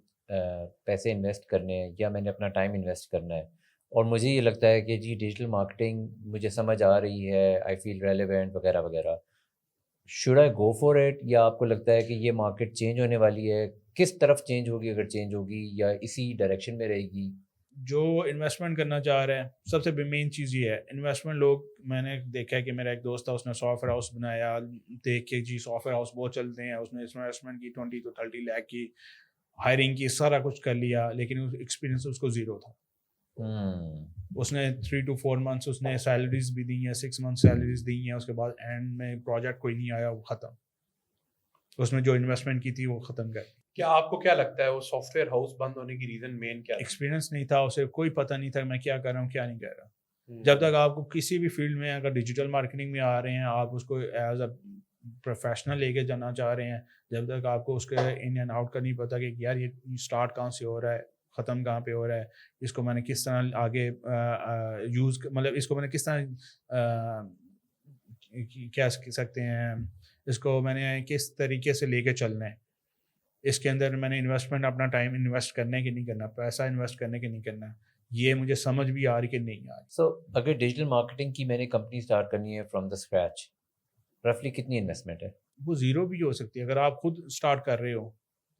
پیسے انویسٹ کرنے ہیں یا میں نے اپنا ٹائم انویسٹ کرنا ہے اور مجھے یہ لگتا ہے کہ جی ڈیجیٹل مارکیٹنگ مجھے سمجھ آ رہی ہے, آئی فیل ریلیونٹ وغیرہ وغیرہ, should I go for it, یا آپ کو لگتا ہے کہ یہ مارکیٹ چینج ہونے والی ہے, کس طرف چینج ہوگی اگر چینج ہوگی, یا اسی ڈائریکشن میں رہے گی؟ جو انویسٹمنٹ کرنا چاہ رہے ہیں سب سے مین چیز یہ ہے انویسٹمنٹ. لوگ میں نے دیکھا ہے کہ میرا ایک دوست تھا, اس نے سافٹ ویئر ہاؤس بنایا, دیکھ کے جی سافٹ ویئر ہاؤس بہت چلتے ہیں, اس نے انویسٹمنٹ کی 20 to 30 لاکھ کی, ہائرنگ کی, سارا کچھ کر لیا, لیکن ایکسپیرینس اس کو زیرو تھا. اس نے 3 to 4 months اس نے سیلریز بھی دی ہیں, 6 months سیلریز دی ہیں, اس کے بعد اینڈ میں پروجیکٹ کوئی نہیں آیا, وہ ختم. اس میں جو انویسٹمنٹ کی تھی وہ ختم کر. کیا آپ کو کیا لگتا ہے وہ سافٹ ویئر ہاؤس بند ہونے کی ریزن مین کیا؟ ایکسپیرینس نہیں تھا, اسے کوئی پتہ نہیں تھا میں کیا کر رہا ہوں کیا نہیں کر رہا. جب تک آپ کو کسی بھی فیلڈ میں اگر ڈیجیٹل مارکیٹنگ میں آ رہے ہیں, آپ اس کو ایز اے پروفیشنل لے کے جانا چاہ رہے ہیں, جب تک آپ کو اس کے ان اینڈ آؤٹ کا نہیں پتا کہ یار یہ اسٹارٹ کہاں سے ہو رہا ہے, ختم کہاں پہ ہو رہا ہے, اس کو میں نے کس طرح آگے یوز, مطلب اس کو میں نے کس طرح کیا سکتے ہیں, اس کو میں نے کس طریقے سے لے کے چلنا ہے, اس کے اندر میں نے انویسٹمنٹ اپنا ٹائم انویسٹ کرنے کی نہیں کرنا, پیسہ انویسٹ کرنے کی نہیں کرنا, یہ مجھے سمجھ بھی آ رہی کہ نہیں آ رہی. سو اگر ڈیجیٹل مارکیٹنگ کی میں نے کمپنی اسٹارٹ کرنی ہے فرام دا اسکریچ, رفلی کتنی انویسٹمنٹ ہے؟ وہ زیرو بھی ہو سکتی ہے. اگر آپ خود اسٹارٹ کر رہے ہو,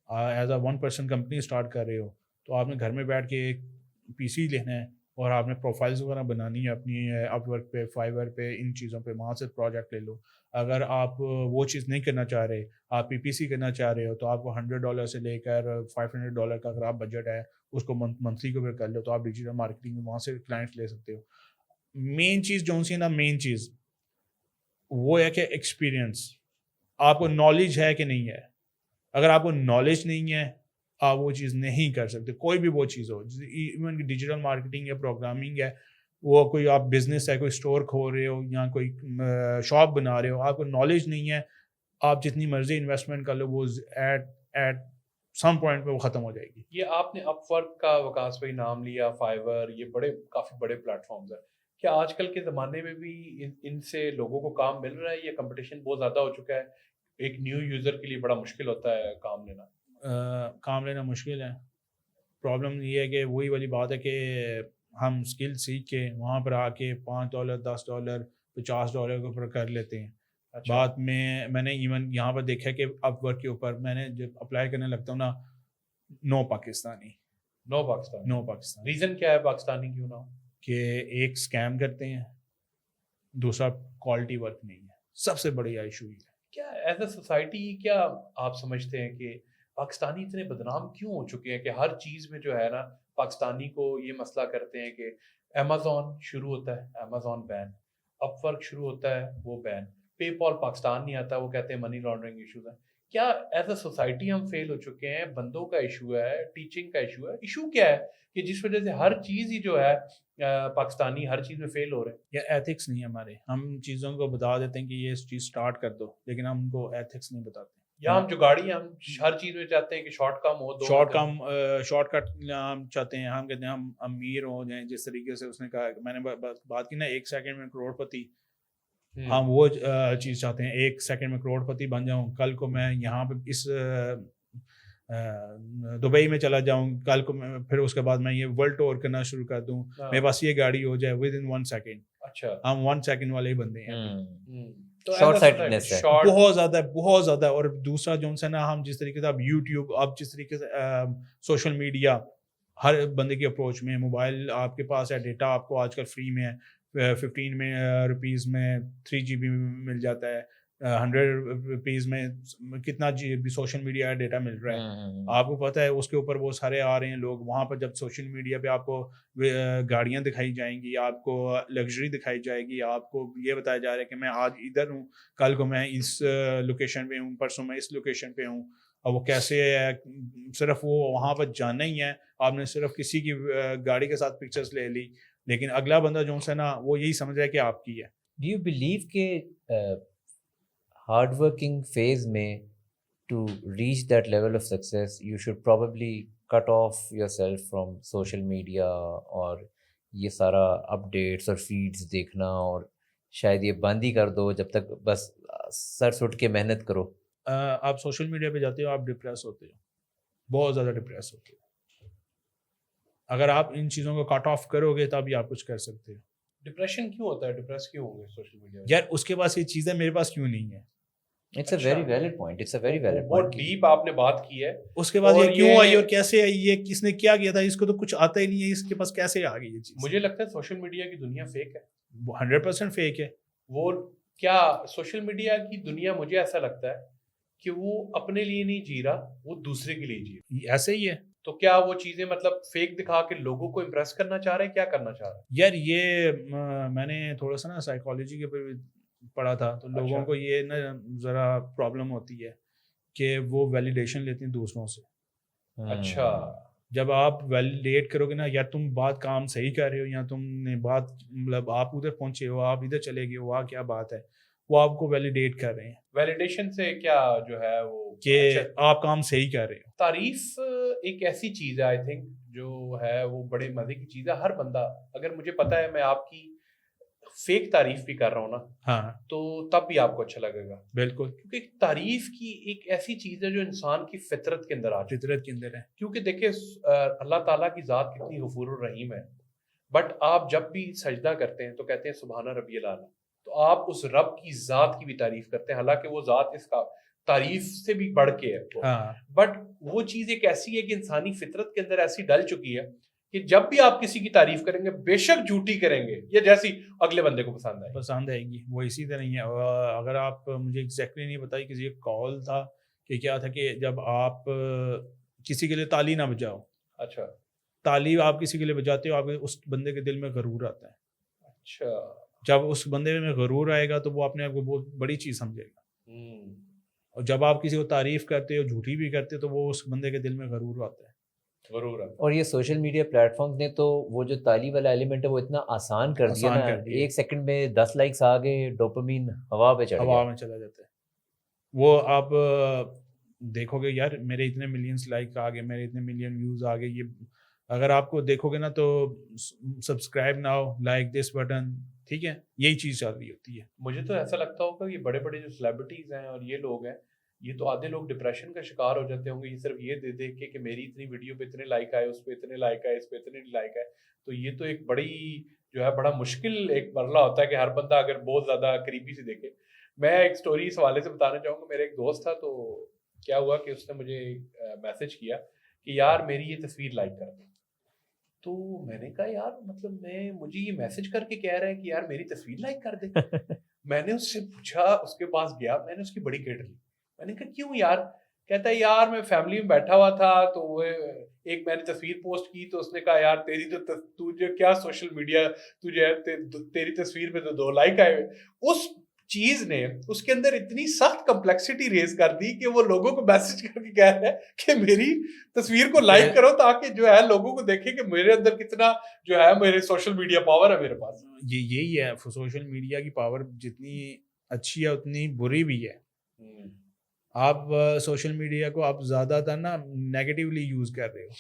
as a 1 person company start کر رہے ہو, تو آپ نے گھر میں بیٹھ کے ایک پی سی لینا ہے اور آپ نے پروفائلز وغیرہ بنانی ہے اپنی اپ ورک پہ, فائیور پہ, ان چیزوں پہ, وہاں سے پروجیکٹ لے لو. اگر آپ وہ چیز نہیں کرنا چاہ رہے, آپ پی پی سی کرنا چاہ رہے ہو, تو آپ کو $100 سے لے کر $500 کا اگر آپ بجٹ ہے اس کو منتھلی کے اوپر کر لو, تو آپ ڈیجیٹل مارکیٹنگ میں وہاں سے کلائنٹس لے سکتے ہو. مین چیز جو سی نا, مین چیز وہ ہے کہ ایکسپیرئنس, آپ کو نالج ہے کہ نہیں ہے. اگر آپ کو نالج نہیں ہے آپ وہ چیز نہیں کر سکتے, کوئی بھی وہ چیز ہو, ایون ڈیجیٹل مارکیٹنگ یا پروگرامنگ ہے, وہ کوئی آپ بزنس ہے, کوئی اسٹور کھول رہے ہو یا کوئی شاپ بنا رہے ہو, آپ کو نالج نہیں ہے, آپ جتنی مرضی انویسٹمنٹ کر لو وہ ایٹ سم پوائنٹ پہ وہ ختم ہو جائے گی. یہ آپ نے اپ ورک کا وکاس بھائی نام لیا, فائیور, یہ کافی بڑے پلیٹ فارمز ہیں. کیا آج کل کے زمانے میں بھی ان سے لوگوں کو کام مل رہا ہے, یا کمپٹیشن بہت زیادہ ہو چکا ہے, ایک نیو یوزر کے لیے بڑا مشکل ہوتا ہے کام لینا؟ کام لینا مشکل ہے. پرابلم یہ ہے کہ وہی والی بات ہے کہ ہم اسکل سیکھ کے وہاں پر آ کے $5, $10, $50 کے اوپر کر لیتے ہیں. بعد میں نے ایون یہاں پر دیکھا کہ اپ ورک کے اوپر میں نے جب اپلائی کرنے لگتا ہوں نا, نو پاکستانی. ریزن کیا ہے پاکستانی کیوں نہ ہو؟ کہ ایک اسکیم کرتے ہیں, دوسرا کوالٹی ورک نہیں ہے. سب سے بڑی ایشو یہ ہے. کیا ایز اے سوسائٹی کیا آپ سمجھتے ہیں کہ پاکستانی اتنے بدنام کیوں ہو چکے ہیں کہ ہر چیز میں جو ہے نا پاکستانی کو یہ مسئلہ کرتے ہیں کہ امیزون شروع ہوتا ہے, امیزون بین, اپ ورک شروع ہوتا ہے, وہ بین, پے پال پاکستان نہیں آتا, وہ کہتے ہیں منی لانڈرنگ ایشوز ہیں. کیا ایز اے سوسائٹی ہم فیل ہو چکے ہیں؟ بندوں کا ایشو ہے، ٹیچنگ کا ایشو ہے، ایشو کیا ہے کہ جس وجہ سے ہر چیز ہی جو ہے پاکستانی ہر چیز میں فیل ہو رہے ہیں؟ یا ایتھکس نہیں ہے ہمارے، ہم چیزوں کو بتا دیتے ہیں کہ یہ چیز سٹارٹ کر دو، لیکن ہم ان کو ایتھکس نہیں بتاتے. یا ہم جو گاڑی ہیں ہم ہر چیز میں چاہتے ہیں کہ شارٹ کم ہو، شارٹ کٹ ہم چاہتے ہیں، ہم کہتے ہیں ہم امیر ہو جائیں. جس طریقے سے اس نے کہا، میں نے بات کی نا 1 سیکنڈ میں کروڑ پتی، ہم وہ چیز چاہتے ہیں 1 سیکنڈ میں کروڑ پتی بن جاؤں. کل کو میں یہاں پہ اس دبئی میں چلا جاؤں، کل کو پھر اس کے بعد میں یہ ورلڈ ٹور کرنا شروع کر دوں، میرے پاس یہ گاڑی ہو جائے ود ان 1 سیکنڈ. اچھا، ہم 1 سیکنڈ والے ہی بندے ہیں. شارٹ سائٹڈنس ہے بہت زیادہ. اور دوسرا جو ہے نا، ہم جس طریقے سے اب یوٹیوب، اب جس طریقے سے سوشل میڈیا، ہر بندے کی اپروچ میں موبائل آپ کے پاس ہے، ڈیٹا آپ کو آج کل فری میں 15 روپیز میں 3 GB مل جاتا ہے، 100 روپیز میں کتنا GB سوشل میڈیا ڈیٹا مل رہا ہے آپ کو پتہ ہے. اس کے اوپر وہ سارے آ رہے ہیں لوگ وہاں پر. جب سوشل میڈیا پہ آپ کو گاڑیاں دکھائی جائیں گی، آپ کو لگژری دکھائی جائے گی، آپ کو یہ بتایا جا رہا ہے کہ میں آج ادھر ہوں، کل کو میں اس لوکیشن پہ ہوں، پرسوں میں اس لوکیشن پہ ہوں. اور وہ کیسے ہے، صرف وہ وہاں پر جانا ہی ہے. آپ نے صرف کسی کی گاڑی کے ساتھ پکچرز لے لی، لیکن اگلا بندہ جو ہے نا وہ یہی سمجھ رہا ہے کہ آپ کی ہے. ڈو یو بلیو کہ ہارڈ ورکنگ فیز میں to reach that level of success you should probably cut off yourself from social media اور یہ سارا اپڈیٹس اور فیڈس دیکھنا، اور شاید یہ بند ہی کر دو جب تک بس سر سٹ کے محنت کرو؟ آپ سوشل میڈیا پہ جاتے ہو، آپ ڈپریس ہوتے ہو، بہت زیادہ ڈپریس ہوتے ہو. اگر آپ ان چیزوں کو کٹ آف کرو گے تب ہی آپ کچھ کر سکتے ہو. ڈپریشن کیوں ہوتا ہے؟ ڈپریس کیوں ہوں گے سوشل میڈیا؟ یار اس کے پاس یہ چیز ہے، میرے پاس کیوں نہیں ہے؟ It's a very valid point, it's a very valid بہت پوائنٹ. ڈیپ آپ نے بات کی ہے. اس کے بعد یہ کیوں آئی اور کیسے آئی، یہ کس نے کیا کیا تھا، اس کو تو کچھ آتا ہی نہیں ہے، اس کے پاس کیسے آ گئی یہ چیز؟ مجھے لگتا ہے سوشل میڈیا کی دنیا فیک ہے. 100% فیک ہے. وہ کیا سوشل میڈیا کی دنیا، مجھے ایسا لگتا ہے کہ وہ اپنے لیے نہیں جی رہا، وہ دوسرے کے لیے جی رہا. ایسے ہی ہے. تو کیا وہ چیزیں مطلب فیک دکھا کے لوگوں کو امپریس کرنا چاہ رہے ہیں؟ کیا کرنا چاہ رہے ہیں؟ یار یہ میں نے تھوڑا سا نا سائیکالوجی کے اوپر پڑھا تھا، تو لوگوں کو یہ نا ذرا پرابلم ہوتی ہے کہ وہ ویلیڈیشن لیتے ہیں دوسروں سے. اچھا، جب آپ ویلیڈیٹ کرو گے نا، یا تم بات کام صحیح کر رہے ہو، یا تم نے بات مطلب آپ ادھر پہنچے ہو، آپ ادھر چلے گئے ہو، وہاں کیا بات ہے، وہ آپ کو ویلیڈیٹ کر رہے ہیں. ویلیڈیشن سے کیا جو ہے وہ کہ آپ کام صحیح کر رہے ہو. تعریف ایک ایسی چیز ہے آئی تھنک جو ہے وہ بڑے مزے کی چیز ہے. ہر بندہ، اگر مجھے پتا ہے میں آپ کی فیک تعریف بھی کر رہا ہوں نا، ہاں تو تب بھی آپ کو اچھا لگے گا. بالکل. کیونکہ تعریف کی ایک ایسی چیز ہے جو انسان کی فطرت کے اندر آ جاتی ہے. فطرت کے اندر ہے. کیونکہ دیکھیں اللہ تعالیٰ کی ذات کتنی غفور الرحیم ہے، بٹ آپ جب بھی سجدہ کرتے ہیں تو کہتے ہیں سبحان ربی الاعلیٰ. تو آپ اس رب کی ذات کی بھی تعریف کرتے ہیں، حالانکہ وہ ذات اس کا تعریف سے بھی بڑھ کے ہے. بٹ وہ چیز ایک ایسی ہے کہ انسانی فطرت کے اندر ایسی ڈل چکی ہے کہ جب بھی آپ کسی کی تعریف کریں گے، بے شک جھوٹی کریں گے، یہ جیسی اگلے بندے کو پسند آئے گی، وہ اسی طرح ہی ہے. اگر آپ مجھے ایگزیکٹلی نہیں بتائی، کسی ایک کال تھا کہ کیا تھا کہ جب آپ کسی کے لیے تالی نہ بجاؤ. اچھا، تالی آپ کسی کے لیے بجاتے ہو، آپ اس بندے کے دل میں غرور آتا ہے. اچھا، جب اس بندے میں غرور آئے گا تو وہ اپنے آپ کو بہت بڑی چیز سمجھے گا. اور جب آپ کسی کو تعریف کرتے ہو، جھوٹی بھی کرتے، تو وہ اس بندے کے دل میں غرور آتا ہے. اور یہ سوشل میڈیا پلیٹ فارمز نے تو وہ جو تالی والا ایلیمنٹ ہے وہ اتنا آسان کر دیا نا، 1 سیکنڈ میں 10 لائکس آ گئے، ڈوپامین ہوا پہ ہوا میں چلا جاتا ہے. وہ آپ دیکھو گے یار میرے اتنے ملینس لائک آ گئے، میرے اتنے ملین ویوز آ گئے. یہ اگر آپ کو دیکھو گے نا تو subscribe now, like this button, ٹھیک ہے، یہی چیز چل رہی ہوتی ہے. مجھے تو ایسا لگتا ہوگا یہ بڑے بڑے جو سیلیبریٹیز ہیں اور یہ لوگ ہیں، یہ تو آدھے لوگ ڈپریشن کا شکار ہو جاتے ہوں گے، یہ صرف یہ دیکھ کے کہ میری اتنی ویڈیو پہ اتنے لائک آئے، اس پہ اتنے لائک آئے، اس پہ اتنے لائک آئے. تو یہ تو ایک بڑی جو ہے بڑا مشکل ایک مرحلہ ہوتا ہے کہ ہر بندہ اگر بہت زیادہ قریبی سے دیکھے. میں ایک سٹوری اس حوالے سے بتانا چاہوں گا. میرے ایک دوست تھا، تو کیا ہوا کہ اس نے مجھے میسج کیا کہ یار میری یہ تصویر لائک کر دیں. تو میں نے کہا یار مطلب مجھے یہ میسج کر کے کہہ رہا ہے کہ یار میری تصویر لائک کر دے. میں نے اس سے پوچھا، اس کے پاس گیا، میں نے اس کی بڑی کٹ لی. میں نے کہا کیوں یار؟ کہتا ہے یار میں فیملی میں بیٹھا ہوا تھا، تو وہ ایک میں نے تصویر پوسٹ کی تو اس نے کہا یار تیری تو تجھے کیا سوشل میڈیا، تجھے تیری تصویر پہ تو 2 لائک آئے ہوئے. اس چیز نے اس کے اندر اتنی سخت کمپلیکسٹی ریز کر دی کہ وہ لوگوں کو میسج کر کے کہہ رہا ہے کہ میری تصویر کو لائک کرو تاکہ جو ہے لوگوں کو دیکھیں کہ میرے اندر کتنا جو ہے میرے سوشل میڈیا پاور ہے میرے پاس. یہی ہے سوشل میڈیا کی پاور جتنی اچھی ہے اتنی بری بھی ہے. آپ سوشل میڈیا کو آپ زیادہ تر نا نیگیٹیولی یوز کر رہے ہو.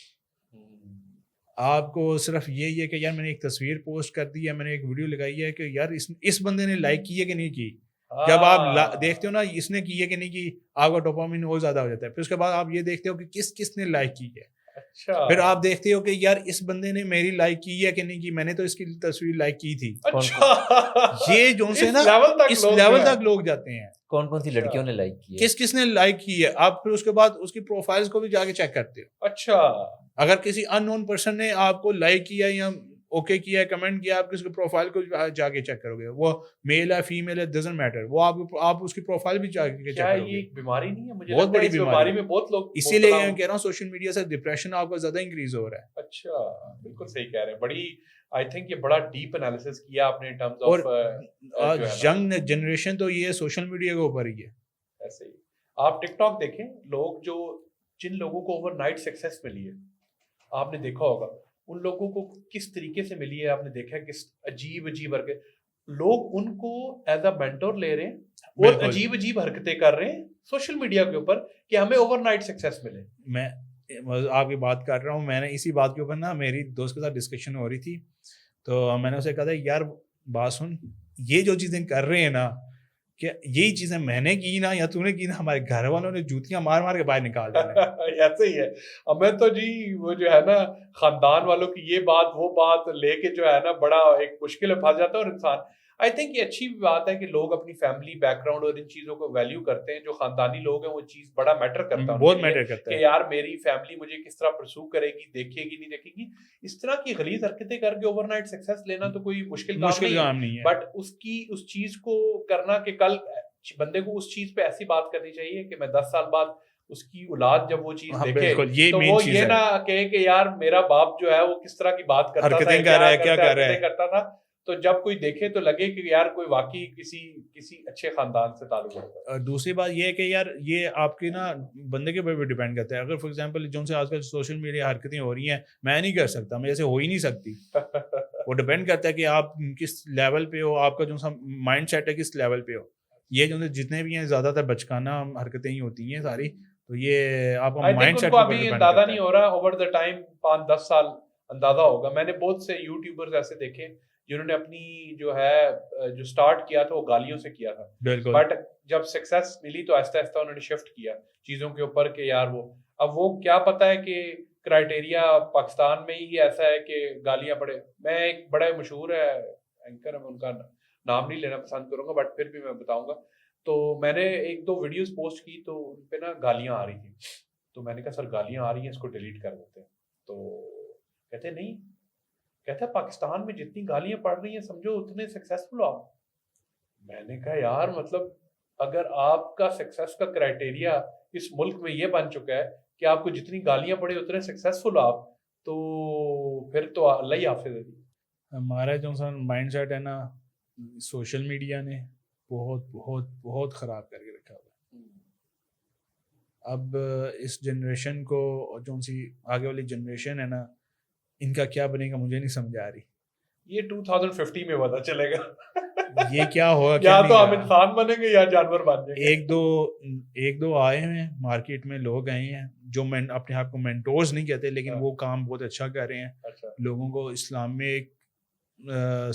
آپ کو صرف یہی ہے کہ یار میں نے ایک تصویر پوسٹ کر دی ہے, میں نے ایک ویڈیو لگائی ہے کہ یار اس بندے نے لائک کی ہے کہ نہیں کی. جب آپ دیکھتے ہو نا اس نے کی ہے کہ نہیں کی, آپ کا ڈوپامین اور زیادہ ہو جاتا ہے. پھر اس کے بعد آپ یہ دیکھتے ہو کہ کس نے لائک کی ہے. پھر آپ دیکھتے ہو کہ یار اس بندے نے میری لائک کی ہے کہ نہیں کی, میں نے تو اس کی تصویر لائک کی تھی. یہ جو سے نا اس لیول تک لوگ جاتے ہیں. کون کون سی لڑکیوں نے لائک کی ہے, کس نے لائک کی ہے. آپ پھر اس کے بعد اس کی پروفائلز کو بھی جا کے چیک کرتے ہو. اچھا اگر کسی ان نون پرسن نے آپ کو لائک کیا یا اوکے کیا ہے, کمنٹ کیا, آپ اس کی پروفائل کو جا کے چیک کرو گے. وہ میل ہے فیمیل ہے ڈزنٹ میٹر, وہ آپ اس کی پروفائل بھی جا کے چیک کرو گے. یہ ایک بیماری نہیں ہے؟ مجھے بہت بڑی بیماری میں بہت لوگ, اسی لیے میں کہہ رہا ہوں سوشل میڈیا سے ڈپریشن آپ کا زیادہ انکریز ہو رہا ہے. اچھا بالکل صحیح کہہ رہے ہیں. بڑی آئی تھنک یہ بڑا ڈیپ انالیسس کیا آپ نے ان ٹرمز اور ینگ جنریشن تو یہ سوشل میڈیا کے اوپر ہی ہے. ایسے ہی آپ ٹک ٹاک دیکھیں, لوگ جو جن لوگوں کو اوور نائٹ سکسیس ملی ہے آپ نے دیکھا ہوگا, ان لوگوں کو کس طریقے سے ملی ہے آپ نے دیکھا ہے, کس عجیب لوگ ان کو ایز اے مینٹور لے رہے ہیں اور عجیب حرکتیں کر رہے ہیں سوشل میڈیا کے اوپر کہ ہمیں اوور نائٹ سکسیس ملے. میں آپ کی بات کر رہا ہوں, میں نے اسی بات کے اوپر نا میری دوست کے ساتھ ڈسکشن ہو رہی تھی, تو میں نے اسے کہا تھا یار بات سن, یہ جو چیزیں کر رہے ہیں نا, کہ یہی چیزیں میں نے کی نا یا تو نے کی نا, ہمارے گھر والوں نے جوتیاں مار مار کے باہر نکال دینا. ایسے ہی ہے. ہمیں تو جی وہ جو ہے نا خاندان والوں کی یہ بات وہ بات لے کے جو ہے نا بڑا ایک مشکل میں پھنس جاتا ہے. اور انسان آئی تھنک یہ اچھی بات ہے کہ لوگ اپنی فیملی بیک گراؤنڈ اور ان چیزوں کو ویلیو کرتے ہیں. جو خاندانی لوگ ہیں وہ چیز بڑا میٹر کرتا ہے, بہت میٹر کرتا ہے کہ یار میری فیملی مجھے کس طرح پرسو کرے گی, دیکھے گی نہیں دیکھے گی. اس طرح کی غلیظ حرکتیں کر کے اوور نائٹ سکسیس لینا تو کوئی مشکل کام نہیں ہے, بٹ اس چیز کو کرنا کہ کل بندے کو اس چیز پہ ایسی بات کرنی چاہیے کہ میں 10 سال بعد اس کی اولاد جب وہ چیز دیکھے تو وہ یہ نہ کہے کہ یار میرا باپ جو ہے وہ کس طرح کی بات کرتا تھا, کیا کرتا تھا. تو جب کوئی دیکھے تو لگے کہ یار کوئی واقعی کسی اچھے خاندان سے تعلق رکھتا ہے. دوسری بات یہ ہے کہ یار یہ آپ کے نا بندے کے اوپر بھی ڈیپینڈ کرتا ہے. اگر فار ایگزامپل جو سے آج کل سوشل میڈیا حرکتیں ہو رہی ہیں, میں نہیں کر سکتا, میرے سے ہو ہی نہیں سکتی. وہ ڈیپینڈ کرتا ہے کہ آپ کس لیول پہ ہو, آپ کا جو سا مائنڈ سیٹ ہے کس لیول پہ ہو. یہ جو جتنے بھی ہیں زیادہ تر بچکانہ حرکتیں ہی ہوتی ہیں ساری, تو یہ آپ کا مائنڈ سیٹ ابھی اندازہ نہیں ہو رہا. اوور دا ٹائم 5-10 سال اندازہ ہوگا. میں نے بہت سے یوٹیوبرز ایسے دیکھے جنہوں نے اپنی جو ہے جو سٹارٹ کیا تھا وہ گالیوں سے کیا تھا, بٹ جب سکسیس ملی تو آہستہ آہستہ انہوں نے شفٹ کیا چیزوں کے اوپر کہ یار وہ کیا پتا ہے کہ کرائٹیریا پاکستان میں ہی ایسا ہے کہ گالیاں پڑے. میں ایک بڑا مشہور ہے اینکر ہے, میں ان کا نام نہیں لینا پسند کروں گا بٹ پھر بھی میں بتاؤں گا. تو میں نے 1-2 ویڈیوز پوسٹ کی تو ان پہ نا گالیاں آ رہی تھیں, تو میں نے کہا سر گالیاں آ رہی ہیں اس کو ڈیلیٹ کر دیتے ہیں. تو کہتے نہیں, کہتا ہے پاکستان میں جتنی گالیاں پڑ رہی ہیں سمجھو اتنے سکسیسفل آپ. میں نے کہا یار مطلب اگر آپ کا سکسیس کا کرائٹیریا اس ملک میں یہ بن چکا ہے کہ آپ کو جتنی گالیاں پڑے اتنے سکسیسفل آپ, تو پھر تو اللہ ہی حافظ ہے. ہمارا جو سا مائنڈ سیٹ ہے نا سوشل میڈیا نے بہت بہت بہت خراب کر کے رکھا ہوا ہے. اب اس جنریشن کو جو سی آگے والی جنریشن ہے نا, ان کا کیا بنے گا مجھے نہیں سمجھ آ رہی. یہ 2050 میں پتہ چلے گا یہ کیا ہوگا, یا تو ہم انسان بنیں گے یا جانور بن جائیں گے. ایک دو آئے ہیں مارکیٹ میں, لوگ آئے ہیں جو اپنے آپ کو مینٹورز نہیں کہتے لیکن وہ کام بہت اچھا کر رہے ہیں. لوگوں کو اسلام میں ایک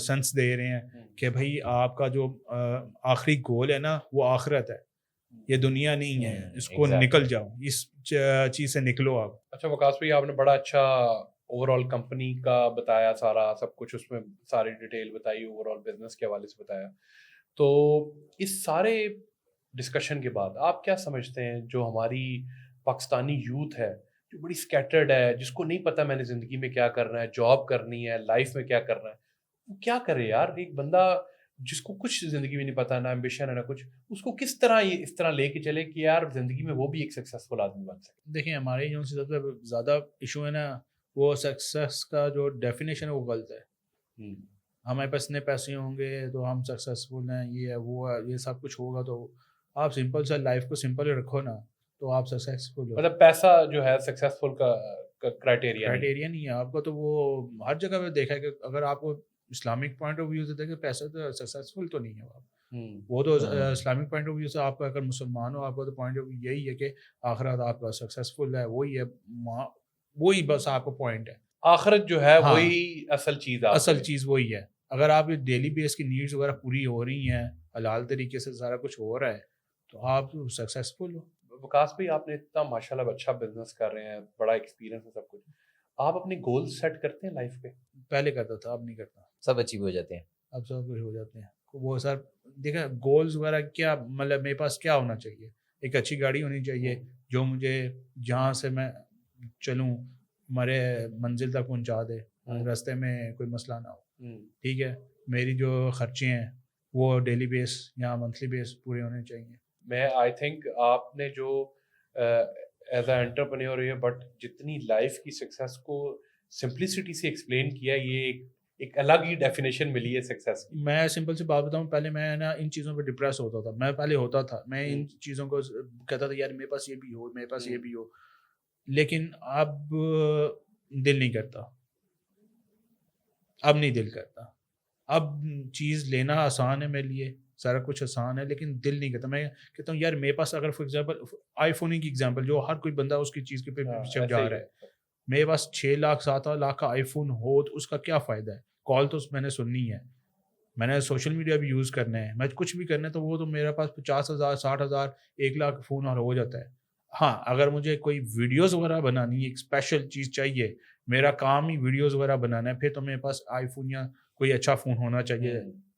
سنس دے رہے ہیں کہ بھائی آپ کا جو آخری گول ہے نا وہ آخرت ہے, یہ دنیا نہیں ہے, اس کو نکل جاؤ, اس چیز سے نکلو آپ. اچھا وقاص بھائی آپ نے بڑا اچھا اوور آل کمپنی کا بتایا, سارا سب کچھ اس میں ساری ڈیٹیل بتائی, اوور آل بزنس کے حوالے سے بتایا. تو اس سارے ڈسکشن کے بعد آپ کیا سمجھتے ہیں جو ہماری پاکستانی یوتھ ہے جو بڑی اسکیٹرڈ ہے, جس کو نہیں پتا میں نے زندگی میں کیا کرنا ہے, جاب کرنی ہے, لائف میں کیا کرنا ہے, وہ کیا کرے یار؟ ایک بندہ جس کو کچھ زندگی میں نہیں پتا, نہ ایمبیشن ہے نہ کچھ, اس کو کس طرح یہ اس طرح لے کے چلے کہ یار زندگی میں وہ بھی ایک سکسیسفل آدمی بن سکے؟ دیکھیں ہمارے جو سب سے زیادہ ایشو ہے نا وہ سکسیس کا جو ڈیفینیشن ہے وہ غلط ہے. ہمارے پاس اتنے پیسے ہوں گے تو ہم سکسیزفل ہیں، یہ ہے وہ ہے، یہ سب کچھ ہوگا، تو آپ سمپل سا لائف کو سمپل رکھو نا تو آپ سکسیزفل ہو. مطلب پیسہ جو ہے سکسیزفل کا کرائٹیریا نہیں ہے آپ کا. تو وہ ہر جگہ پہ دیکھا ہے کہ اگر آپ کو اسلامک پوائنٹ آف ویو سے دیکھیں پیسہ تو سکسیزفل تو نہیں ہے آپ. وہ تو اسلامک پوائنٹ آف ویو سے آپ کا اگر مسلمان ہو آپ کا تو پوائنٹ آف ویو یہی ہے کہ آخرت آپ کا سکسیزفل ہے، وہی ہے، وہی بس آپ کا پوائنٹ ہے. آخرت جو ہے وہی اصل چیز، اصل چیز وہی ہے. اگر آپ ڈیلی بیس کی نیڈس وغیرہ پوری ہو رہی ہیں، حلال طریقے سے سارا کچھ ہو رہا ہے، تو آپ سکسیزفل ہو. وکاس بھائی آپ نے اتنا ماشاءاللہ اچھا بزنس کر رہے ہیں، بڑا ایکسپیرینس ہے سب کچھ، آپ اپنے گول سیٹ کرتے ہیں لائف پہ؟ پہلے کرتا تھا، اب نہیں کرتا. سب اچیو ہو جاتے ہیں، اب سب کچھ ہو جاتے ہیں. وہ سر دیکھیں گولز وغیرہ کیا مطلب میرے پاس کیا ہونا چاہیے؟ ایک اچھی گاڑی ہونی چاہیے جو مجھے جہاں سے میں چلوں ہمارے منزل تک پہنچا دے، راستے میں کوئی مسئلہ نہ ہو. ٹھیک ہے، میری جو خرچے ہیں وہ ڈیلی بیس یا منتھلی بیس پورے ہونے چاہیے. میں آئی تھنک آپ نے جو ایز اے انٹرپرینیور ہے بٹ جتنی لائف کی سکسیس کو سمپلسٹی سے ایکسپلین کیا، یہ ایک الگ ہی ڈیفینیشن ملی ہے سکسیس کی. میں سمپل سی بات بتاؤں، پہلے میں نا ان چیزوں پہ ڈپریس ہوتا تھا. میں پہلے ہوتا تھا، میں ان چیزوں کو کہتا تھا یار میرے پاس یہ بھی ہو، میرے پاس یہ بھی ہو، لیکن اب دل نہیں کرتا. اب نہیں دل کرتا. اب چیز لینا آسان ہے میرے لیے، سارا کچھ آسان ہے، لیکن دل نہیں کرتا. میں کہتا ہوں یار میرے پاس اگر فار ایگزامپل آئی فون کی ایگزامپل، جو ہر کوئی بندہ اس کی چیز کے پیچھے جا رہا ہے، میرے پاس 6 لاکھ 7 لاکھ کا آئی فون ہو تو اس کا کیا فائدہ ہے؟ کال تو میں نے سننی ہے، میں نے سوشل میڈیا بھی یوز کرنا ہے، میں کچھ بھی کرنا ہے، تو وہ تو میرے پاس 50,000 60,000 1 لاکھ فون اور ہو جاتا ہے. ہاں اگر مجھے کوئی ویڈیوز وغیرہ بنانی ہے، ایک اسپیشل چیز چاہیے، میرا کام ہی ویڈیوز وغیرہ بنانا ہے، پھر تو میرے پاس آئی فون یا کوئی اچھا فون ہونا چاہیے.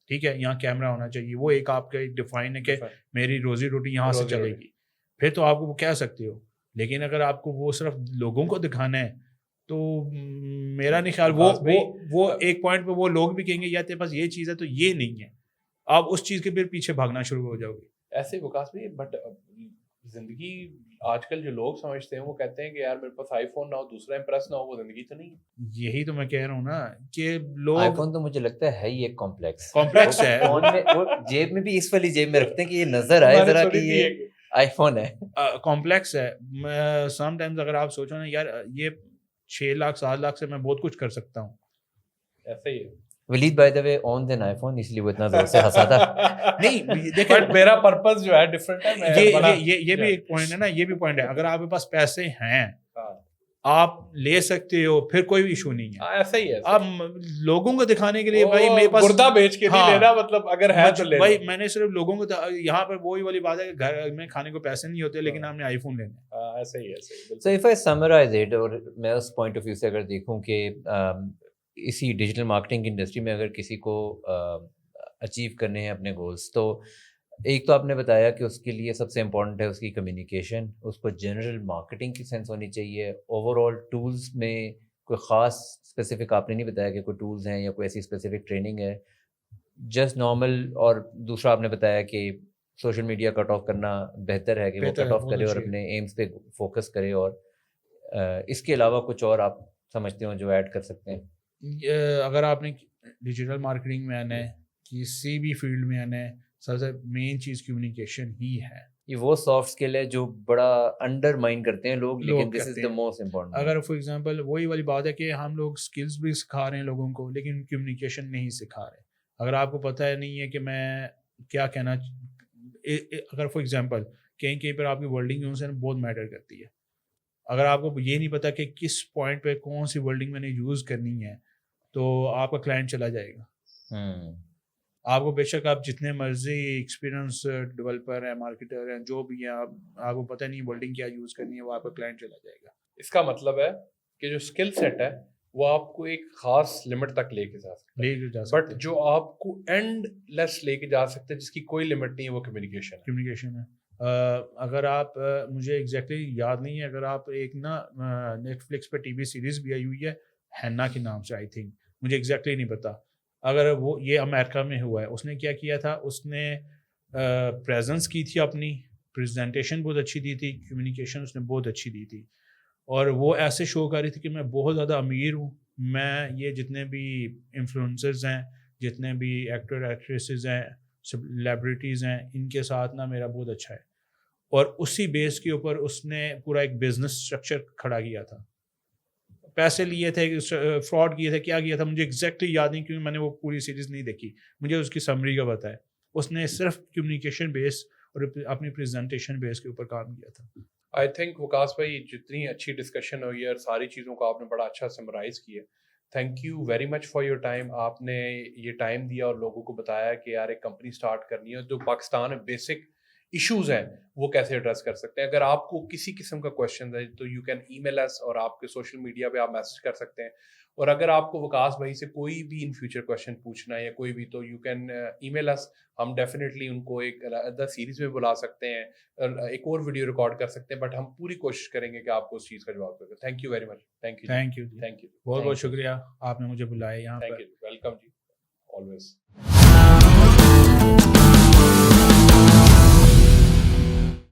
ٹھیک ہے، یہاں کیمرہ ہونا چاہیے، وہ ایک آپ کا ایک ڈیفائن ہے کہ میری روزی روٹی یہاں سے چلے گی، پھر تو آپ وہ کہہ سکتے ہو. لیکن اگر آپ کو وہ صرف لوگوں کو دکھانا ہے تو میرا نہیں خیال وہ ایک پوائنٹ پہ وہ لوگ بھی کہیں گے یا تیرے پاس یہ چیز ہے تو یہ نہیں ہے، آپ اس چیز کے پھر پیچھے بھاگنا شروع ہو جاؤ گے. ایسے وکاس بھی بٹ زندگی آج کل جو لوگ سمجھتے ہیں وہ کہتے ہیں کہ یار میرے پاس آئی فون نہ ہو، دوسرا امپریس نہ ہو، وہ زندگی تو نہیں ہے. یہی تو میں کہہ رہا ہوں نا کہ لوگ آئی فون تو مجھے لگتا ہے ہی ایک کمپلیکس ہے. فون میں وہ جیب میں بھی اس والی جیب میں رکھتے ہیں کہ یہ نظر آئے ذرا کہ یہ آئی فون ہے. کمپلیکس ہے. سم ٹائمز اگر آپ سوچو نا یار یہ 6 لاکھ 7 لاکھ سے میں بہت کچھ کر سکتا ہوں. ایسا ہی ہے. Walid by the way owns an iPhone, اس لیے وہ اتنا زور سے ہنسا تھا. نہیں دیکھیں میرا پرپز جو ہے ڈفرنٹ ہے. یہ بھی ایک پوائنٹ ہے نا، یہ بھی پوائنٹ ہے. اگر آپ کے پاس پیسے ہیں آپ لے سکتے ہو، پھر کوئی ایشو نہیں ہے. ایسا ہی ہے. اب لوگوں کو دکھانے کے لیے بھائی میرے پاس گردہ بیچ کے نہیں لینا، مطلب اگر ہے تو لے بھائی میں نے صرف لوگوں کو یہاں پر وہی والی بات ہے کہ گھر میں کھانے کو پیسے نہیں ہوتے لیکن ہم نے آئی فون لینا. ایسا ہی ہے. So if I summarise it, اور میں اس پوائنٹ آف ویو سے اگر دیکھوں کہ اسی ڈیجیٹل مارکیٹنگ انڈسٹری میں اگر کسی کو اچیو کرنے ہیں اپنے گولس، تو ایک تو آپ نے بتایا کہ اس کے لیے سب سے امپورٹنٹ ہے اس کی کمیونیکیشن، اس کو جنرل مارکیٹنگ کی سینس ہونی چاہیے. اوور آل ٹولز میں کوئی خاص اسپیسیفک آپ نے نہیں بتایا کہ کوئی ٹولز ہیں یا کوئی ایسی اسپیسیفک ٹریننگ ہے، جسٹ نارمل. اور دوسرا آپ نے بتایا کہ سوشل میڈیا کٹ آف کرنا بہتر ہے کہ وہ کٹ آف کرے اور اپنے ایمز پہ فوکس کرے. اور اس کے علاوہ کچھ اور آپ سمجھتے ہو جو ایڈ کر سکتے ہیں؟ اگر آپ نے ڈیجیٹل مارکیٹنگ میں آنا ہے، کسی بھی فیلڈ میں آنا ہے، سب سے مین چیز کمیونیکیشن ہی ہے. یہ وہ سافٹ اسکل ہے جو بڑا انڈر مائن کرتے ہیں لوگ، لیکن دس از دا موسٹ امپورٹنٹ. اگر فار ایگزامپل وہی والی بات ہے کہ ہم لوگ اسکلس بھی سکھا رہے ہیں لوگوں کو لیکن کمیونیکیشن نہیں سکھا رہے. اگر آپ کو پتہ ہے نہیں ہے کہ میں کیا کہنا، اگر فار ایگزامپل کہیں پر آپ کی ورڈنگ جو ہے بہت میٹر کرتی ہے. اگر آپ کو یہ نہیں پتا کہ کس پوائنٹ پہ کون سی ورڈنگ میں نے یوز کرنی ہے تو آپ کا کلائنٹ چلا جائے گا. آپ کو بے شک آپ جتنے مرضی ایکسپیرینس ڈیولپر ہیں، مارکیٹر ہیں، جو بھی ہیں، آپ کو پتہ نہیں ورڈنگ کیا یوز کرنی ہے، وہ آپ کا کلائنٹ چلا جائے گا. اس کا مطلب ہے کہ جو اسکل سیٹ ہے وہ آپ کو ایک خاص لمٹ تک لے کے جا سکتا ہے، بٹ جو آپ کو اینڈ لیس لے کے جا سکتے ہیں جس کی کوئی لمٹ نہیں ہے، وہ کمیونیکیشن ہے. اگر آپ مجھے ایگزیکٹلی یاد نہیں ہے، اگر آپ ایک نا نیٹ فلکس پہ ٹی وی سیریز بھی آئی ہوئی ہے ہینا کے نام سے، آئی تھنک، مجھے ایگزیکٹلی نہیں پتا. اگر وہ یہ امریکہ میں ہوا ہے، اس نے کیا کیا تھا، اس نے پریزنس کی تھی، اپنی پریزنٹیشن بہت اچھی دی تھی، کمیونیکیشن اس نے بہت اچھی دی تھی، اور وہ ایسے شو کر رہی تھی کہ میں بہت زیادہ امیر ہوں، میں یہ جتنے بھی انفلوئنسرز ہیں جتنے بھی ایکٹر ایکٹریسز ہیں سیلیبریٹیز ہیں ان کے ساتھ نا میرا بہت اچھا ہے. اور اسی بیس کے اوپر اس نے پورا ایک بزنس اسٹرکچر کھڑا کیا تھا. پیسے لیے تھے, فراڈ کیے تھے, کیا کیا تھا مجھے ایگزیکٹلی یاد نہیں کیونکہ میں نے وہ پوری سیریز نہیں دیکھی, مجھے اس کی سمری کا پتہ ہے. اس نے صرف کمیونیکیشن بیس اور اپنی پریزنٹیشن بیس کے اوپر کام کیا تھا. آئی تھنک وکاس بھائی جتنی اچھی ڈسکشن ہوئی ہے اور ساری چیزوں کو آپ نے بڑا اچھا سمرائز کیا. Thank you very much for your time. آپ نے یہ ٹائم دیا اور لوگوں کو بتایا کہ یار ایک کمپنی اسٹارٹ کرنی ہے, جو پاکستان میں بیسک ایشوز ہیں وہ کیسے ایڈریس کر سکتے ہیں. اگر آپ کو کسی قسم کا کوشچن ہے تو یو کین ای میل اس, اور آپ کے سوشل میڈیا پہ آپ میسج کر سکتے ہیں. اور اگر آپ کو وکاس بھائی سے کوئی بھی ان فیوچر کوشچن پوچھنا ہے یا کوئی بھی, تو یو کین ای میل اس. ہم ڈیفینیٹلی ان کو ایک ادر سیریز میں بلا سکتے ہیں, ایک اور ویڈیو ریکارڈ کر سکتے ہیں, بٹ ہم پوری کوشش کریں گے کہ آپ کو اس چیز کا جواب دیں. Thank you very much. Thank you, بہت بہت شکریہ آپ نے مجھے بلایا یہاں پر. تھینک یو, ویلکم جی, آلویز.